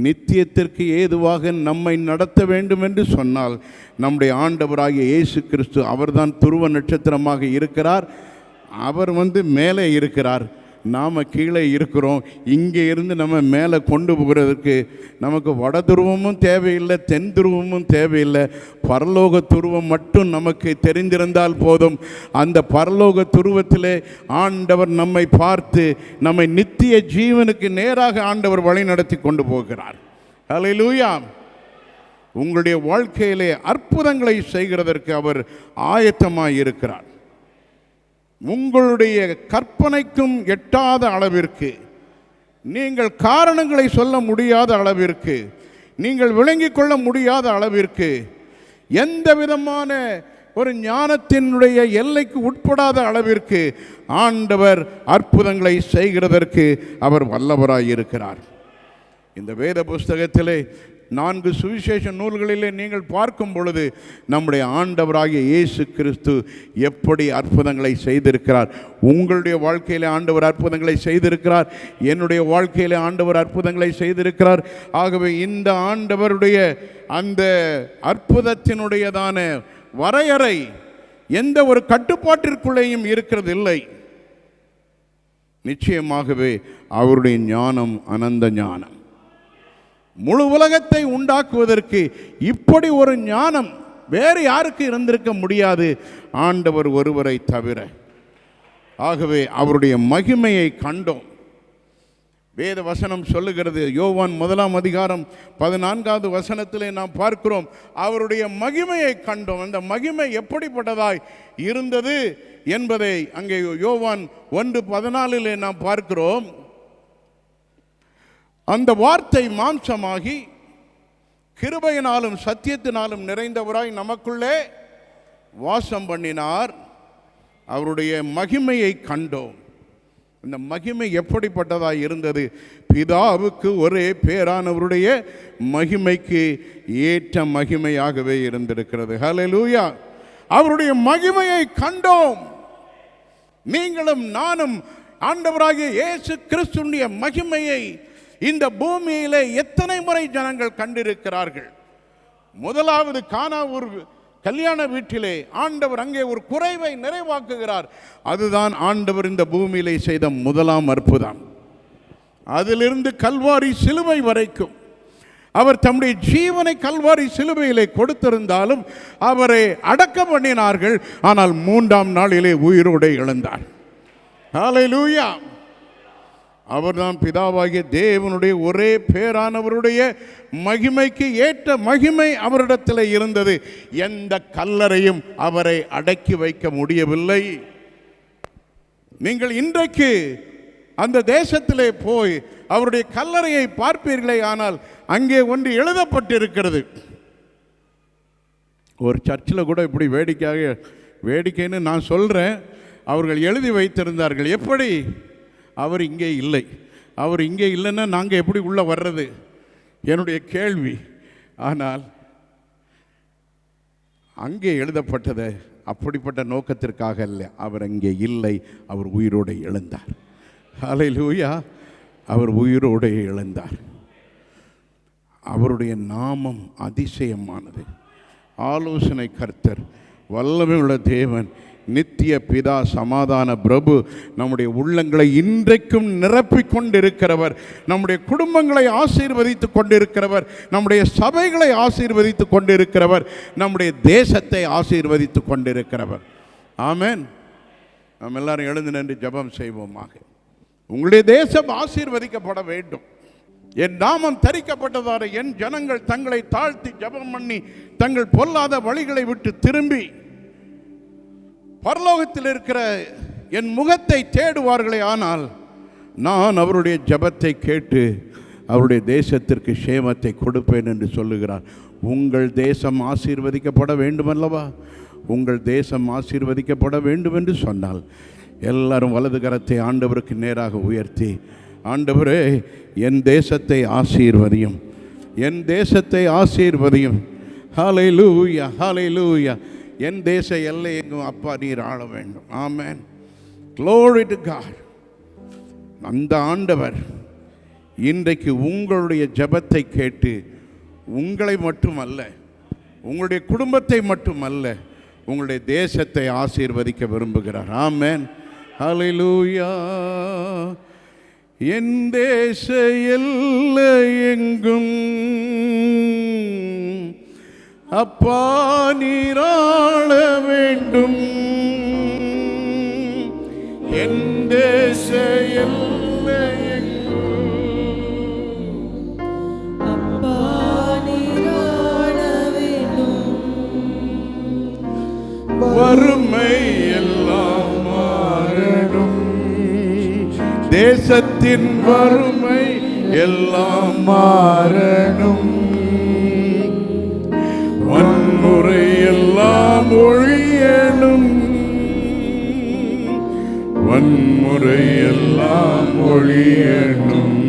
நித்தியத்திற்கு ஏதுவாக நம்மை நடத்த வேண்டும் என்று சொன்னால் நம்முடைய ஆண்டவராகிய இயேசு கிறிஸ்து அவர்தான் துருவ நட்சத்திரமாக இருக்கிறார். அவர் மேலே இருக்கிறார், நாம் கீழே இருக்கிறோம். இங்கே இருந்து நம்ம மேலே கொண்டு போகிறதுக்கு நமக்கு வட துருவமும் தேவையில்லை, தென் துருவமும் தேவையில்லை. பரலோக துருவம் மட்டும் நமக்கு தெரிந்திருந்தால் போதும். அந்த பரலோக துருவத்திலே ஆண்டவர் நம்மை பார்த்து நம்மை நித்திய ஜீவனுக்கு நேராக ஆண்டவர் வழி நடத்தி கொண்டு போகிறார். ஹல்லேலூயா! உங்களுடைய வாழ்க்கையிலே அற்புதங்களை செய்கிறதற்கு அவர் ஆயத்தமாக இருக்கிறார். உங்களுடைய கற்பனைக்கும் எட்டாத அளவிற்கு, நீங்கள் காரணங்களை சொல்ல முடியாத அளவிற்கு, நீங்கள் விளங்கிக் கொள்ள முடியாத அளவிற்கு, எந்த விதமான ஒரு ஞானத்தினுடைய எல்லைக்கு உட்படாத அளவிற்கு ஆண்டவர் அற்புதங்களை செய்கிறதற்கு அவர் வல்லவராய் இருக்கிறார். இந்த வேத புஸ்தகத்திலே 4 சுவிசேஷ நூல்களிலே நீங்கள் பார்க்கும் பொழுது நம்முடைய ஆண்டவராகிய இயேசு கிறிஸ்து எப்படி அற்புதங்களை செய்திருக்கிறார். உங்களுடைய வாழ்க்கையிலே ஆண்டவர் அற்புதங்களை செய்திருக்கிறார், என்னுடைய வாழ்க்கையிலே ஆண்டவர் அற்புதங்களை செய்திருக்கிறார். ஆகவே இந்த ஆண்டவருடைய அந்த அற்புதத்தினுடையதான வரையறை எந்த ஒரு கட்டுப்பாட்டிற்குள்ளேயும் இருக்கிறது இல்லை. நிச்சயமாகவே அவருடைய ஞானம் அனந்த ஞானம். முழு உலகத்தை உண்டாக்குவதற்கு இப்படி ஒரு ஞானம் வேறு யாருக்கு இருந்திருக்க முடியாது, ஆண்டவர் ஒருவரை தவிர. ஆகவே அவருடைய மகிமையை கண்டோம். வேத வசனம் சொல்லுகிறது, யோவான் 1 அதிகாரம் 14வது வசனத்திலே நாம் பார்க்கிறோம், அவருடைய மகிமையை கண்டோம். அந்த மகிமை எப்படிப்பட்டதாய் இருந்தது என்பதை அங்கே யோவான் 1:14 நாம் பார்க்கிறோம். அந்த வார்த்தை மாம்சமாகி கிருபையினாலும் சத்தியத்தினாலும் நிறைந்தவராய் நமக்குள்ளே வாசம் பண்ணினார். அவருடைய மகிமையை கண்டோம். இந்த மகிமை எப்படிப்பட்டதாய் இருந்தது? பிதாவுக்கு ஒரே பேரானவருடைய மகிமைக்கு ஏற்ற மகிமையாகவே இருந்திருக்கிறது. ஹல்லேலூயா! அவருடைய மகிமையை கண்டோம். நீங்களும் நானும் ஆண்டவராகிய இயேசு கிறிஸ்துவின் மகிமையை இந்த பூமியிலே எத்தனை முறை ஜனங்கள் கண்டிருக்கிறார்கள்? முதலாவது கானா ஒரு கல்யாண வீட்டிலே ஆண்டவர் அங்கே ஒரு குறைவை நிறைவாக்குகிறார். அதுதான் ஆண்டவர் இந்த பூமியிலே செய்த முதலாம் அற்புதம். அதிலிருந்து கல்வாரி சிலுவை வரைக்கும் அவர் தம்முடைய ஜீவனை கல்வாரி சிலுவையிலே கொடுத்திருந்தாலும் அவரை அடக்கம் பண்ணினார்கள். ஆனால் 3ஆம் நாளிலே உயிரோடு எழுந்தார். ஹல்லேலூயா! அவர்தான் பிதாவாகிய தேவனுடைய ஒரே பேரானவருடைய மகிமைக்கு ஏற்ற மகிமை அவரிடத்தில் இருந்தது. எந்த கல்லறையும் அவரை அடக்கி வைக்க முடியவில்லை. நீங்கள் இன்றைக்கு அந்த தேசத்திலே போய் அவருடைய கல்லறையை பார்ப்பீர்களே, ஆனால் அங்கே ஒன்று எழுதப்பட்டிருக்கிறது. ஒரு சர்ச்சில் கூட இப்படி வேடிக்கைன்னு நான் சொல்கிறேன், அவர்கள் எழுதி வைத்திருந்தார்கள். எப்படி? அவர் இங்கே இல்லை. அவர் இங்கே இல்லைன்னா நாங்கள் எப்படி உள்ளே வர்றது? என்னுடைய கேள்வி. ஆனால் அங்கே எழுதப்பட்டது அப்படிப்பட்ட நோக்கத்திற்காக அல்ல. அவர் அங்கே இல்லை, அவர் உயிரோடு எழுந்தார். ஹல்லேலூயா! அவர் உயிரோடு எழுந்தார். அவருடைய நாமம் அதிசயமானது. ஆலோசனை கர்த்தர், வல்லமை உள்ள தேவன், நித்திய பிதா, சமாதான பிரபு, நம்முடைய உள்ளங்களை இன்றைக்கும் நிரப்பிக் கொண்டிருக்கிறவர், நம்முடைய குடும்பங்களை ஆசீர்வதித்து கொண்டிருக்கிறவர், நம்முடைய சபைகளை ஆசீர்வதித்து கொண்டிருக்கிறவர், நம்முடைய தேசத்தை ஆசீர்வதித்து கொண்டிருக்கிறவர். ஆமென். நாம் எல்லாரும் எழுந்து நின்று ஜெபம் செய்வோமாக. உங்களுடைய தேசம் ஆசீர்வதிக்கப்பட வேண்டும். என் நாமம் தரிக்கப்பட்டதான என் ஜனங்கள் தங்களை தாழ்த்தி ஜெபம் பண்ணி தங்கள் பொல்லாத வழிகளை விட்டு திரும்பி பரலோகத்தில் இருக்கிற என் முகத்தை தேடுவார்களே, ஆனால் நான் அவருடைய ஜெபத்தை கேட்டு அவருடைய தேசத்திற்கு சேமத்தை கொடுப்பேன் என்று சொல்லுகிறார். உங்கள் தேசம் ஆசீர்வதிக்கப்பட வேண்டுமல்லவா? உங்கள் தேசம் ஆசீர்வதிக்கப்பட வேண்டும் என்று சொன்னால் எல்லாரும் வலது கரத்தை ஆண்டவருக்கு நேராக உயர்த்தி, ஆண்டவரே என் தேசத்தை ஆசீர்வதியும், என் தேசத்தை ஆசீர்வதியும். ஹல்லேலூயா, ஹல்லேலூயா. என் தேச எல்லை எங்கும் அப்பா நீர் ஆள வேண்டும். ஆமென். Glory to God. அந்த ஆண்டவர் இன்றைக்கு உங்களுடைய ஜெபத்தை கேட்டு உங்களை மட்டுமல்ல, உங்களுடைய குடும்பத்தை மட்டுமல்ல, உங்களுடைய தேசத்தை ஆசீர்வதிக்க விரும்புகிறார். ஆமென். ஹல்லேலூயா. என் தேச எல்லை எங்கும் அப்பா நீராள வேண்டும். என் தேச எல்லை எங்கும் அப்பா நீராள வேண்டும். வறுமை எல்லாம் மாறணும், தேசத்தின் வறுமை எல்லாம் மாறணும், வன்முறை எல்லாம் ஒழியணும், வன்முறை எல்லாம் ஒழியணும்.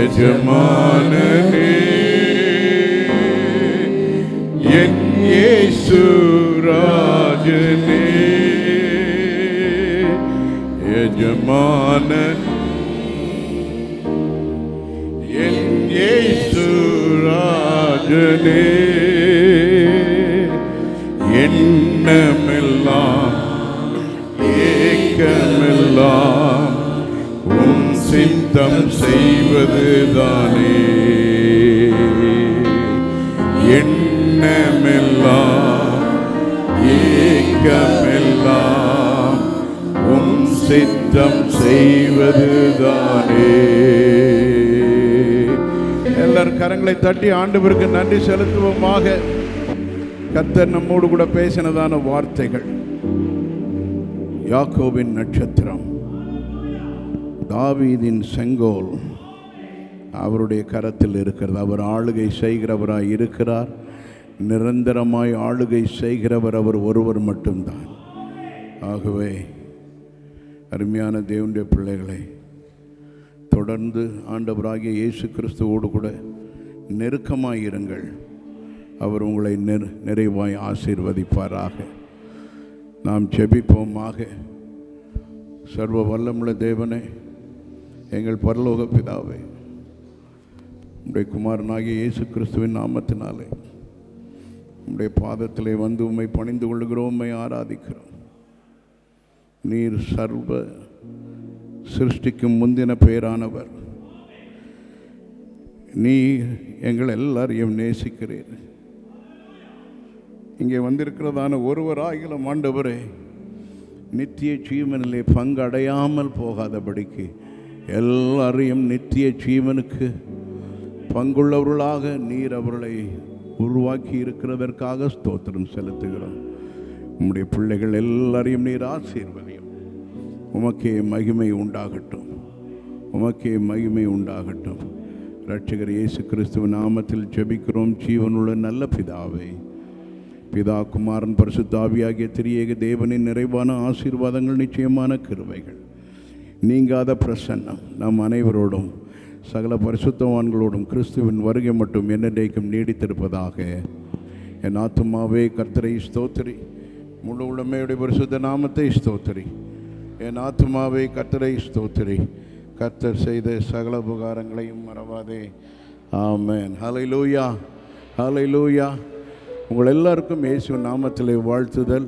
எஜமானனே என் இயேசு ராஜனே, எஜமானன் என் இயேசு ராஜனே, எண்ணமெல்லாம் ஏக்கமெல்லாம் உம் சித்தம் செய்வதுதானே, எண்ணமெல்லாம் ஏக்கமெல்லாம் உம் சித்தம் செய்வதுதானே. எல்லாரும் கரங்களை தட்டி ஆண்டவருக்கு நன்றி செலுத்துவோமாக. கர்த்தர் நம்மோடு கூட பேசினதான வார்த்தைகள், யாக்கோபின் நட்சத்திரம், தாவீதின் செங்கோல் அவருடைய கரத்தில் இருக்கிறது. அவர் ஆளுகை செய்கிறவராய் இருக்கிறார். நிரந்தரமாய் ஆளுகை செய்கிறவர் அவர் ஒருவர் மட்டும்தான். ஆகவே அருமையான தேவனுடைய பிள்ளைகளை, தொடர்ந்து ஆண்டவராகிய இயேசு கிறிஸ்துவோடு கூட நெருக்கமாயிருங்கள். அவர் உங்களை நிறைவாய் ஆசீர்வதிப்பாராக. நாம் ஜெபிப்போமாக. சர்வ வல்லமுள்ள தேவனே, எங்கள் பரலோக பிதாவே, உம்முடைய குமாரனாகிய இயேசு கிறிஸ்துவின் நாமத்தினாலே உம்முடைய பாதத்திலே வந்து உம்மை பணிந்து கொள்ளுகிறோம், உம்மை ஆராதிக்கிறோம். நீர் சர்வ சிருஷ்டிக்கும் முந்தின பேரானவர். நீ எங்கள் எல்லாரையும் நேசிக்கிறீர். இங்கே வந்திருக்கிறதான ஒருவராகிலும் ஆண்டவரே, நித்திய ஜீவனிலே பங்கு அடையாமல் போகாதபடிக்கு எல்லாரையும் நித்திய ஜீவனுக்கு பங்குள்ளவர்களாக நீர் அவர்களை உருவாக்கி இருக்கிறதற்காக ஸ்தோத்திரம் செலுத்துகிறோம். உம்முடைய பிள்ளைகள் எல்லாரையும் நீர் ஆசீர்வதியும். உமக்கே மகிமை உண்டாகட்டும், உமக்கே மகிமை உண்டாகட்டும். இரட்சகர் இயேசு கிறிஸ்துவ நாமத்தில் ஜெபிக்கிறோம் ஜீவனுள்ள நல்ல பிதாவே. பிதா, குமாரன், பரிசுத்த ஆவியாகிய திரியேக தேவனின் நிறைவான ஆசீர்வாதங்கள், நிச்சயமான கிருபைகள், நீங்காத பிரசன்னம் நம் அனைவரோடும் சகல பரிசுத்தவான்களோடும் கிறிஸ்துவின் வருகை மட்டும் என்னென்றைக்கும் நீடித்திருப்பதாக. என் ஆத்துமாவே கர்த்தரை ஸ்தோத்திரி, முழு உளமையுடைய பரிசுத்த நாமத்தை ஸ்தோத்திரி. என் ஆத்துமாவே கர்த்தரை ஸ்தோத்திரி, கர்த்தர் செய்த சகல உபகாரங்களையும் மறவாதே. ஆமென். ஹல்லேலூயா, ஹல்லேலூயா. உங்கள் எல்லாருக்கும் இயேசு நாமத்திலே வாழ்த்துதல்.